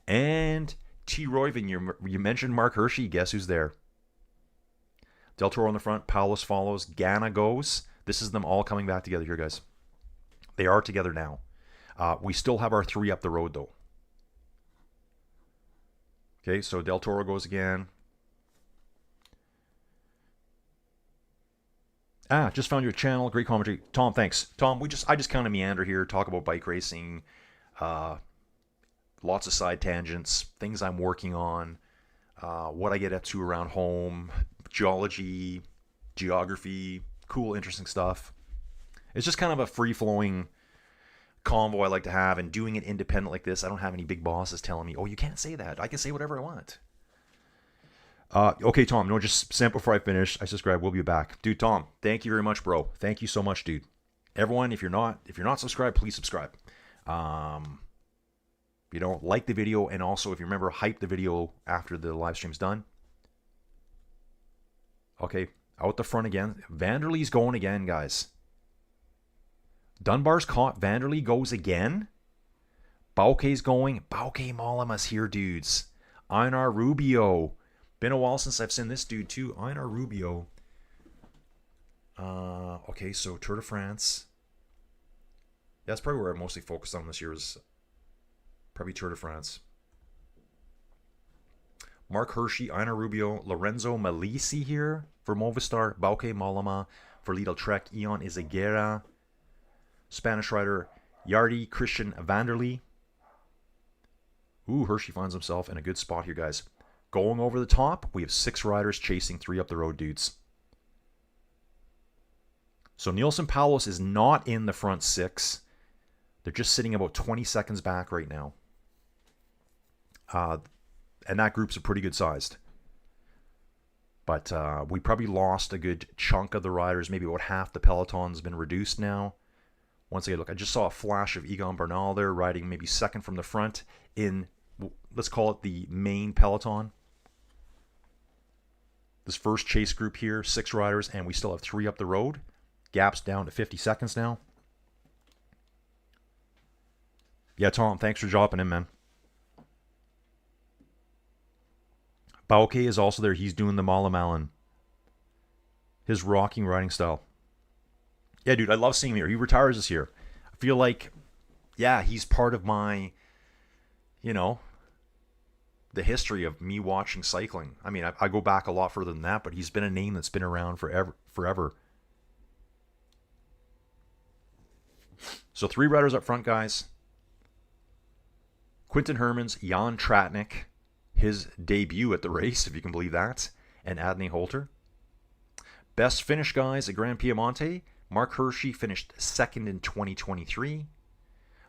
And T. Royven, you mentioned Mark Hershey. Guess who's there? Del Toro on the front. Paulos follows. Ghana goes. This is them all coming back together here, guys. They are together now. We still have our 3 up the road, though. Okay, so Del Toro goes again. Just found your channel. Great commentary. Tom, thanks. Tom, I just kind of meander here, talk about bike racing, lots of side tangents, things I'm working on, what I get up to around home, geology, geography, cool, interesting stuff. It's just kind of a free-flowing convo I like to have, and doing it independent like this, I don't have any big bosses telling me, oh, you can't say that. I can say whatever I want. Okay, Tom, no, just sample before I finish. I subscribe. We'll be back. Dude, Tom, thank you very much, bro. Thank you so much, dude. Everyone, if you're not subscribed, please subscribe. Like the video, and also, if you remember, hype the video after the live stream's done. Okay, out the front again. Vanderlee's going again, guys. Dunbar's caught. Vanderlee goes again. Bauke's going. Bauke Mollema's here, dudes. Einar Rubio. Been a while since I've seen this dude, too. Einar Rubio. Okay, so Tour de France. That's probably where I mostly focused on this year, is probably Tour de France. Mark Hershey, Einar Rubio, Lorenzo Malisi here for Movistar. Bauke Mollema for Lidl Trek. Ion Izagirre. Spanish rider Yardi Christian Vanderlee. Ooh, Hershey finds himself in a good spot here, guys. Going over the top, we have 6 riders chasing 3 up the road, dudes. So Nielsen Paulos is not in the front 6. They're just sitting about 20 seconds back right now. And that group's a pretty good sized. But we probably lost a good chunk of the riders. Maybe about half the peloton's been reduced now. Once again, look, I just saw a flash of Egan Bernal there riding maybe second from the front in, let's call it the main peloton. This first chase group here, 6 riders, and we still have 3 up the road. Gap's down to 50 seconds now. Yeah, Tom, thanks for dropping in, man. Bauke is also there. He's doing the Malamalan. His rocking riding style. Yeah, dude, I love seeing him here. He retires this year. I feel like, yeah, he's part of my, the history of me watching cycling. I mean, I go back a lot further than that, but he's been a name that's been around forever. So 3 riders up front, guys. Quinten Hermans, Jan Tratnik, his debut at the race, if you can believe that, and Adne Holter. Best finish, guys, at Gran Piemonte. Mark Hershey finished 2nd in 2023.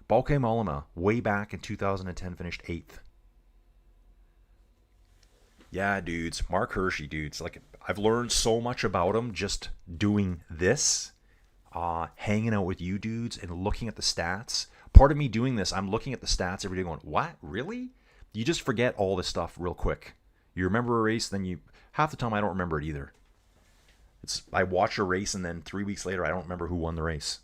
Bauke Mollema, way back in 2010, finished 8th. Yeah, dudes. Mark Hershey, dudes. Like, I've learned so much about him just doing this, hanging out with you dudes and looking at the stats. Part of me doing this, I'm looking at the stats every day going, what? Really? You just forget all this stuff real quick. You remember a race, then you, half the time I don't remember it either. I watch a race and then 3 weeks later I don't remember who won the race.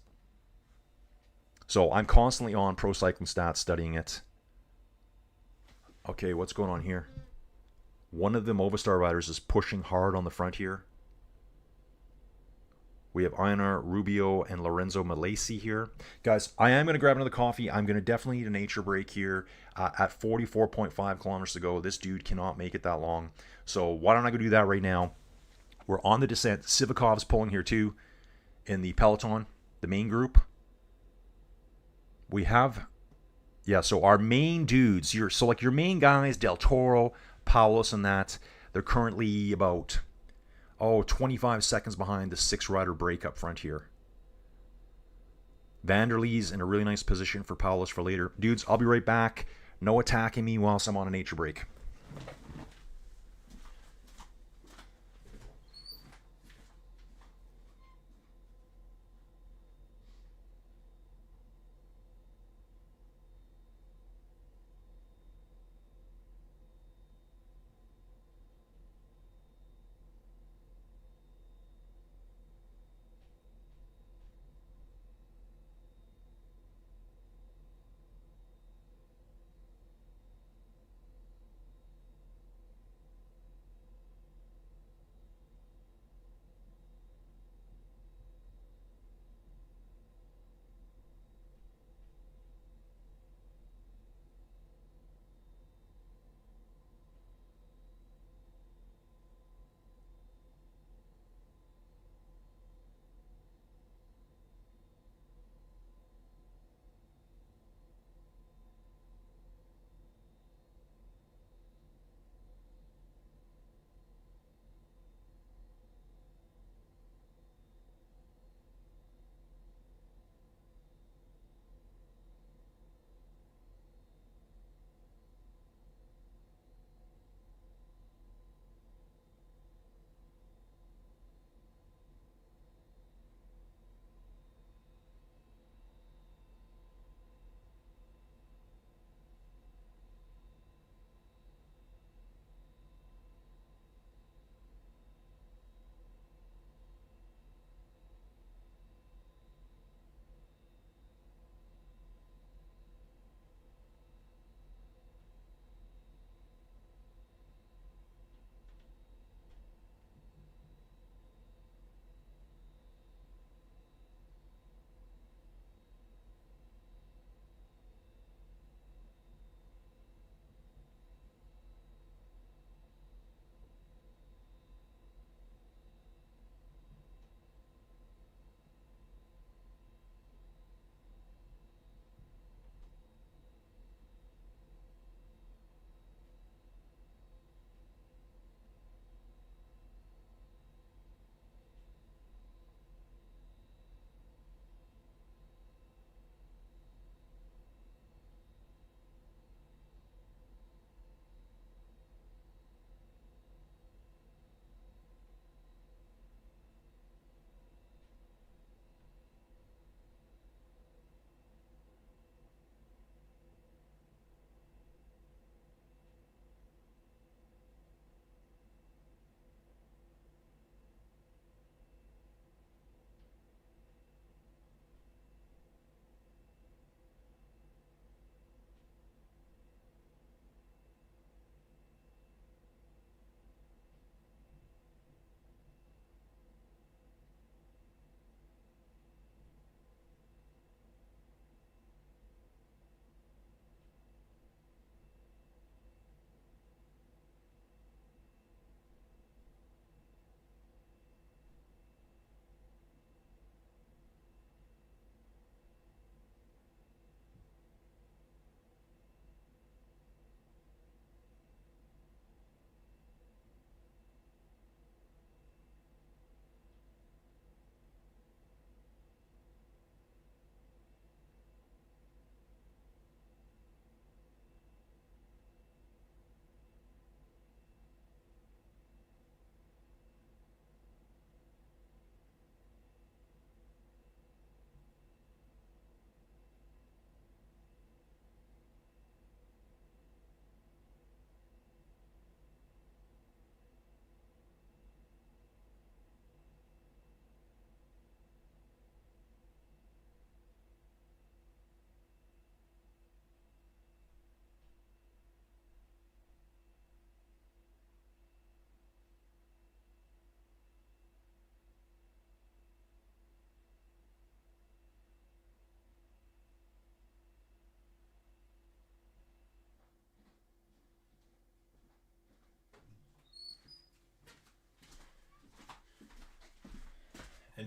So I'm constantly on Pro Cycling Stats studying it. Okay, what's going on here? One of the Movistar riders is pushing hard on the front here. We have Einar Rubio and Lorenzo Malesi here. Guys, I am going to grab another coffee. I'm going to definitely need a nature break here. At 44.5 kilometers to go, this dude cannot make it that long. So why don't I go do that right now? We're on the descent. Sivakov's pulling here too in the peloton, the main group. We have, yeah, so our main dudes, so like your main guys, Del Toro, Paulus and that, they're currently about, 25 seconds behind the 6-rider break up front here. Vanderlee's in a really nice position for Paulus for later. Dudes, I'll be right back. No attacking me whilst I'm on a nature break.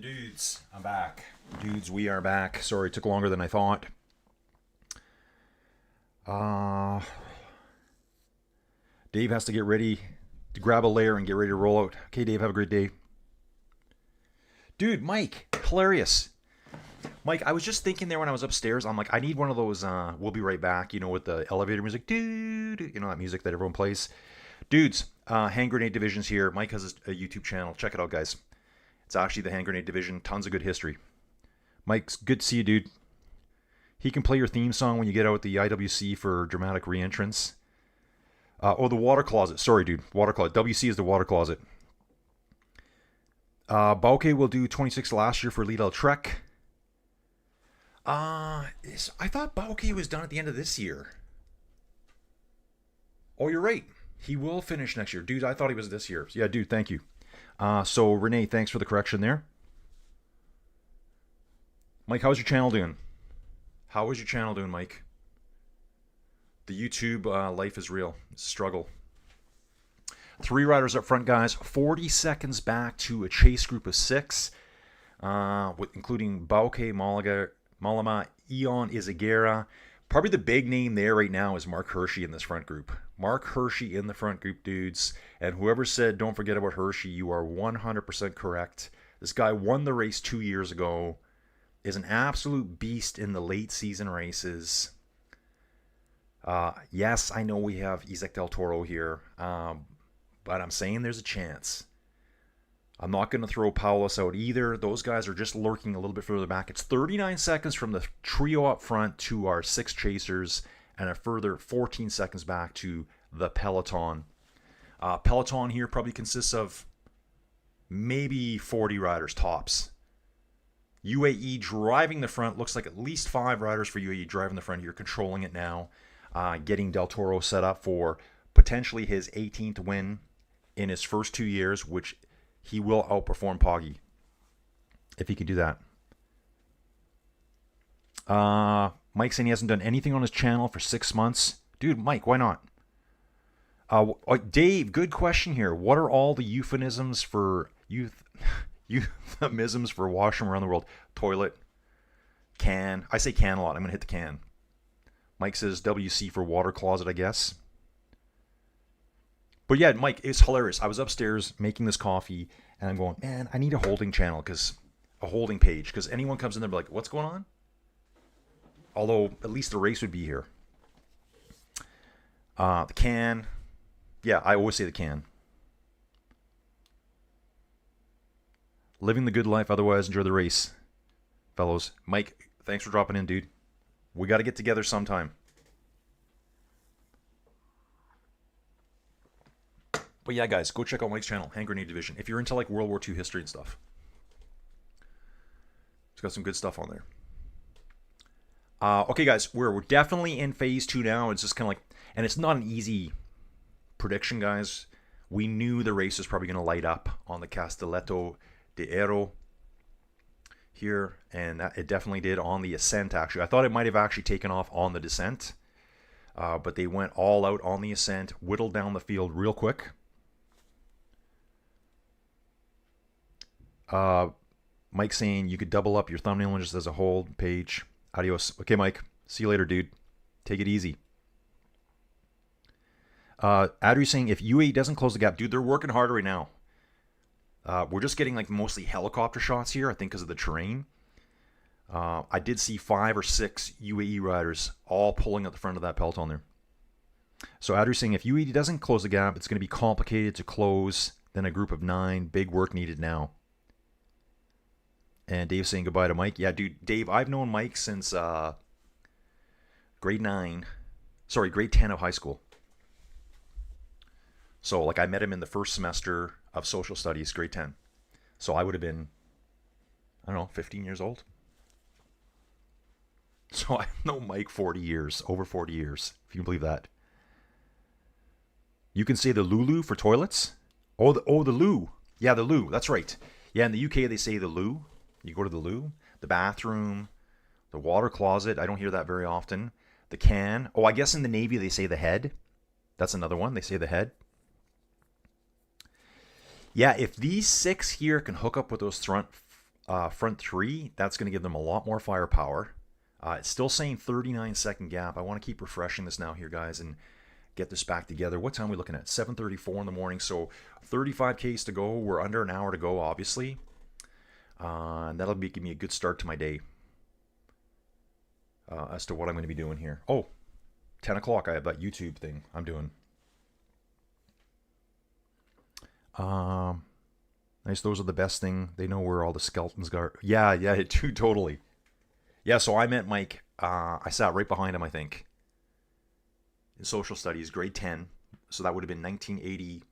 dudes. I'm back. Dudes, we are back. Sorry, it took longer than I thought. Dave has to get ready to grab a layer and get ready to roll out. Okay, Dave, have a great day. Dude, Mike, hilarious. Mike, I was just thinking there when I was upstairs, I'm like, I need one of those, we'll be right back, you know, with the elevator music. Dude, you know, that music that everyone plays. Dudes, Hand Grenade Division's here. Mike has a YouTube channel. Check it out, guys. It's actually the Hand Grenade Division. Tons of good history. Mike's good to see you, dude. He can play your theme song when you get out at the IWC for dramatic re-entrance. The water closet. Sorry, dude. Water closet. WC is the water closet. Bauke will do 26 last year for Lidl Trek. I thought Bauke was done at the end of this year. Oh, you're right. He will finish next year. Dude, I thought he was this year. Yeah, dude, thank you. So, Renee, thanks for the correction there. Mike, how's your channel doing? How is your channel doing, Mike? The YouTube life is real. It's a struggle. 3 riders up front, guys. 40 seconds back to a chase group of 6, including Bauke, Malama, Eon, Izagera. Probably the big name there right now is Mark Hershey in this front group. Mark Hershey in the front group, dudes. And whoever said don't forget about Hershey, you are 100% correct. This guy won the race 2 years ago. Is an absolute beast in the late season races. Yes, I know we have Isaac Del Toro here, but I'm saying there's a chance. I'm not going to throw Paulus out either. Those guys are just lurking a little bit further back. It's 39 seconds from the trio up front to our 6 chasers, and a further 14 seconds back to the peloton. Peloton here probably consists of maybe 40 riders tops. UAE driving the front. Looks like at least 5 riders for UAE driving the front here, controlling it now. Getting Del Toro set up for potentially his 18th win in his first 2 years, which he will outperform Poggy if he can do that. Mike saying he hasn't done anything on his channel for 6 months. Dude, Mike, why not? Dave, good question here. What are all the euphemisms for euphemisms for washroom around the world? Toilet, can. I say can a lot. I'm going to hit the can. Mike says WC for water closet, I guess. But yeah, Mike, it's hilarious. I was upstairs making this coffee, and I'm going, man, I need a holding channel, a holding page, because anyone comes in there and be like, what's going on? Although, at least the race would be here. The can. Yeah, I always say the can. Living the good life, otherwise enjoy the race. Fellows. Mike, thanks for dropping in, dude. We got to get together sometime. But yeah, guys, go check out Mike's channel, Hand Grenade Division, if you're into like World War II history and stuff. It's got some good stuff on there. Okay, guys, we're definitely in phase 2 now. It's just kind of like, and it's not an easy prediction, guys. We knew the race was probably going to light up on the Castelletto de Ero here, and it definitely did on the ascent, actually. I thought it might have actually taken off on the descent, but they went all out on the ascent, whittled down the field real quick. Mike saying you could double up your thumbnail just as a hold page. Adios. Okay, Mike. See you later, dude. Take it easy. Adri saying if UAE doesn't close the gap, dude, they're working harder right now. We're just getting like mostly helicopter shots here, I think, because of the terrain. I did see 5 or 6 UAE riders all pulling at the front of that peloton there. So Adri's saying if UAE doesn't close the gap, it's going to be complicated to close. Then a group of 9. Big work needed now. And Dave's saying goodbye to Mike. Yeah, dude, Dave, I've known Mike since grade 10 of high school. So, like, I met him in the first semester of social studies, grade 10. So I would have been, I don't know, 15 years old. So I've known Mike 40 years, over 40 years, if you can believe that. You can say the Lulu for toilets. Oh, the loo. Yeah, the loo. That's right. Yeah, in the UK they say the loo. You go to the loo, the bathroom, the water closet. I don't hear that very often. The can. Oh, I guess in the Navy they say the head. That's another one. They say the head. Yeah, if these 6 here can hook up with those front front three, that's going to give them a lot more firepower. It's still saying 39-second gap. I want to keep refreshing this now here, guys, and get this back together. What time are we looking at? 7:34 in the morning. So 35 Ks to go. We're under an hour to go, obviously. And that'll give me a good start to my day as to what I'm going to be doing here. Oh, 10 o'clock. I have that YouTube thing I'm doing. Nice. Those are the best thing. They know where all the skeletons are. Yeah, totally. Yeah, so I met Mike. I sat right behind him, I think. In social studies, grade 10. So that would have been 1980,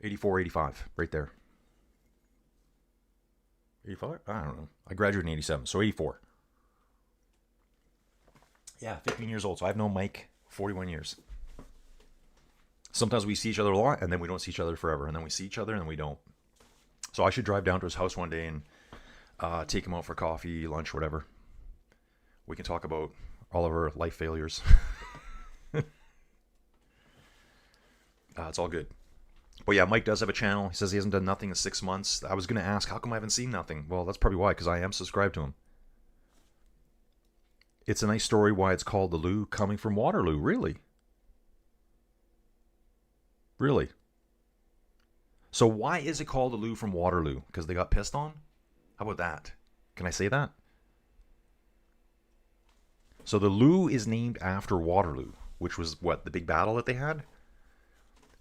84, 85, right there. 85? I don't know. I graduated in 87, so 84. Yeah, 15 years old. So I've known Mike 41 years. Sometimes we see each other a lot, and then we don't see each other forever. And then we see each other, and then we don't. So I should drive down to his house one day and take him out for coffee, lunch, whatever. We can talk about all of our life failures. It's all good. But yeah, Mike does have a channel. He says he hasn't done nothing in 6 months. I was going to ask, how come I haven't seen nothing? Well, that's probably why, because I am subscribed to him. It's a nice story why it's called the Lou, coming from Waterloo. Really? Really? So why is it called the Lou from Waterloo? Because they got pissed on? How about that? Can I say that? So the Lou is named after Waterloo, which was what, the big battle that they had?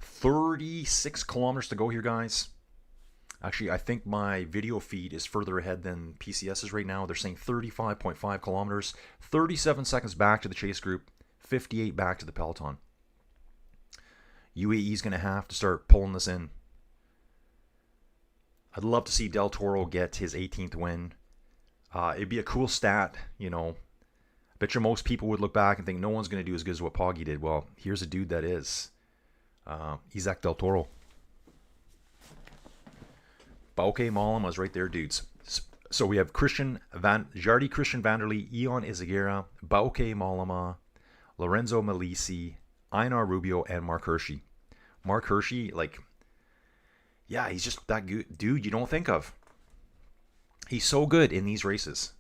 36 kilometers to go here, guys. Actually, I think my video feed is further ahead than PCS's right now. They're saying 35.5 kilometers, 37 seconds back to the chase group, 58 back to the peloton. UAE is going to have to start pulling this in. I'd love to see Del Toro get his 18th win. It'd be a cool stat, you know. I bet you most people would look back and think no one's going to do as good as what Poggy did. Well, here's a dude that is. Isaac Del Toro. Bauke Mollema is right there, dudes. So we have Jardy Christian Vanderlee, Ion Izagirre, Bauke Mollema, Lorenzo Malisi, Einar Rubio, and Mark Hirschi. Mark Hirschi, like, yeah, he's just that good dude you don't think of. He's so good in these races.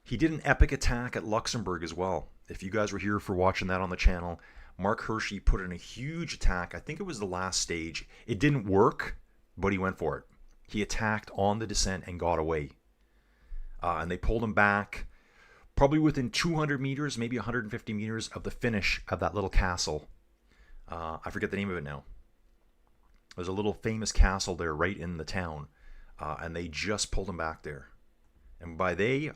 He did an epic attack at Luxembourg as well. If you guys were here for watching that on the channel, Mark Hirschi put in a huge attack. I think it was the last stage. It didn't work, but he went for it. He attacked on the descent and got away. And they pulled him back probably within 200 meters, maybe 150 meters of the finish of that little castle. I forget the name of it now. There's a little famous castle there right in the town. And they just pulled him back there. And by they,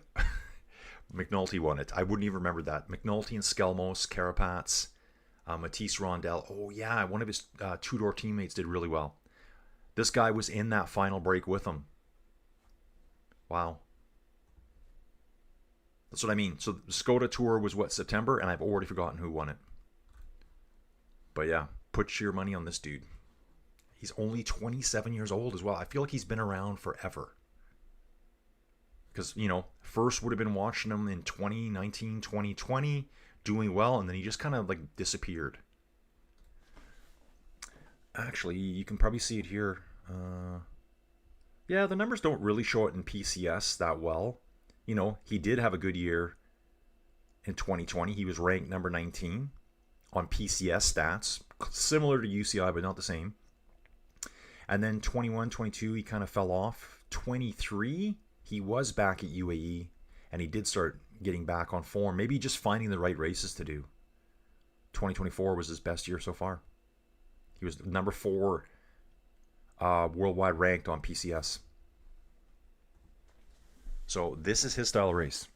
McNulty won it. I wouldn't even remember that. McNulty and Skelmos, Carapaz, Matisse Rondell. Oh yeah, one of his two-door teammates did really well. This guy was in that final break with him. Wow. That's what I mean. So the Skoda Tour was what, September? And I've already forgotten who won it. But yeah, put your money on this dude. He's only 27 years old as well. I feel like he's been around forever. Because, you know, first would have been watching him in 2019, 2020, doing well, and then he just kind of like disappeared. Actually, you can probably see it here. Yeah, the numbers don't really show it in PCS that well. You know, he did have a good year in 2020. He was ranked number 19 on PCS stats, similar to UCI, but not the same. And then 21, 22, he kind of fell off. 23, he was back at UAE, and he did start getting back on form. Maybe just finding the right races to do. 2024 was his best year so far. He was number 4 worldwide ranked on PCS. So this is his style of race.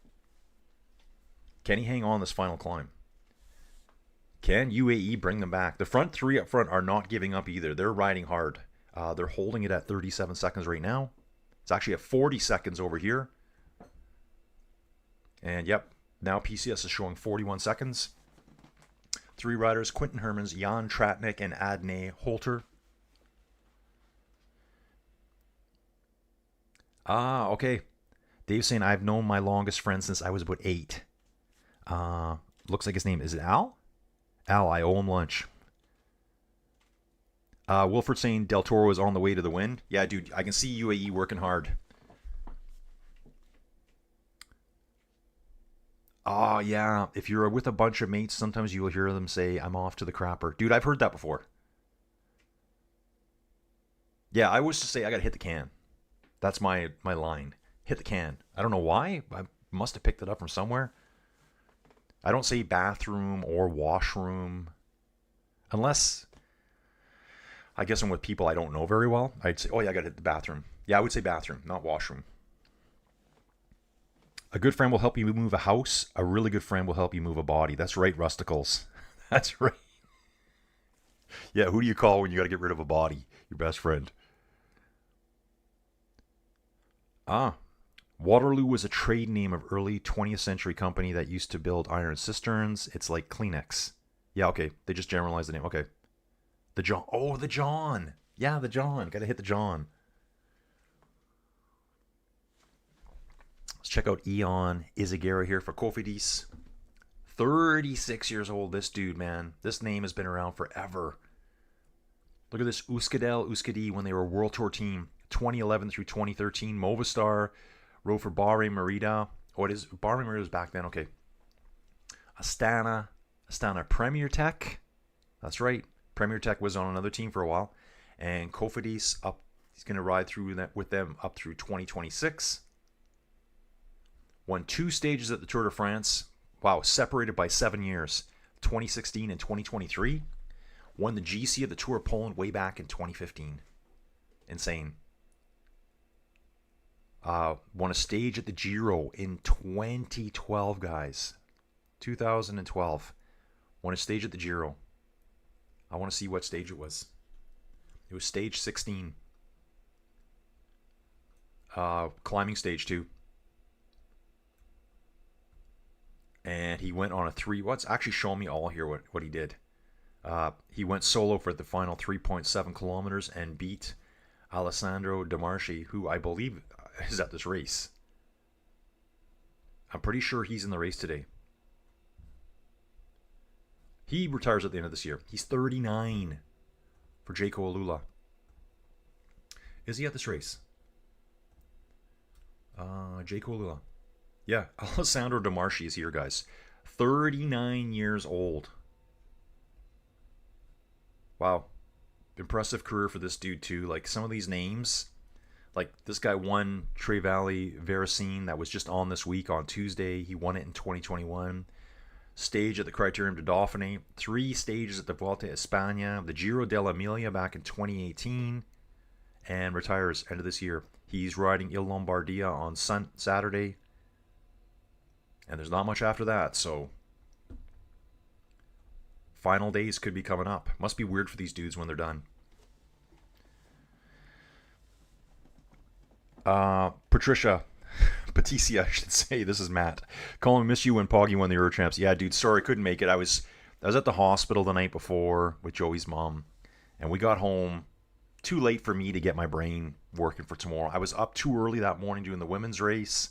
Can he hang on this final climb? Can UAE bring them back? The front three up front are not giving up either. They're riding hard. They're holding it at 37 seconds right now. It's actually at 40 seconds over here. And yep, now PCS is showing 41 seconds. 3 riders, Quinten Hermans, Jan Tratnik, and Adne Holter. Okay. Dave's saying, I've known my longest friend since I was about 8. Looks like his name, is it Al? Al, I owe him lunch. Wilford saying Del Toro is on the way to the win. Yeah, dude, I can see UAE working hard. Oh, yeah. If you're with a bunch of mates, sometimes you'll hear them say, I'm off to the crapper. Dude, I've heard that before. Yeah, I was to say I got to hit the can. That's my line. Hit the can. I don't know why. I must have picked it up from somewhere. I don't say bathroom or washroom. Unless, I guess I'm with people I don't know very well. I'd say, oh yeah, I got to hit the bathroom. Yeah, I would say bathroom, not washroom. A good friend will help you move a house. A really good friend will help you move a body. That's right, Rusticles. That's right. Yeah, who do you call when you got to get rid of a body? Your best friend. Ah, Waterloo was a trade name of early 20th century company that used to build iron cisterns. It's like Kleenex. Yeah, okay. They just generalized the name. Okay. The John. Oh, the John. Yeah, the John. Got to hit the John. Let's check out Eon Izagara here for Cofidis. 36 years old, this dude, man. This name has been around forever. Look at this Euskadi when they were a World Tour team. 2011 through 2013. Movistar. Rode for Bahrain Merida. Oh, it is. Bahrain Merida was back then. Okay. Astana Premier Tech. That's right. Premier Tech was on another team for a while. And Cofidis up. He's going to ride through that with them up through 2026. Won 2 stages at the Tour de France. Wow, separated by 7 years. 2016 and 2023. Won the GC of the Tour of Poland way back in 2015. Insane. Won a stage at the Giro in 2012, guys. 2012. Won a stage at the Giro. I want to see what stage it was. It was stage 16. Climbing stage 2. And he went on a 3. What's actually showing me all here what he did. He went solo for the final 3.7 kilometers and beat Alessandro De Marchi, who I believe is at this race. I'm pretty sure he's in the race today. He retires at the end of this year. He's 39 for Jaco Alula. Is he at this race? Jaco Alula. Yeah, Alessandro De Marchi is here, guys. 39 years old. Wow. Impressive career for this dude, too. Like, some of these names, like, this guy won Trevally Veracine. That was just on this week on Tuesday. He won it in 2021. Stage at the Criterium de Dauphiné. 3 stages at the Vuelta a España. The Giro dell'Emilia back in 2018. And retires end of this year. He's riding Il Lombardia on Saturday. And there's not much after that, so final days could be coming up. Must be weird for these dudes when they're done. Patricia, I should say. This is Matt. Colin, miss you when Poggy won the Eurochamps. Yeah, dude, sorry, couldn't make it. I was at the hospital the night before with Joey's mom, and we got home too late for me to get my brain working for tomorrow. I was up too early that morning doing the women's race.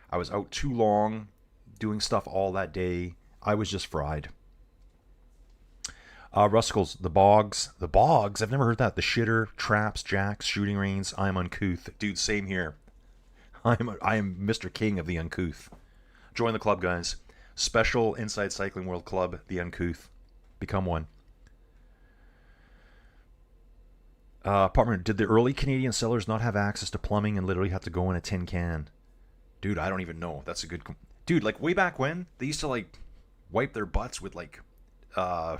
I was out too long doing stuff all that day. I was just fried. Rusticles, the bogs. The bogs? I've never heard that. The shitter, traps, jacks, shooting reins. I'm uncouth. Dude, same here. I am Mr. King of the uncouth. Join the club, guys. Special Inside Cycling World Club, the uncouth. Become one. Partner, did the early Canadian sellers not have access to plumbing and literally have to go in a tin can? Dude, I don't even know. That's a good... Dude, like way back when, they used to like wipe their butts with like the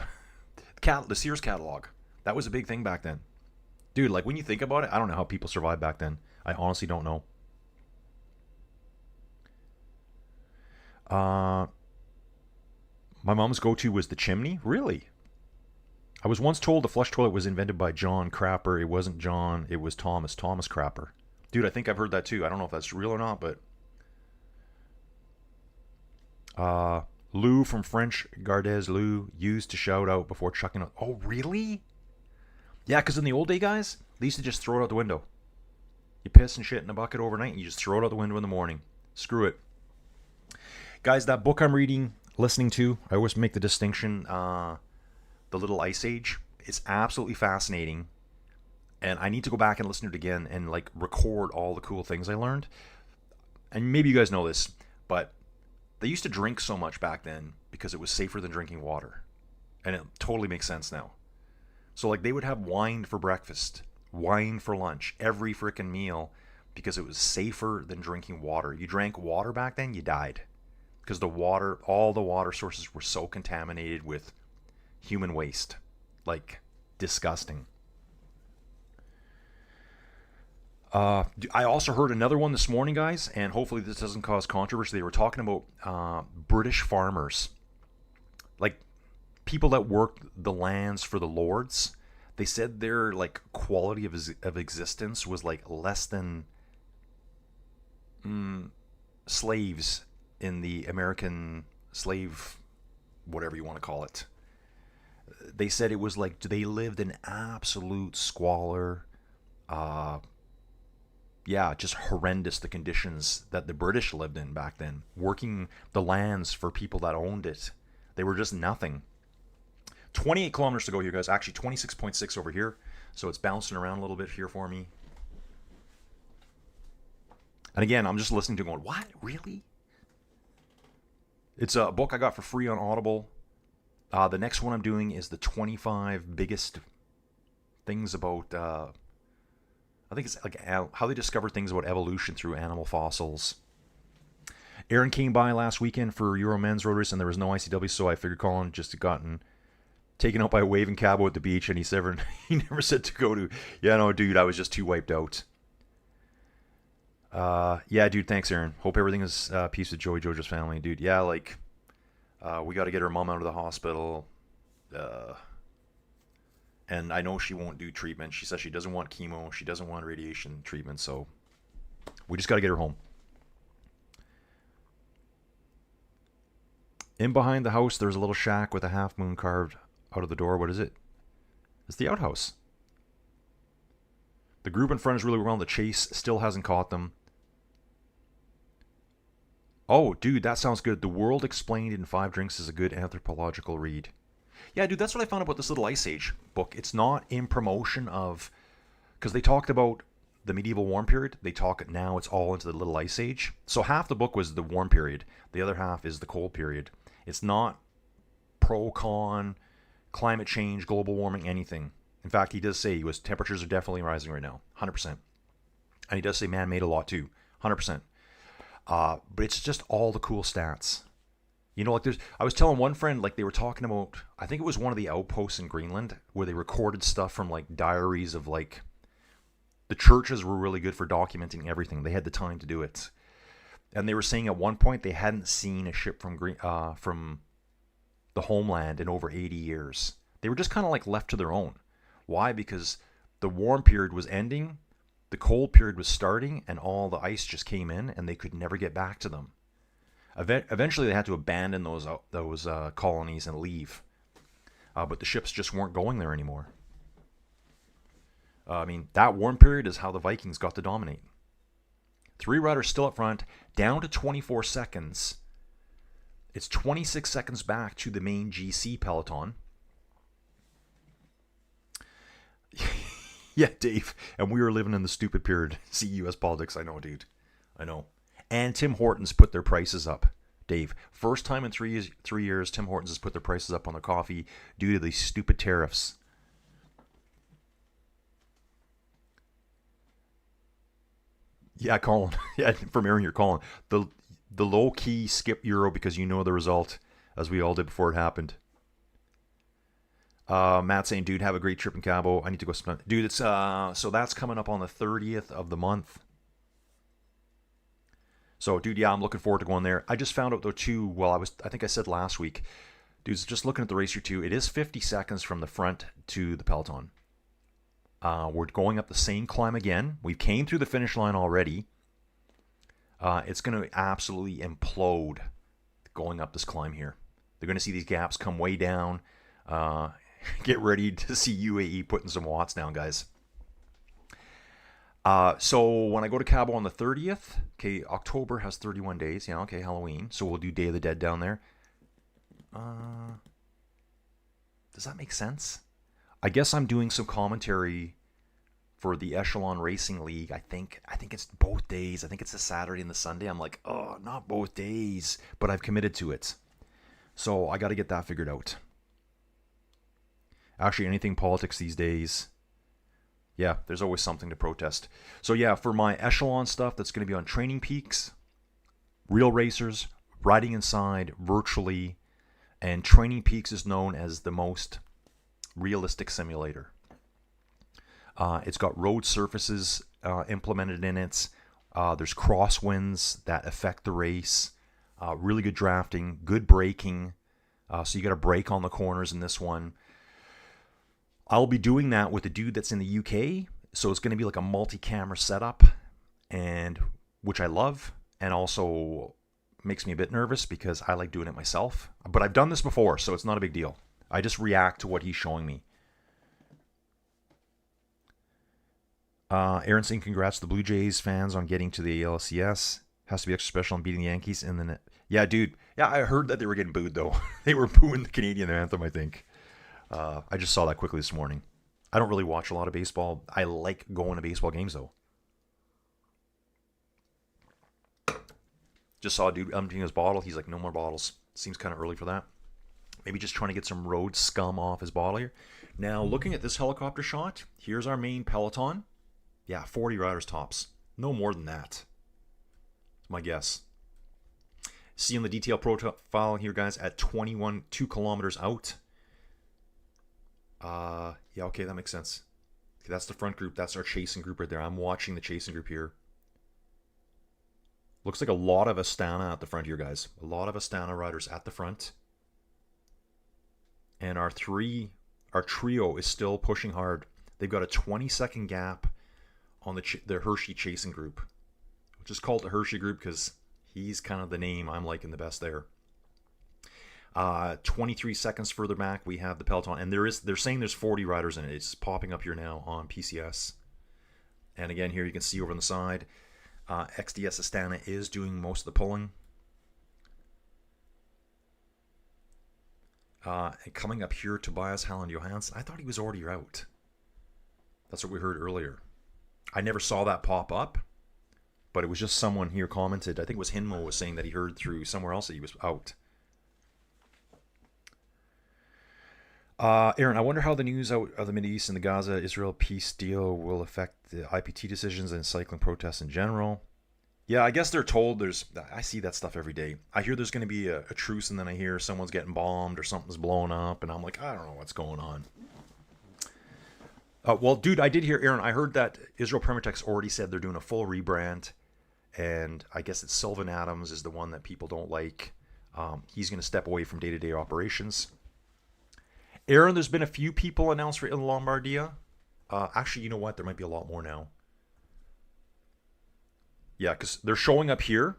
Sears catalog. That was a big thing back then. Dude, like when you think about it, I don't know how people survived back then. I honestly don't know. My mom's go-to was the chimney. Really? I was once told the flush toilet was invented by John Crapper. It wasn't John, it was Thomas Crapper. Dude, I think I've heard that too. I don't know if that's real or not, but... Lou from French Gardes Lou used to shout out before chucking out. Oh, really? Yeah, because in the old day, guys, they used to just throw it out the window. You piss and shit in a bucket overnight and you just throw it out the window in the morning. Screw it. Guys, that book I'm listening to, I always make the distinction, The Little Ice Age. It's absolutely fascinating. And I need to go back and listen to it again and like record all the cool things I learned. And maybe you guys know this, but they used to drink so much back then because it was safer than drinking water. And it totally makes sense now. So like they would have wine for breakfast, wine for lunch, every freaking meal because it was safer than drinking water. You drank water back then, you died. Because the water, all the water sources were so contaminated with human waste. Like, disgusting. I also heard another one this morning, guys, and hopefully this doesn't cause controversy. They were talking about British farmers, like people that worked the lands for the lords. They said their like quality of existence was like less than slaves in the American slave, whatever you want to call it. They said it was like they lived in absolute squalor. Yeah, just horrendous the conditions that the British lived in back then, working the lands for people that owned it. They were just nothing. 28 kilometers to go here, guys. Actually, 26.6 over here. So it's bouncing around a little bit here for me. And again, I'm just listening to it going, what? Really? It's a book I got for free on Audible. The next one I'm doing is the 25 biggest things about... I think it's like how they discover things about evolution through animal fossils. Aaron came by last weekend for Euro Men's Road Race, and there was no ICW, so I figured Colin just had gotten taken out by a waving cabo at the beach, and he never said to go to. Yeah, no, dude, I was just too wiped out. Yeah, dude, thanks, Aaron. Hope everything is peace with Joey Jojo's family, dude. Yeah, like we got to get her mom out of the hospital. And I know she won't do treatment. She says she doesn't want chemo. She doesn't want radiation treatment. So we just got to get her home. In behind the house, there's a little shack with a half moon carved out of the door. What is it? It's the outhouse. The group in front is really well. The chase still hasn't caught them. Oh, dude, that sounds good. The World Explained in 5 Drinks is a good anthropological read. Yeah, dude, that's what I found about this little Ice Age book. It's not in promotion of... Because they talked about the medieval warm period. They talk now it's all into the little Ice Age. So half the book was the warm period. The other half is the cold period. It's not pro-con, climate change, global warming, anything. In fact, he does say temperatures are definitely rising right now. 100%. And he does say man-made a lot too. 100%. But it's just all the cool stats. You know, like I was telling one friend, like they were talking about, I think it was one of the outposts in Greenland where they recorded stuff from like diaries of like, the churches were really good for documenting everything. They had the time to do it. And they were saying at one point they hadn't seen a ship from the homeland in over 80 years. They were just kind of like left to their own. Why? Because the warm period was ending, the cold period was starting, and all the ice just came in and they could never get back to them. Eventually, they had to abandon those colonies and leave. But the ships just weren't going there anymore. I mean, that warm period is how the Vikings got to dominate. 3 riders still up front, down to 24 seconds. It's 26 seconds back to the main GC peloton. Yeah, Dave. And we were living in the stupid period. See U.S. politics. I know, dude. I know. And Tim Hortons put their prices up, Dave. First time in 3 years, Tim Hortons has put their prices up on their coffee due to these stupid tariffs. Yeah, Colin. Yeah, from Aaron, you're calling. The low-key skip Euro because you know the result, as we all did before it happened. Matt saying, dude, have a great trip in Cabo. I need to go spend... Dude, it's so that's coming up on the 30th of the month. So, dude, yeah, I'm looking forward to going there. I just found out, though, too, I think I said last week, dudes, just looking at the race here, too, it is 50 seconds from the front to the peloton. We're going up the same climb again. We came through the finish line already. It's going to absolutely implode going up this climb here. They're going to see these gaps come way down. Get ready to see UAE putting some watts down, guys. So when I go to Cabo on the 30th, okay, October has 31 days. Yeah, okay, Halloween. So we'll do Day of the Dead down there. Does that make sense? I guess I'm doing some commentary for the Echelon Racing League. I think it's both days. I think it's the Saturday and the Sunday. I'm like, oh, not both days, but I've committed to it. So I got to get that figured out. Actually, anything politics these days, yeah, there's always something to protest. So yeah, for my Echelon stuff, that's going to be on Training Peaks, Real Racers, Riding Inside, virtually, and Training Peaks is known as the most realistic simulator. It's got road surfaces implemented in it. There's crosswinds that affect the race. Really good drafting, good braking. So you got to brake on the corners in this one. I'll be doing that with a dude that's in the UK. So it's going to be like a multi-camera setup, and which I love, and also makes me a bit nervous because I like doing it myself. But I've done this before, so it's not a big deal. I just react to what he's showing me. Aaron saying congrats to the Blue Jays fans on getting to the ALCS. Has to be extra special on beating the Yankees. And then, yeah, dude. Yeah, I heard that they were getting booed, though. They were booing the Canadian anthem, I think. I just saw that quickly this morning. I don't really watch a lot of baseball. I like going to baseball games, though. Just saw a dude emptying his bottle. He's like, no more bottles. Seems kind of early for that. Maybe just trying to get some road scum off his bottle here. Now, looking at this helicopter shot, here's our main peloton. Yeah, 40 riders tops. No more than that. That's my guess. Seeing the detail profile here, guys, at 2 kilometers out. Yeah, okay, that makes sense. Okay, that's the front group. That's our chasing group right there. I'm watching the chasing group here. Looks like a lot of Astana at the front here, guys. A lot of Astana riders at the front. And our trio is still pushing hard. They've got a 20-second gap on the Hershey chasing group, which is called the Hershey group because he's kind of the name I'm liking the best there. 23 seconds further back, we have the peloton, and they're saying there's 40 riders in it. It's popping up here now on PCS. And again, here you can see over on the side, XDS Astana is doing most of the pulling. And coming up here, Tobias Halland Johansson. I thought he was already out. That's what we heard earlier. I never saw that pop up, but it was just someone here commented. I think it was Hinmo was saying that he heard through somewhere else that he was out. Aaron, I wonder how the news out of the Mideast and the Gaza-Israel peace deal will affect the IPT decisions and cycling protests in general. Yeah, I guess they're told I see that stuff every day. I hear there's going to be a truce, and then I hear someone's getting bombed or something's blowing up, and I'm like, I don't know what's going on. Well, dude, I did hear, Aaron, I heard that Israel Permatex already said they're doing a full rebrand, and I guess it's Sylvan Adams is the one that people don't like. He's going to step away from day-to-day operations. Aaron, there's been a few people announced for Il Lombardia. Actually, you know what? There might be a lot more now. Yeah, because they're showing up here.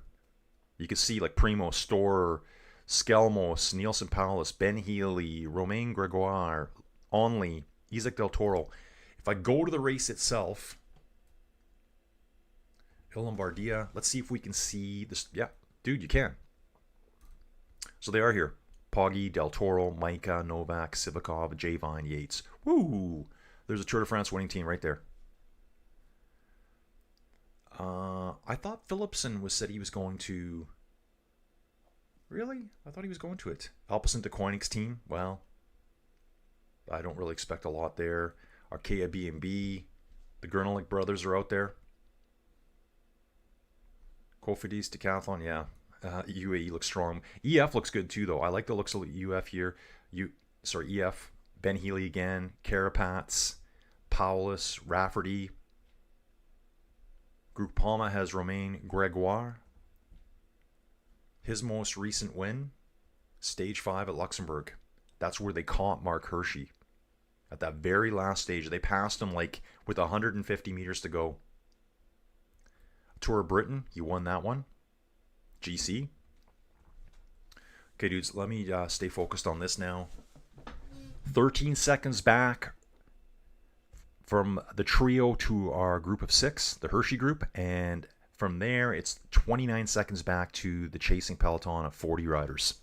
You can see like Primo, Storer, Skelmos, Nielsen Paulus, Ben Healy, Romain Gregoire, Onley, Isaac Del Toro. If I go to the race itself, Il Lombardia, let's see if we can see this. Yeah, dude, you can. So they are here. Poggi, Del Toro, Micah, Novak, Sivakov, Javine, Yates. Woo! There's a Tour de France winning team right there. I thought Philipsen said he was going to... Really? I thought he was going to it. Alpecin de Koenig's team? Well, I don't really expect a lot there. Arkea B&B. The Gernlich brothers are out there. Cofidis, Decathlon, yeah. UAE looks strong. EF looks good too, though. I like the looks of UF here. EF. Ben Healy again. Carapats. Paulus. Rafferty. Groupama has Romain Gregoire. His most recent win, stage 5 at Luxembourg. That's where they caught Mark Hershey. At that very last stage, they passed him like with 150 meters to go. Tour of Britain, he won that one. GC. Okay, dudes, let me stay focused on this now. 13 seconds back from the trio to our group of 6, the Hershey group, and from there it's 29 seconds back to the chasing peloton of 40 riders.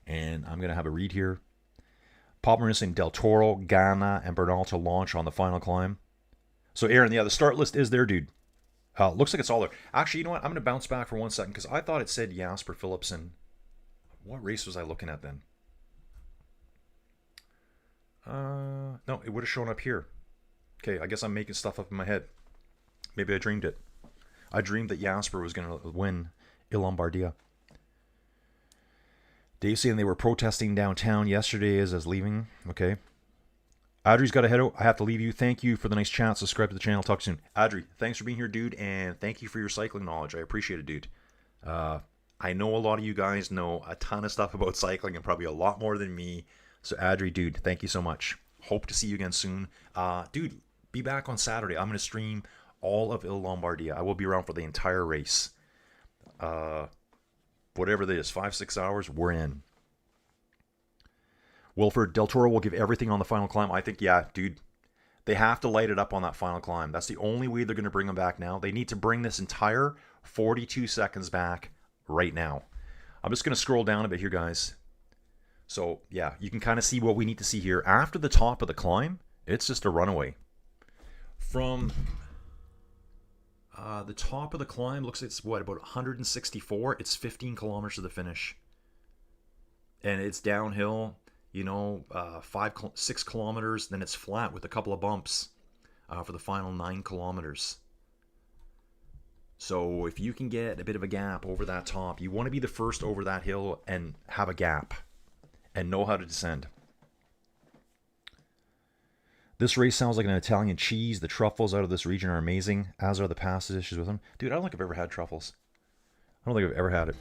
And I'm going to have a read here. Paul Maurice and Del Toro, Ghana, and Bernal to launch on the final climb. So Aaron, yeah, the start list is there, dude. Looks like it's all there. Actually, you know what? I'm going to bounce back for 1 second because I thought it said Jasper Philipsen. What race was I looking at then? No, it would have shown up here. Okay, I guess I'm making stuff up in my head. Maybe I dreamed it. I dreamed that Jasper was going to win Il Lombardia. Dave saying they were protesting downtown yesterday as I was leaving. Okay. Adri's got to head out. I have to leave you. Thank you for the nice chat. Subscribe to the channel. Talk soon. Adri, thanks for being here, dude. And thank you for your cycling knowledge. I appreciate it, dude. I know a lot of you guys know a ton of stuff about cycling and probably a lot more than me. So Adri, dude, thank you so much. Hope to see you again soon. Dude, be back on Saturday. I'm going to stream all of Il Lombardia. I will be around for the entire race. Whatever it is, 5-6 hours, we're in. Wilford, Del Toro will give everything on the final climb. I think, yeah, dude, they have to light it up on that final climb. That's the only way they're going to bring him back now. They need to bring this entire 42 seconds back right now. I'm just going to scroll down a bit here, guys. So, yeah, you can kind of see what we need to see here. After the top of the climb, it's just a runaway. From the top of the climb, looks like it's, what, about 164? It's 15 kilometers to the finish. And it's downhill, you know, 6 kilometers. Then it's flat with a couple of bumps for the final 9 kilometers. So if you can get a bit of a gap over that top, you want to be the first over that hill and have a gap and know how to descend. This race sounds like an Italian cheese. The truffles out of this region are amazing, as are the pasta dishes with them. Dude, I don't think I've ever had truffles. I don't think I've ever had it.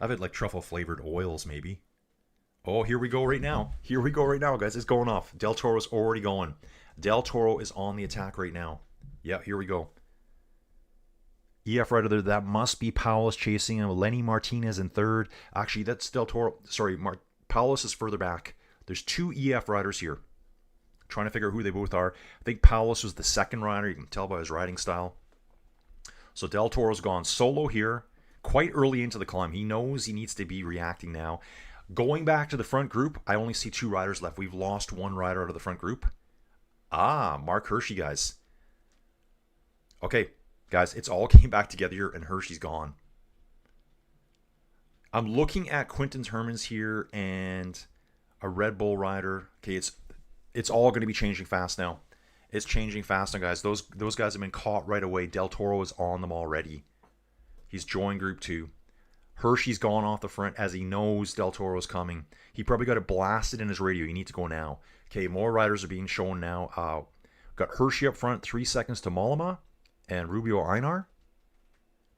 I've had like truffle flavored oils maybe. Oh, here we go right now. Here we go right now, guys. It's going off. Del Toro's already going. Del Toro is on the attack right now. Yeah, here we go. EF right there. That must be Paulus chasing him. Lenny Martinez in third. Actually, that's Del Toro. Sorry, Paulus is further back. There's 2 EF riders here. Trying to figure out who they both are. I think Paulus was the second rider. You can tell by his riding style. So Del Toro's gone solo here. Quite early into the climb. He knows he needs to be reacting now. Going back to the front group, I only see 2 riders left. We've lost 1 rider out of the front group. Mark Hershey, guys. Okay, guys, it's all came back together here, and Hershey's gone. I'm looking at Quinton Hermans here and a Red Bull rider. Okay, it's all going to be changing fast now. It's changing fast now, guys. Those guys have been caught right away. Del Toro is on them already. He's joined Group 2. Hershey's gone off the front as he knows Del Toro's coming. He probably got it blasted in his radio. You need to go now. Okay, more riders are being shown now. Got Hershey up front, 3 seconds to Mollema and Rubio Einar.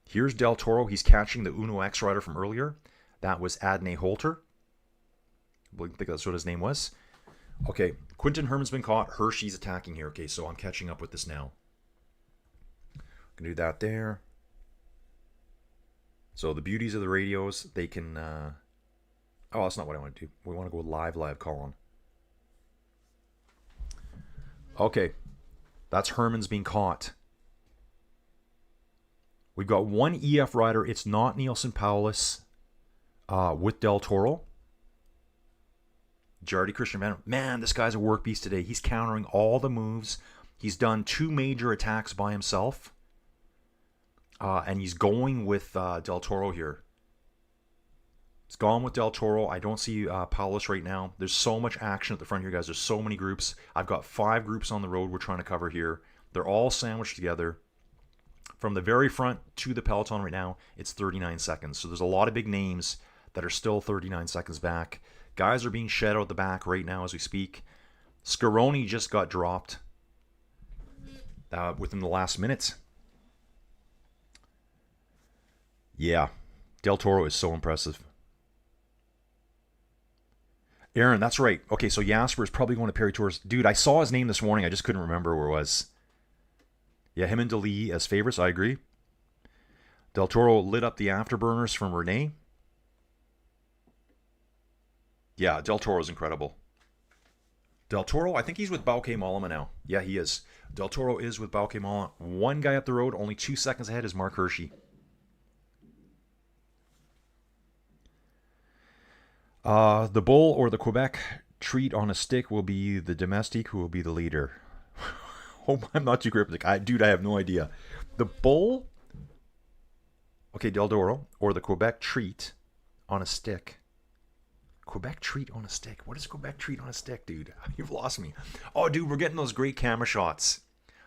Here's Del Toro. He's catching the Uno X rider from earlier. That was Adne Holter. I think that's what his name was. Okay, Quinton Herman's been caught. Hershey's attacking here. Okay, so I'm catching up with this now. Gonna do that there. So the beauties of the radios, they can... Oh, that's not what I want to do. We want to go live Colin. Okay, that's Herman's being caught. We've got 1 EF rider. It's not Nielsen Paulus with Del Toro. Jardy Christian Van. Man, this guy's a work beast today. He's countering all the moves. He's done 2 major attacks by himself. And he's going with Del Toro here. He's gone with Del Toro. I don't see Paulus right now. There's so much action at the front here, guys. There's so many groups. I've got 5 groups on the road we're trying to cover here. They're all sandwiched together. From the very front to the peloton right now, it's 39 seconds. So there's a lot of big names that are still 39 seconds back. Guys are being shed out the back right now as we speak. Scaroni just got dropped within the last minute. Yeah, Del Toro is so impressive. Aaron, that's right. Okay, so Jasper is probably going to Perry Tours. Dude, I saw his name this morning. I just couldn't remember where it was. Yeah, him and DeLee as favorites. I agree. Del Toro lit up the afterburners from Renee. Yeah, Del Toro's incredible. Del Toro, I think he's with Bauke Mollema now. Yeah, he is. Del Toro is with Bauke Mollema. 1 guy up the road, only 2 seconds ahead is Mark Hershey. The bull or the Quebec treat on a stick will be the domestique who will be the leader. Hope I'm not too cryptic. Dude, I have no idea. The bull, okay, Del Toro, or the Quebec treat on a stick. Quebec treat on a stick. What is Quebec treat on a stick, dude? You've lost me. Oh, dude, we're getting those great camera shots.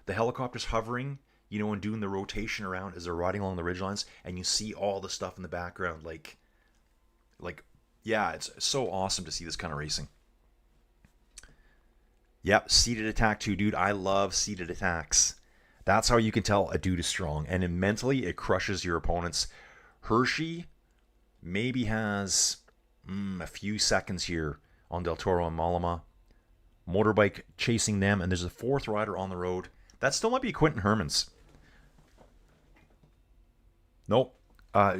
The helicopter's hovering, and doing the rotation around as they're riding along the ridgelines, and you see all the stuff in the background. Yeah, it's so awesome to see this kind of racing. Yep, seated attack too, dude. I love seated attacks. That's how you can tell a dude is strong. And then mentally, it crushes your opponents. Hershey maybe has a few seconds here on Del Toro and Malama. Motorbike chasing them, and there's a fourth rider on the road. That still might be Quentin Hermans. Nope.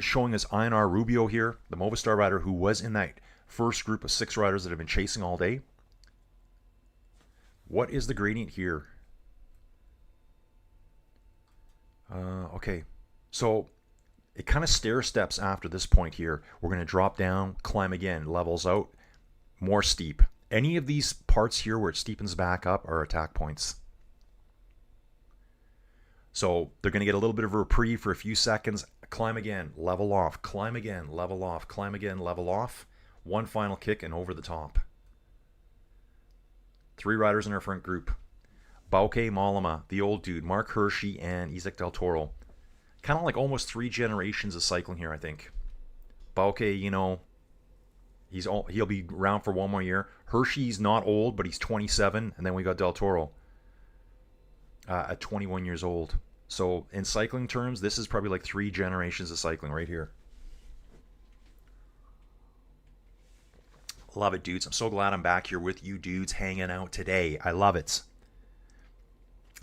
Showing us Einar Rubio here, the Movistar rider who was in that first group of 6 riders that have been chasing all day. What is the gradient here? Okay, so it kind of stair steps after this point here. We're going to drop down, climb again, levels out, more steep. Any of these parts here where it steepens back up are attack points. So they're going to get a little bit of a reprieve for a few seconds. Climb again, level off, climb again, level off, climb again, level off. One final kick and over the top. 3 riders in our front group. Bauke Mollema, the old dude, Mark Hershey, and Isaac Del Toro. Kind of like almost 3 generations of cycling here, I think. Bauke, he'll be around for 1 more year. Hershey's not old, but he's 27, and then we got Del Toro at 21 years old. So in cycling terms, this is probably like 3 generations of cycling right here. Love it, dudes. I'm so glad I'm back here with you dudes hanging out today. I love it.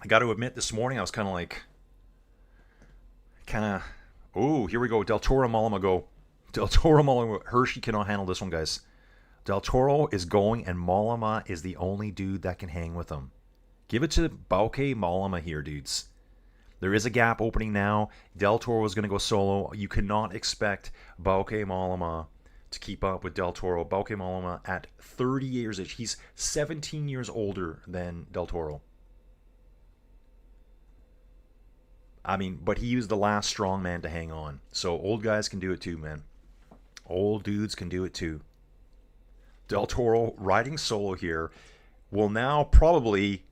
I got to admit, this morning I was kind of, oh, here we go. Del Toro, Mollema go. Del Toro, Mollema. Hershey cannot handle this one, guys. Del Toro is going, and Mollema is the only dude that can hang with him. Give it to Bauke Mollema here, dudes. There is a gap opening now. Del Toro is going to go solo. You cannot expect Bauke Mollema to keep up with Del Toro. Bauke Mollema at 30 years age. He's 17 years older than Del Toro. I mean, but he was the last strong man to hang on. So old guys can do it too, man. Old dudes can do it too. Del Toro riding solo here will now probably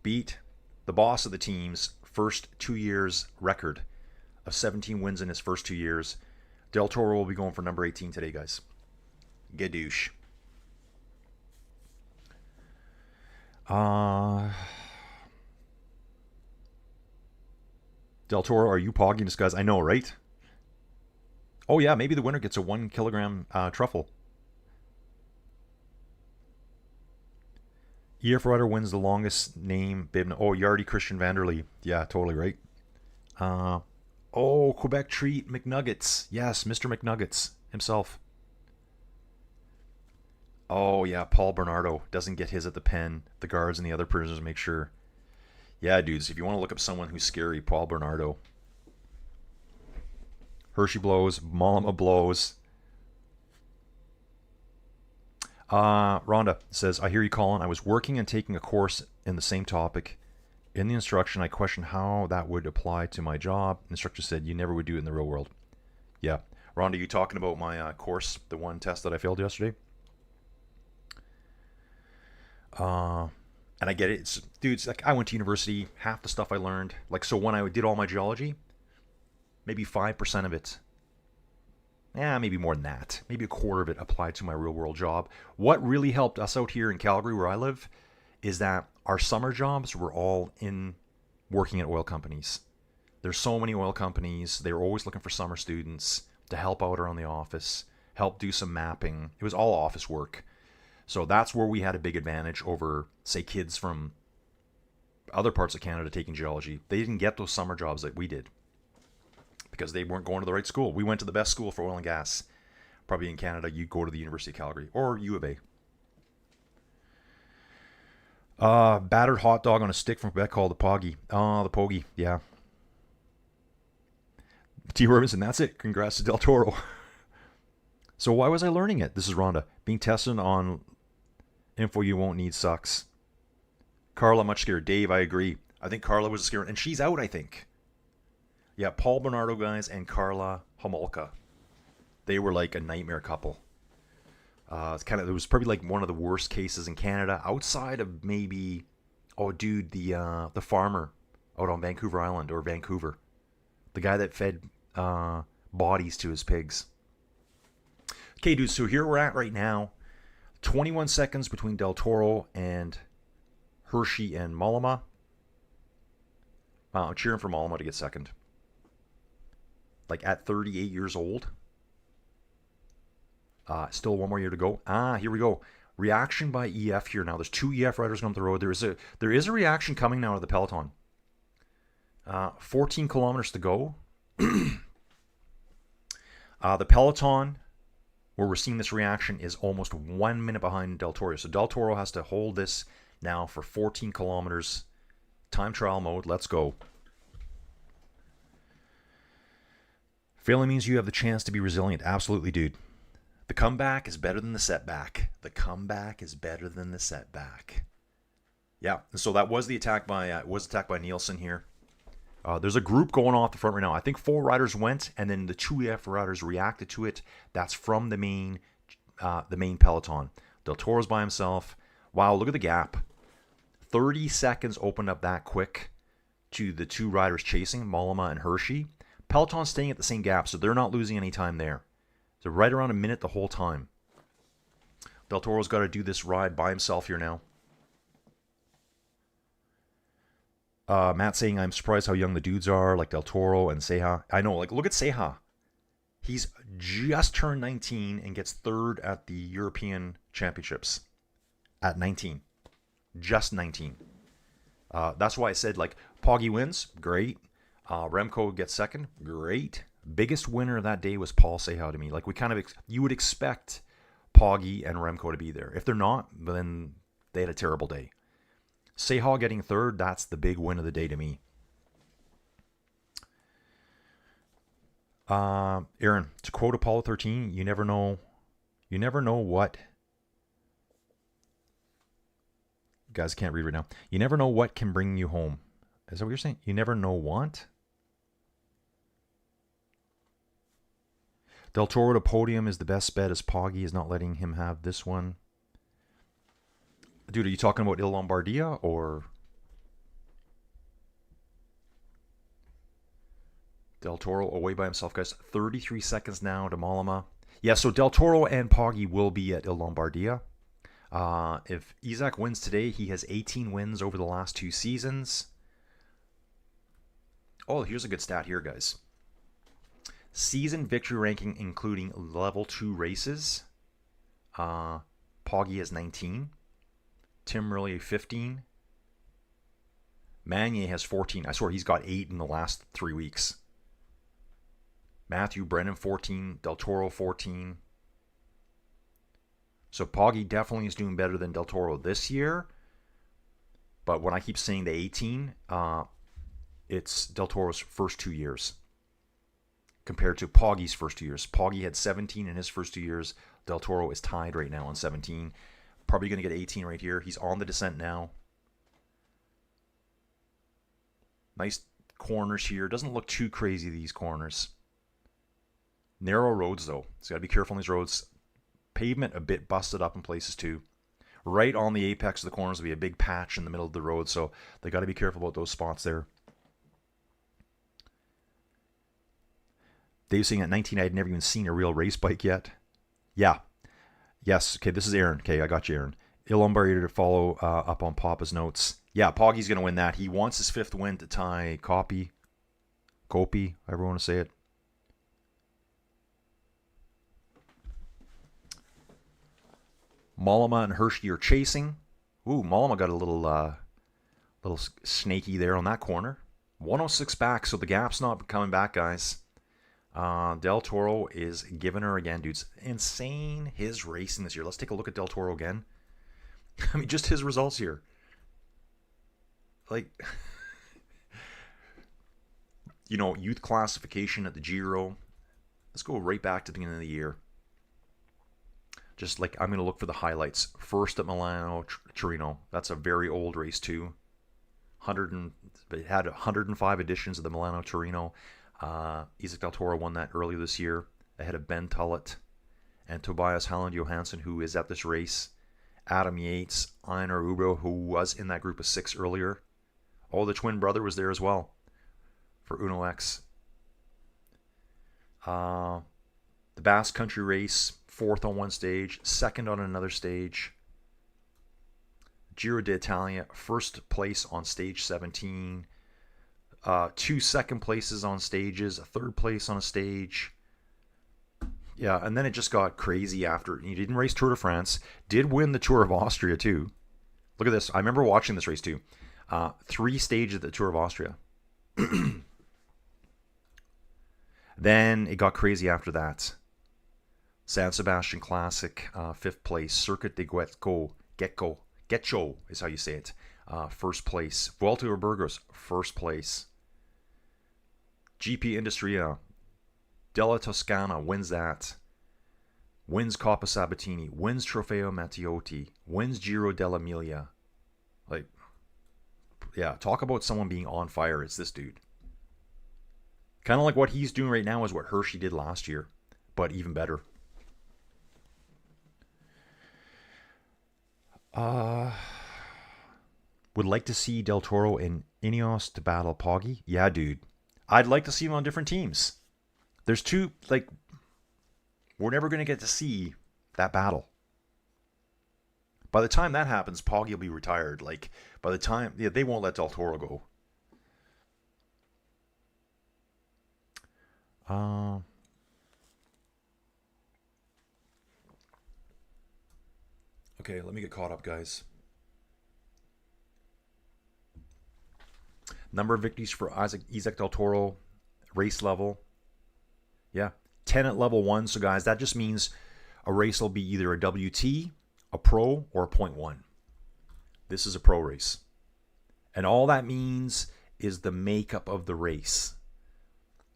beat the boss of the team's first 2 years record of 17 wins in his first 2 years. Del Toro will be going for number 18 today, guys. Gadoosh. Del Toro, are you pogging this, guys? I know, right? Oh, yeah, maybe the winner gets a 1 kilogram truffle. EF Rider wins the longest name bib. Oh, Yardy Christian Vanderlee. Yeah, totally right. Oh, Quebec treat McNuggets. Yes, Mr. McNuggets himself. Oh, yeah, Paul Bernardo doesn't get his at the pen. The guards and the other prisoners make sure. Yeah, dudes, if you want to look up someone who's scary, Paul Bernardo. Hershey blows. Mollema blows. Rhonda says, I hear you, Colin. I was working and taking a course in the same topic. In the instruction, I questioned how that would apply to my job. The instructor said, you never would do it in the real world. Yeah. Rhonda, you talking about my course, the one test that I failed yesterday? And I get it. Dudes, like, I went to university, half the stuff I learned. Like, so when I did all my geology, maybe 5% of it, maybe more than that. Maybe a quarter of it applied to my real world job. What really helped us out here in Calgary, where I live, is that our summer jobs were all in working at oil companies. There's so many oil companies. They were always looking for summer students to help out around the office, help do some mapping. It was all office work. So that's where we had a big advantage over, say, kids from other parts of Canada taking geology. They didn't get those summer jobs that we did, because they weren't going to the right school. We went to the best school for oil and gas. Probably in Canada, you go to the University of Calgary or U of A. Battered hot dog on a stick from Quebec called the Poggy. Oh, the Poggy, yeah. T. Robinson, that's it. Congrats to Del Toro. So why was I learning it? This is Rhonda. Being tested on info you won't need sucks. Carla, much scared. Dave, I agree. I think Carla was a scare, and she's out, I think. Yeah, Paul Bernardo, guys, and Carla Homolka. They were like a nightmare couple. It was probably like one of the worst cases in Canada, outside of maybe, oh dude, the farmer out on Vancouver Island or Vancouver, the guy that fed bodies to his pigs. Okay, dude. So here we're at right now, 21 seconds between Del Toro and Hershey and Mollema. Wow, I'm cheering for Mollema to get second. Like at 38 years old. Still one more year to go. Here we go. Reaction by EF here now. There's 2 EF riders going up the road. There is a reaction coming now to the peloton. 14 kilometers to go. The peloton, where we're seeing this reaction, is almost 1 minute behind Del Toro. So Del Toro has to hold this now for 14 kilometers. Time trial mode. Let's go. Failing means you have the chance to be resilient. Absolutely, dude. The comeback is better than the setback. The comeback is better than the setback. Yeah, and so that was the attack by Nielsen here. There's a group going off the front right now. I think 4 riders went, and then the 2 EF riders reacted to it. That's from the main peloton. Del Toro's by himself. Wow, look at the gap. 30 seconds opened up that quick to the 2 riders chasing, Mollema and Hershey. Peloton's staying at the same gap, so they're not losing any time there. So right around a minute the whole time. Del Toro's got to do this ride by himself here now. Matt saying, I'm surprised how young the dudes are, like Del Toro and Ceja. I know, like, look at Ceja. He's just turned 19 and gets 3rd at the European Championships at 19. Just 19. That's why I said, like, Poggi wins, great. Remco gets 2nd, great. Biggest winner that day was Paul Ceja to me. Like, you would expect Poggi and Remco to be there. If they're not, then they had a terrible day. Ceja getting 3rd, that's the big win of the day to me. Aaron, to quote Apollo 13, you never know what. You guys can't read right now. You never know what can bring you home. Is that what you're saying? You never know what? Del Toro to podium is the best bet, as Poggi is not letting him have this one. Dude, are you talking about Il Lombardia or Del Toro away by himself, guys? 33 seconds now to Mollema. Yeah, so Del Toro and Poggi will be at Il Lombardia. If Isaac wins today, he has 18 wins over the last 2 seasons. Oh, here's a good stat here, guys. Season victory ranking, including level 2 races. Poggi has 19. Tim Riley 15. Magnier has 14. I swear he's got 8 in the last 3 weeks. Matthew Brennan 14. Del Toro 14. So Poggi definitely is doing better than Del Toro this year. But when I keep saying the 18, it's Del Toro's first 2 years compared to Poggi's first 2 years. Poggi had 17 in his first 2 years. Del Toro is tied right now on 17. Probably going to get 18 right here. He's on the descent now. Nice corners here. Doesn't look too crazy, these corners. Narrow roads, though. So got to be careful on these roads. Pavement a bit busted up in places, too. Right on the apex of the corners will be a big patch in the middle of the road, so they got to be careful about those spots there. Dave's saying at 19, I had never even seen a real race bike yet. Yeah. Yes. Okay, this is Aaron. Okay, I got you, Aaron. Il Lombardia to follow up on Papa's notes. Yeah, Poggi's going to win that. He wants his 5th win to tie Kopi, however you want to say it. Mollema and Hershey are chasing. Ooh, Mollema got a little snaky there on that corner. 106 back, so the gap's not coming back, guys. Del Toro is giving her again, dudes. Insane his racing this year. Let's take a look at Del Toro again. I mean, just his results here. Like, youth classification at the Giro. Let's go right back to the beginning of the year. Just like, I'm going to look for the highlights. First at Milano, Torino. That's a very old race too. It had 105 editions of the Milano Torino. Isaac Del Toro won that earlier this year ahead of Ben Tullett and Tobias Halland Johansson, who is at this race. Adam Yates, Einar Ubro, who was in that group of 6 earlier. Oh, the twin brother was there as well for Uno X. The Basque Country race, 4th on one stage, 2nd on another stage. Giro d'Italia, 1st place on stage 17. 2 second places on stages, a 3rd place on a stage. Yeah, and then it just got crazy after. He didn't race Tour de France. Did win the Tour of Austria, too. Look at this. I remember watching this race, too. 3 stages at the Tour of Austria. Then it got crazy after that. San Sebastian Classic, 5th place. Circuit de Getxo is how you say it. 1st place. Vuelta a Burgos, 1st place. GP Industria, Della Toscana wins that. Wins Coppa Sabatini. Wins Trofeo Matteotti. Wins Giro dell'Emilia. Like, yeah, talk about someone being on fire. It's this dude. Kind of like what he's doing right now is what Hershey did last year, but even better. Would like to see Del Toro and Ineos to battle Poggi. Yeah, dude. I'd like to see them on different teams. There's 2, like, we're never going to get to see that battle. By the time that happens, Poggi will be retired. Like, by the time, yeah, they won't let Del Toro go. Okay, let me get caught up, guys. Number of victories for Isaac Del Toro, race level. Yeah, 10 at level 1. So, guys, that just means a race will be either a WT, a pro, or a .1. This is a pro race. And all that means is the makeup of the race.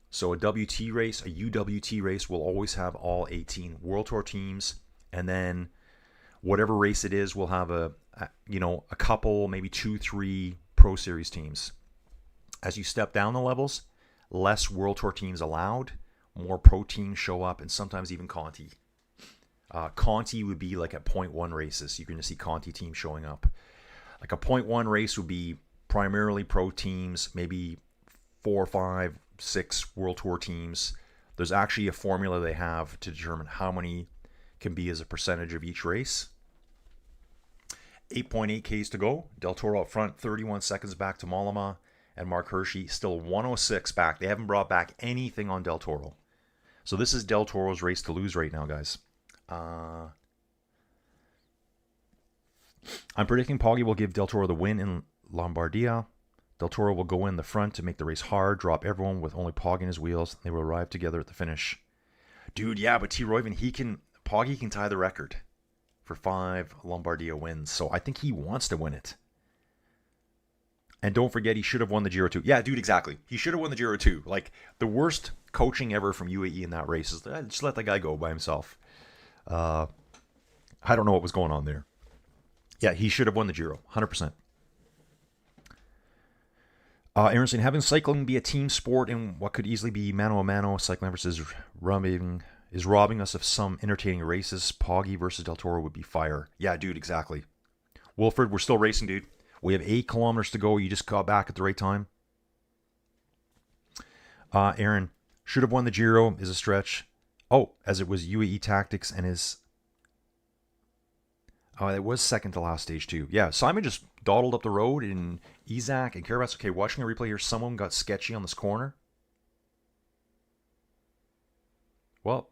So a WT race, a UWT race will always have all 18 World Tour teams. And then whatever race it is will have a couple, maybe 2, 3 Pro Series teams. As you step down the levels, less World Tour teams allowed, more Pro teams show up, and sometimes even Conti. Conti would be like at .1 races. You're going to see Conti teams showing up. Like a .1 race would be primarily Pro teams, maybe 4, 5, 6 World Tour teams. There's actually a formula they have to determine how many can be as a percentage of each race. 8.8 Ks to go. Del Toro up front, 31 seconds back to Mollema. And Mark Hershey still 106 back. They haven't brought back anything on Del Toro. So this is Del Toro's race to lose right now, guys. I'm predicting Poggi will give Del Toro the win in Lombardia. Del Toro will go in the front to make the race hard, drop everyone with only Poggi in his wheels. They will arrive together at the finish. Dude, yeah, but T. Royven, Poggi can tie the record for 5 Lombardia wins. So I think he wants to win it. And don't forget, he should have won the Giro 2. Yeah, dude, exactly. He should have won the Giro 2. Like, the worst coaching ever from UAE in that race is just let the guy go by himself. I don't know what was going on there. Yeah, he should have won the Giro, 100%. Aaron saying, having cycling be a team sport in what could easily be mano-a-mano cycling versus robbing us of some entertaining races. Poggi versus Del Toro would be fire. Yeah, dude, exactly. Wilfred, we're still racing, dude. We have 8 kilometers to go. You just got back at the right time. Aaron, should have won the Giro is a stretch. Oh, as it was UAE Tactics and his... Oh, it was second to last stage too. Yeah, Simon just dawdled up the road in Isaac and Carabas. Okay, watching a replay here, someone got sketchy on this corner. Well,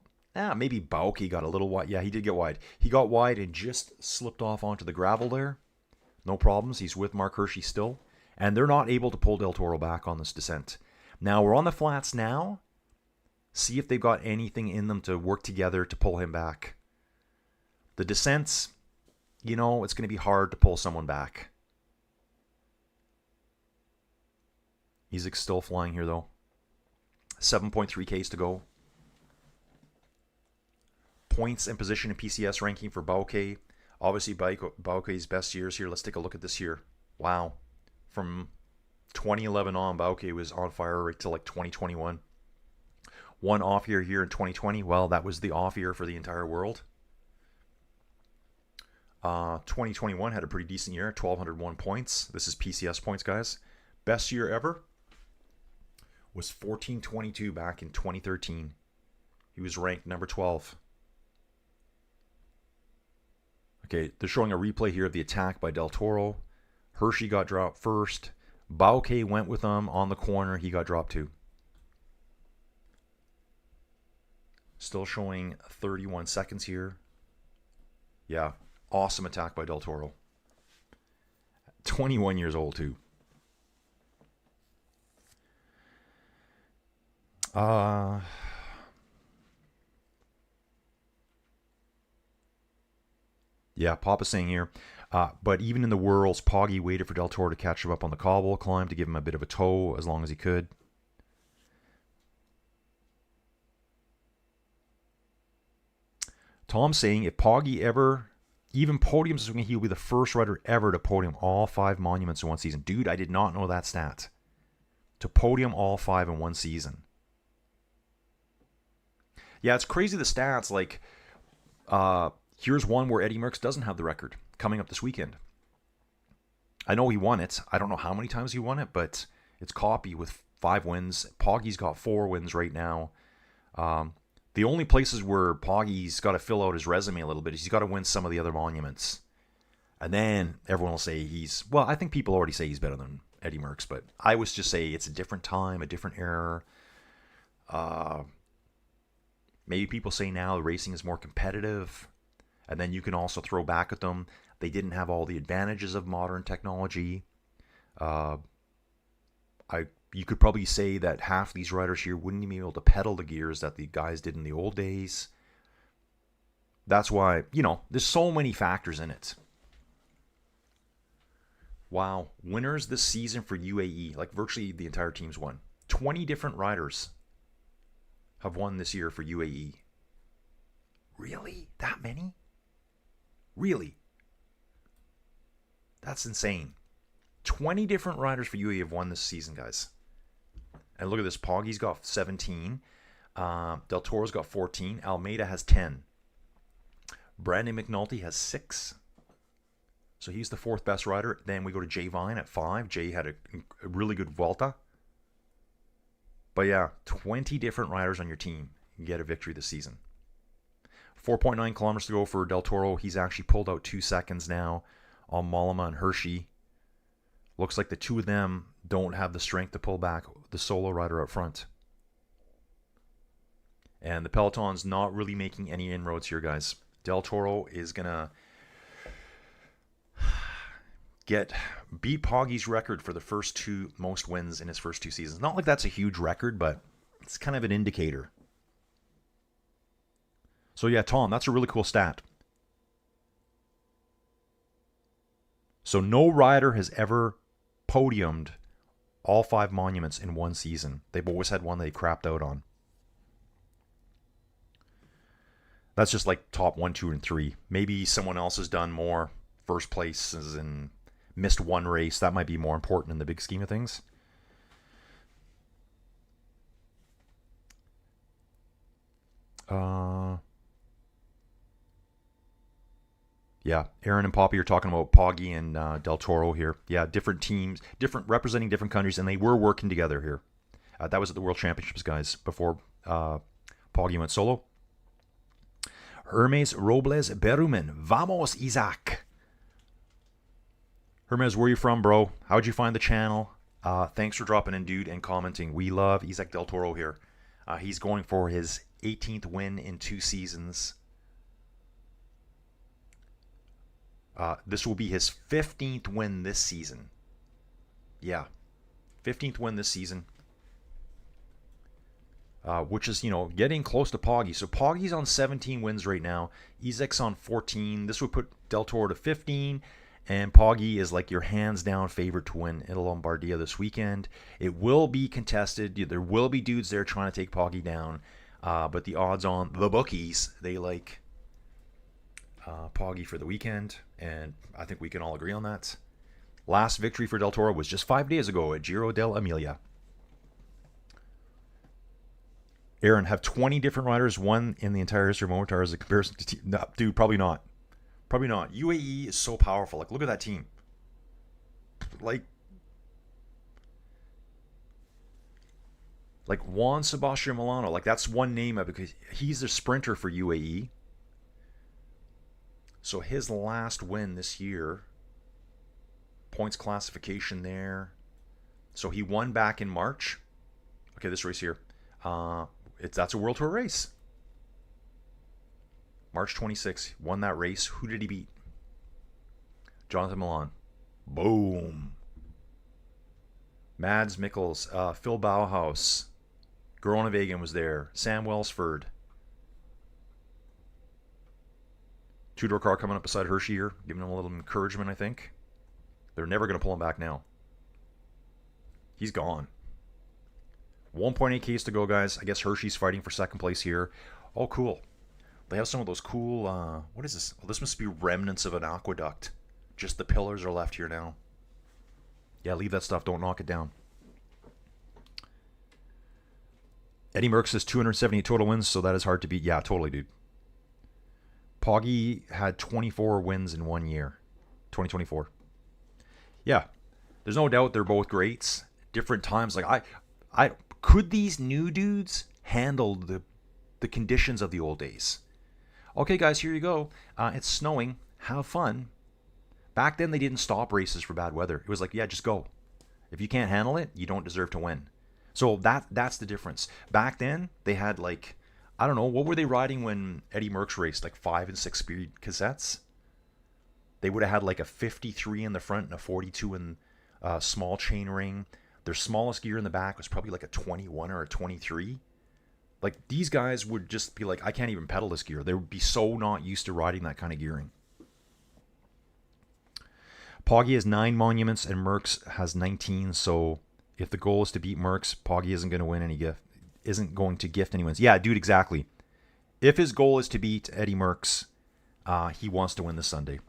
maybe Bauke got a little wide. Yeah, he did get wide. He got wide and just slipped off onto the gravel there. No problems. He's with Mark Hershey still. And they're not able to pull Del Toro back on this descent. Now, we're on the flats now. See if they've got anything in them to work together to pull him back. The descents, it's going to be hard to pull someone back. Isaac's still flying here, though. 7.3 Ks to go. Points and position in PCS ranking for Bauke. Obviously, Bauke's best years here. Let's take a look at this here. Wow. From 2011 on, Bauke was on fire right till like 2021. One off year here in 2020. Well, that was the off year for the entire world. 2021 had a pretty decent year, 1,201 points. This is PCS points, guys. Best year ever was 1422 back in 2013. He was ranked number 12. Okay, they're showing a replay here of the attack by Del Toro. Hershey got dropped first. Bauke went with him on the corner. He got dropped too. Still showing 31 seconds here. Yeah, awesome attack by Del Toro. 21 years old too. Yeah, Papa's saying here, but even in the whirls, Poggy waited for Del Toro to catch him up on the cobble climb to give him a bit of a tow as long as he could. Tom's saying if Poggy ever even podiums, he'll be the first rider ever to podium all 5 monuments in one season. Dude, I did not know that stat. To podium all 5 in one season. Yeah, it's crazy the stats. Like, here's one where Eddie Merckx doesn't have the record coming up this weekend. I know he won it. I don't know how many times he won it, but it's Copy with 5 wins. Poggy's got 4 wins right now. The only places where Poggy's got to fill out his resume a little bit is he's got to win some of the other monuments. And then everyone will say he's... Well, I think people already say he's better than Eddie Merckx, but I always just say it's a different time, a different era. Maybe people say now the racing is more competitive. And then you can also throw back at them. They didn't have all the advantages of modern technology. You could probably say that half these riders here wouldn't even be able to pedal the gears that the guys did in the old days. That's why, there's so many factors in it. Wow. Winners this season for UAE, like virtually the entire team's won. 20 different riders have won this year for UAE. Really? That many? Really? That's insane. 20 different riders for UAE have won this season, guys. And look at this. Poggy's got 17. Del Toro's got 14. Almeida has 10. Brandon McNulty has 6. So he's the 4th best rider. Then we go to Jay Vine at 5. Jay had a really good Vuelta. But yeah, 20 different riders on your team can get a victory this season. 4.9 kilometers to go for Del Toro. He's actually pulled out 2 seconds now on Mollema and Hershey. Looks like the two of them don't have the strength to pull back the solo rider up front. And the peloton's not really making any inroads here, guys. Del Toro is going to beat Poggy's record for the first 2 most wins in his first 2 seasons. Not like that's a huge record, but it's kind of an indicator. So yeah, Tom, that's a really cool stat. So no rider has ever podiumed all 5 monuments in one season. They've always had one they crapped out on. That's just like top 1, 2, and 3. Maybe someone else has done more first places and missed one race. That might be more important in the big scheme of things. Yeah, Aaron and Poppy are talking about Poggy and Del Toro here. Yeah, different teams, representing different countries, and they were working together here. That was at the World Championships, guys, before Poggy went solo. Hermes Robles Berumen. Vamos, Isaac. Hermes, where are you from, bro? How'd you find the channel? Thanks for dropping in, dude, and commenting. We love Isaac Del Toro here. He's going for his 18th win in 2 seasons. This will be his 15th win this season. Yeah, 15th win this season. Which is, getting close to Poggy. So Poggy's on 17 wins right now. Isaac's on 14. This would put Del Toro to 15. And Poggy is like your hands-down favorite to win in Lombardia this weekend. It will be contested. There will be dudes there trying to take Poggy down. But the odds on the bookies, they like Poggy for the weekend. And I think we can all agree on that. Last victory for Del Toro was just 5 days ago at Giro dell'Emilia. Aaron, have 20 different riders won in the entire history of Movistar as a comparison to team? No, dude, probably not. Probably not. UAE is so powerful. Like, look at that team. Like Juan Sebastian Milano. Like, that's one name because he's the sprinter for UAE. So his last win this year, points classification there. So he won back in March. Okay, this race here. That's a World Tour race. March 26th, won that race. Who did he beat? Jonathan Milan. Boom. Mads Mikkels, Phil Bauhaus, Groenewegen was there, Sam Welsford. Two-door car coming up beside Hershey here, giving him a little encouragement, I think. They're never going to pull him back now. He's gone. 1.8 Ks to go, guys. I guess Hershey's fighting for second place here. Oh, cool. They have some of those cool, what is this? Oh, this must be remnants of an aqueduct. Just the pillars are left here now. Yeah, leave that stuff. Don't knock it down. Eddie Merckx has 278 total wins, so that is hard to beat. Yeah, totally, dude. Poggi had 24 wins in 1 year. 2024. Yeah, there's no doubt they're both greats. Different times. Like, I could these new dudes handle the conditions of the old days? Okay, guys, here you go. It's snowing. Have fun. Back then, they didn't stop races for bad weather. It was like, yeah, just go. If you can't handle it, you don't deserve to win. So that's the difference. Back then, they had like, I don't know, what were they riding when Eddie Merckx raced? Like 5 and 6 speed cassettes? They would have had like a 53 in the front and a 42 in small chain ring. Their smallest gear in the back was probably like a 21 or a 23. Like, these guys would just be like, I can't even pedal this gear. They would be so not used to riding that kind of gearing. Poggi has 9 monuments and Merckx has 19. So if the goal is to beat Merckx, Poggi isn't going to win any gift. Isn't going to gift any wins. Yeah, dude, exactly. If his goal is to beat Eddie Merckx, he wants to win this Sunday.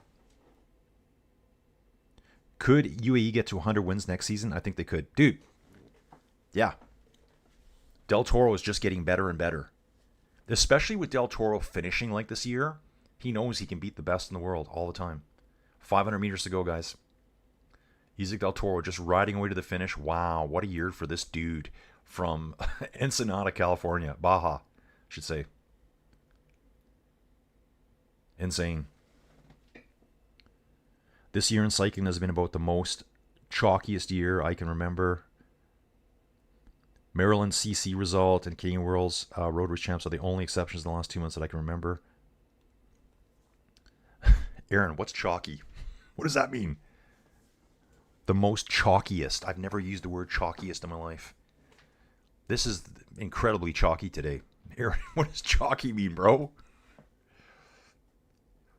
Could UAE get to 100 wins next season? I think they could. Dude, yeah. Del Toro is just getting better and better. Especially with Del Toro finishing like this year, he knows he can beat the best in the world all the time. 500 meters to go, guys. Isaac Del Toro just riding away to the finish. Wow, what a year for this dude from Ensenada, California. Baja, I should say. Insane. This year in cycling has been about the most chalkiest year I can remember. Maryland CC result and Canadian Worlds Road Race Champs are the only exceptions in the last 2 months that I can remember. Aaron, what's chalky? What does that mean? The most chalkiest. I've never used the word chalkiest in my life. This is incredibly chalky today. Aaron, what does chalky mean, bro?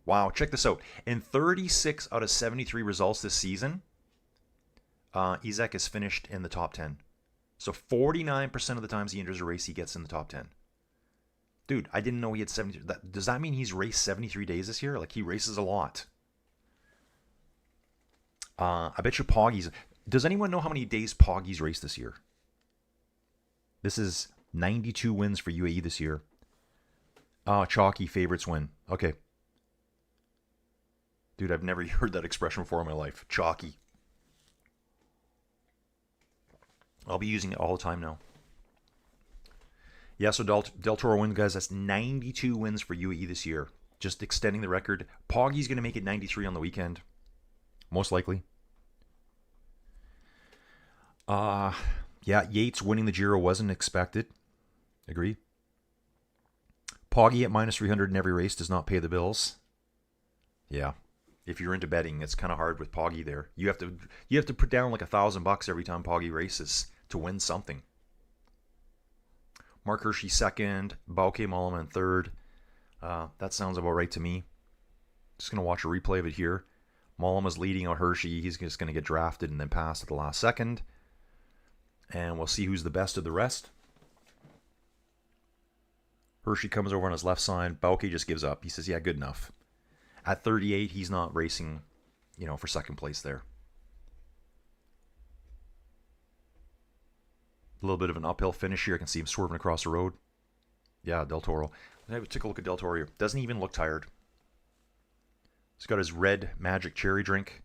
Wow, check this out. In 36 out of 73 results this season, Isaac has finished in the top 10. So 49% of the times he enters a race, he gets in the top 10. Dude, I didn't know he had 73. Does that mean he's raced 73 days this year? Like, he races a lot. I bet you Poggi's... Does anyone know how many days Poggi's raced this year? This is 92 wins for UAE this year. Chalky favorites win. Okay. Dude, I've never heard that expression before in my life. Chalky. I'll be using it all the time now. Yeah, so Del Toro wins, guys. That's 92 wins for UAE this year. Just extending the record. Poggi's going to make it 93 on the weekend. Most likely. Yeah, Yates winning the Giro wasn't expected. Agree. Poggi at minus 300 in every race does not pay the bills. Yeah. If you're into betting, it's kind of hard with Poggi there. You have to put down like $1,000 every time Poggi races to win something. Mark Hershey second, Bauke Mollema third. That sounds about right to me. Just going to watch a replay of it here. Mollema's leading out Hershey. He's just going to get drafted and then pass at the last second. And we'll see who's the best of the rest. Hershey comes over on his left side. Bauke just gives up. He says, yeah, good enough. At 38, he's not racing, for second place there. little bit of an uphill finish here. I can see him swerving across the road. Yeah, Del Toro. Let's take a look at Del Toro here. Doesn't even look tired. He's got his red magic cherry drink.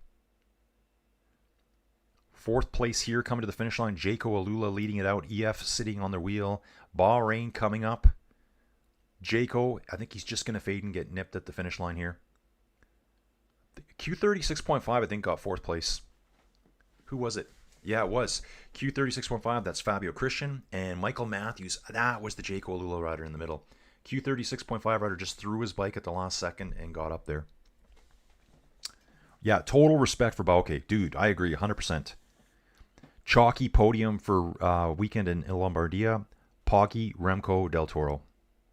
4th place here coming to the finish line. Jaco Alula leading it out. EF sitting on the wheel. Bahrain coming up. Jaco, I think he's just going to fade and get nipped at the finish line here. Q36.5, I think, got 4th place. Who was it? Yeah, it was. Q36.5, that's Fabio Christian. And Michael Matthews, that was the Jaco Alula rider in the middle. Q36.5 rider just threw his bike at the last second and got up there. Yeah, total respect for Bauke. Dude, I agree 100%. Chalky podium for weekend in Lombardia. Poggi, Remco, Del Toro.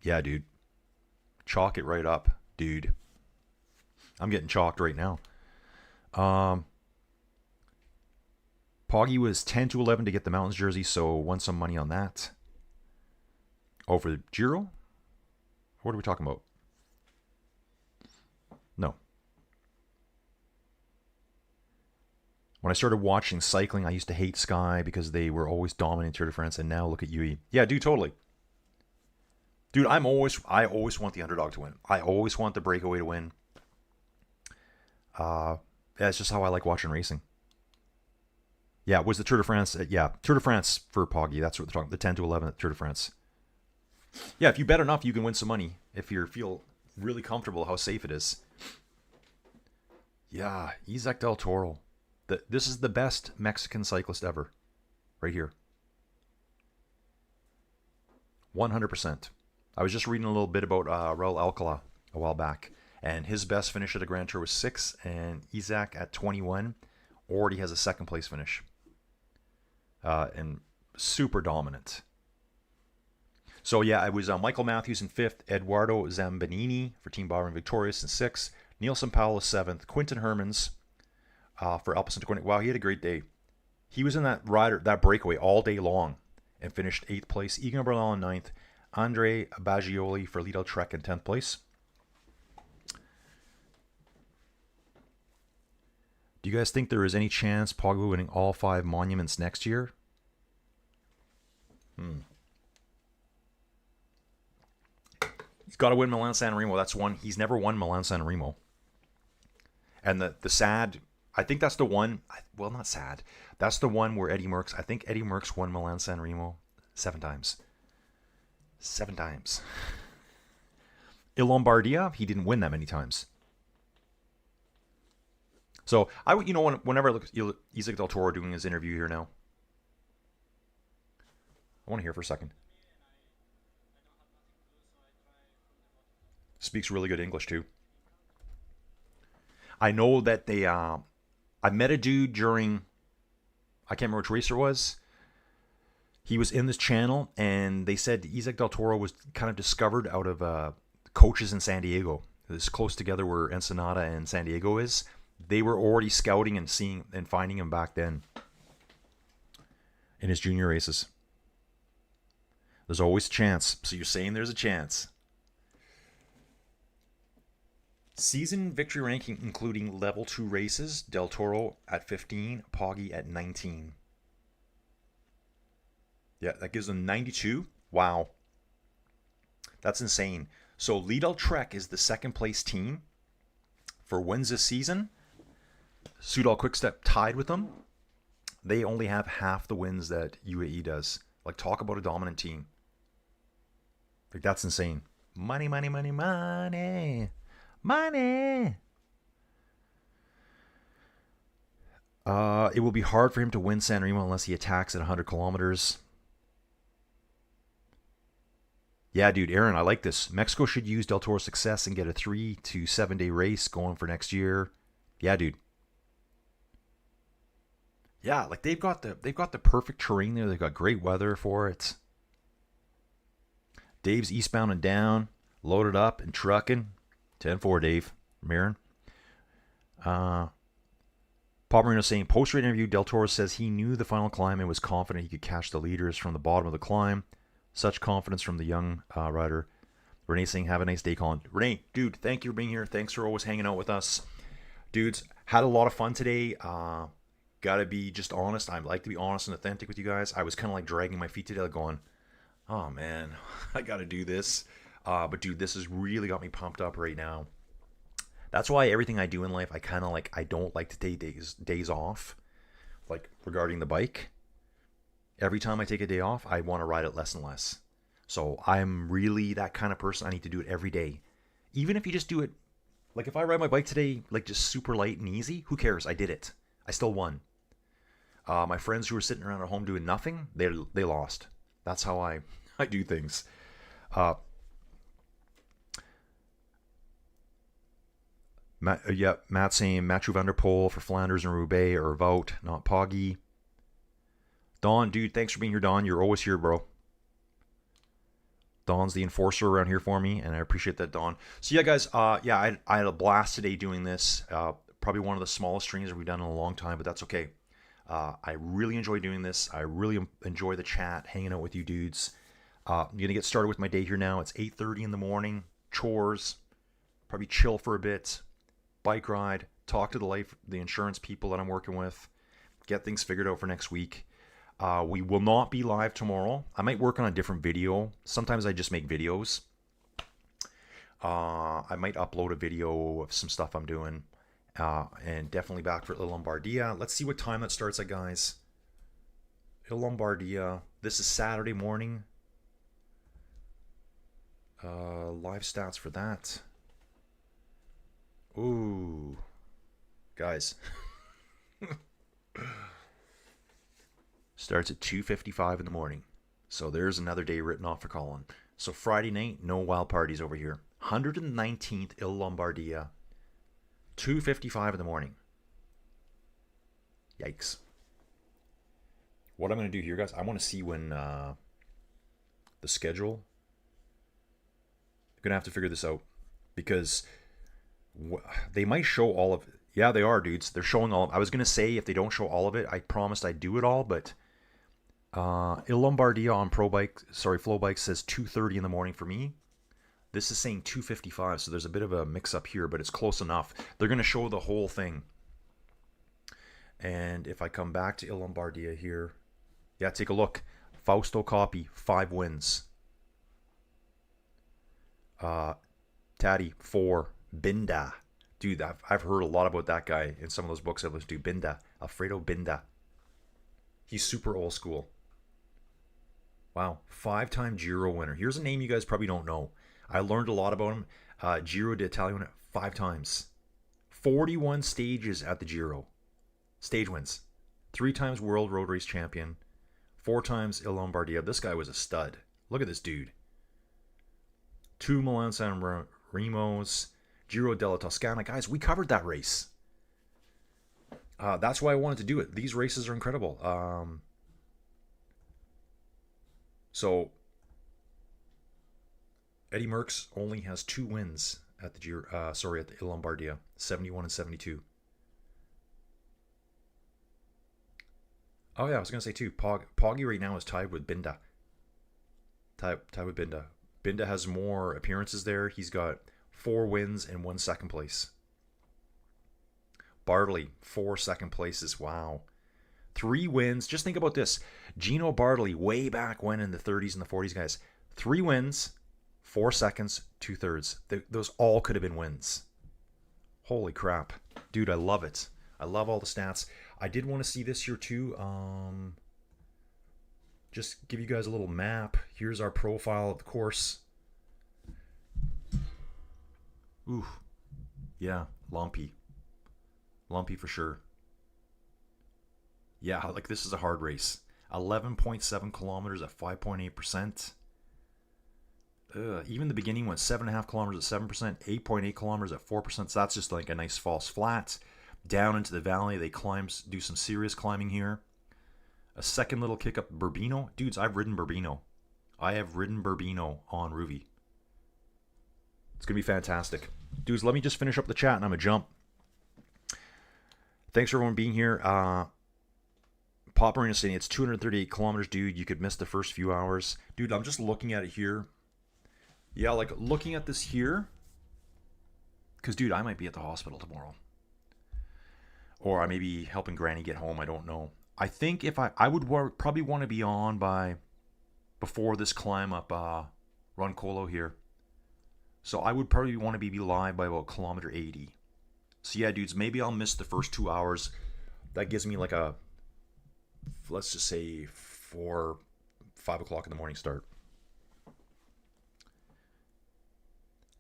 Yeah, dude. Chalk it right up, dude. I'm getting chalked right now. Poggi was 10 to 11 to get the Mountains jersey, so won some money on that. Oh, for the Giro? What are we talking about? No. When I started watching cycling, I used to hate Sky because they were always dominating Tour de France, and now look at UE. Yeah, dude, totally. Dude, I always want the underdog to win. I always want the breakaway to win. Yeah, it's just how I like watching racing. Yeah, it was the Tour de France. Yeah, Tour de France for Poggi. That's what they're talking. The 10 to 11 at Tour de France. Yeah, if you bet enough, you can win some money. If you feel really comfortable how safe it is. Yeah, Isaac Del Toro. This is the best Mexican cyclist ever. Right here. 100%. I was just reading a little bit about Raul Alcala a while back. And his best finish at a Grand Tour was 6. And Isaac at 21 already has a 2nd place finish. And super dominant. So yeah, it was Michael Matthews in 5th. Eduardo Zambanini for Team Bahrain Victorious in 6th. Nielsen Powell is 7th. Quinton Hermans for Alpecin Taconic. Wow, he had a great day. He was in that breakaway all day long and finished 8th place. Egan Bernal in 9th. Andre Baggioli for Lidl Trek in 10th place. Do you guys think there is any chance Pogba winning all 5 monuments next year? He's got to win Milan-San Remo. That's one. He's never won Milan-San Remo. And the sad, I think that's the one, well, not sad. That's the one where Eddie Merckx, I think Eddie Merckx won Milan-San Remo 7 times. 7 times. In Lombardia, he didn't win that many times. So, whenever I look at Isaac Del Toro doing his interview here now, I want to hear for a second. Speaks really good English, too. I know that they, I met a dude during, I can't remember which racer it was. He was in this channel, and they said Isaac Del Toro was kind of discovered out of coaches in San Diego. This close together where Ensenada and San Diego is. They were already scouting and seeing and finding him back then in his junior races. There's always a chance. So you're saying there's a chance. Season victory ranking including level 2 races. Del Toro at 15. Poggi at 19. Yeah, that gives them 92. Wow. That's insane. So Lidl Trek is the 2nd place team for wins this season. Soudal Quickstep tied with them. They only have half the wins that UAE does. Like, talk about a dominant team. Like, that's insane. Money, money, money, money. Money. It will be hard for him to win San Remo unless he attacks at 100 kilometers. Yeah, dude, Aaron, I like this. Mexico should use Del Toro's success and get a 3 to 7 day race going for next year. Yeah, dude. Yeah, like they've got the perfect terrain there. They've got great weather for it. Dave's eastbound and down, loaded up and trucking. 10-4, Dave. From Aaron. Paul Marino saying, post-race interview, Del Toro says he knew the final climb and was confident he could catch the leaders from the bottom of the climb. Such confidence from the young rider. Renee saying, have a nice day, Colin. Renee, dude, thank you for being here. Thanks for always hanging out with us. Dudes, had a lot of fun today. Gotta be just honest. I like to be honest and authentic with you guys. I was kind of like dragging my feet together going, oh man, I gotta do this. But dude, this has really got me pumped up right now. That's why everything I do in life, I kind of like, I don't like to take days off. Like regarding the bike, every time I take a day off, I want to ride it less and less. So I'm really that kind of person. I need to do it every day. Even if you just do it, like if I ride my bike today, like just super light and easy, who cares? I did it. I still won. My friends who were sitting around at home doing nothing, they lost. That's how I do things. Matt saying Mathieu van der Poel for Flanders and Roubaix or Wout, not Poggy. Don, dude, thanks for being here, Don. You're always here, bro. Don's the enforcer around here for me, and I appreciate that, Don. So yeah, guys, I had a blast today doing this. Probably one of the smallest streams we've done in a long time, but that's okay. I really enjoy doing this. I really enjoy the chat, hanging out with you dudes. I'm going to get started with my day here now. It's 8:30 in the morning. Chores. Probably chill for a bit. Bike ride. Talk to the insurance people that I'm working with. Get things figured out for next week. We will not be live tomorrow. I might work on a different video. Sometimes I just make videos. I might upload a video of some stuff I'm doing. And definitely back for Il Lombardia. Let's see what time that starts at, guys. Il Lombardia. This is Saturday morning. Live stats for that. Ooh. Guys. Starts at 2:55 in the morning. So there's another day written off for Colin. So Friday night, no wild parties over here. 119th Il Lombardia. 2:55 in the morning. Yikes. What I'm going to do here, guys, I want to see when the schedule. I'm going to have to figure this out. Because they might show all of it. Yeah, they are, dudes. They're showing all of it. I was going to say if they don't show all of it, I promised I'd do it all, but Il Lombardia on Flow Bike says 2:30 in the morning for me. This is saying 2:55, so there's a bit of a mix-up here, but it's close enough. They're going to show the whole thing. And if I come back to Il Lombardia here, yeah, take a look. Fausto Coppi, 5 wins. Taddy, 4. Binda. Dude, I've heard a lot about that guy in some of those books I've listened to. Binda. Alfredo Binda. He's super old school. Wow. 5-time Giro winner. Here's a name you guys probably don't know. I learned a lot about him. Giro d'Italia 5 times. 41 stages at the Giro. Stage wins. 3 times World Road Race Champion. 4 times Il Lombardia. This guy was a stud. Look at this dude. 2 Milan-San Remos. Giro della Toscana. Guys, we covered that race. That's why I wanted to do it. These races are incredible. So Eddie Merckx only has 2 wins at the at the Il Lombardia, 71 and 72. Oh yeah, I was gonna say too. Poggy right now is tied with Binda. Tied with Binda. Binda has more appearances there. He's got 4 wins and 1 second place. Bartley, 4 second places. Wow. 3 wins. Just think about this. Gino Bartley, way back when in the 30s and the 40s, guys. 3 wins, 4 seconds, 2 thirds. Those all could have been wins. Holy crap. Dude, I love it. I love all the stats. I did want to see this here too. Just give you guys a little map. Here's our profile of the course. Ooh. Yeah, lumpy. Lumpy for sure. Yeah, like this is a hard race. 11.7 kilometers at 5.8%. Even the beginning went 7.5 kilometers at 7%, 8.8 kilometers at 4%. So that's just like a nice false flat. Down into the valley, they do some serious climbing here. A second little kick up Burbino. Dudes, I've ridden Burbino. I have ridden Burbino on Ruvi. It's going to be fantastic. Dudes, let me just finish up the chat and I'm going to jump. Thanks for everyone being here. Pop Marina saying it's 238 kilometers, dude. You could miss the first few hours. Dude, I'm just looking at it here. Yeah, like looking at this here. Because, dude, I might be at the hospital tomorrow. or I may be helping Granny get home. I don't know. I think if I would probably want to be on by before this climb up Roncolo here. So I would probably want to be live by about kilometer 80. So yeah, dudes, maybe I'll miss the first 2 hours. That gives me like a, let's just say 5 o'clock in the morning start.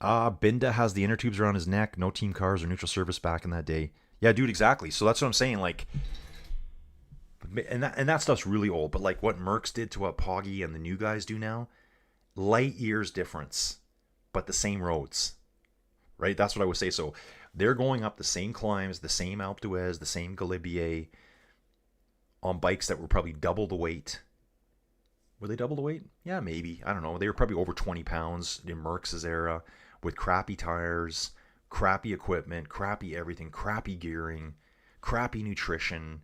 Binda has the inner tubes around his neck. No team cars or neutral service back in that day. Yeah, dude, exactly. So that's what I'm saying. Like, and that stuff's really old. But like what Merckx did to what Poggy and the new guys do now, light years difference, but the same roads, right? That's what I would say. So they're going up the same climbs, the same Alpe d'Huez, the same Galibier, on bikes that were probably double the weight. Were they double the weight? Yeah, maybe. I don't know. They were probably over 20 pounds in Merckx's era, with crappy tires, crappy equipment, crappy everything, crappy gearing, crappy nutrition,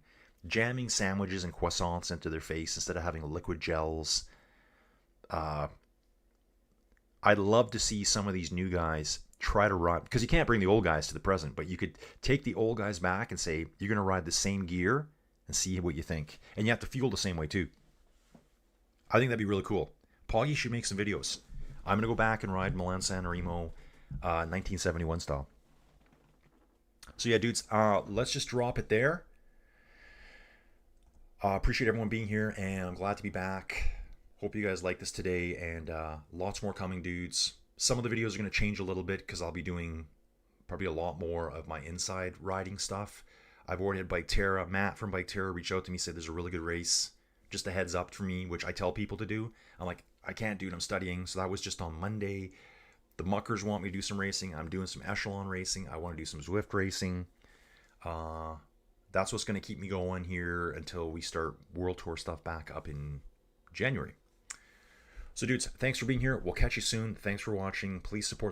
jamming sandwiches and croissants into their face instead of having liquid gels. I'd love to see some of these new guys try to ride, because you can't bring the old guys to the present, but you could take the old guys back and say, you're going to ride the same gear and see what you think. And you have to fuel the same way too. I think that'd be really cool. Poggy should make some videos. I'm going to go back and ride Milan San Remo 1971 style. So yeah, dudes, let's just drop it there. Appreciate everyone being here, and I'm glad to be back. Hope you guys like this today, and lots more coming, dudes. Some of the videos are going to change a little bit because I'll be doing probably a lot more of my inside riding stuff. I've already had Bike Terra. Matt from Bike Terra reached out to me, said there's a really good race. Just a heads up for me, which I tell people to do. I'm like, I can't do it, I'm studying. So that was just on Monday. The Muckers want me to do some racing. I'm doing some Echelon racing. I want to do some Zwift racing. That's what's going to keep me going here until we start World Tour stuff back up in January. So dudes, thanks for being here. We'll catch you soon. Thanks for watching. Please support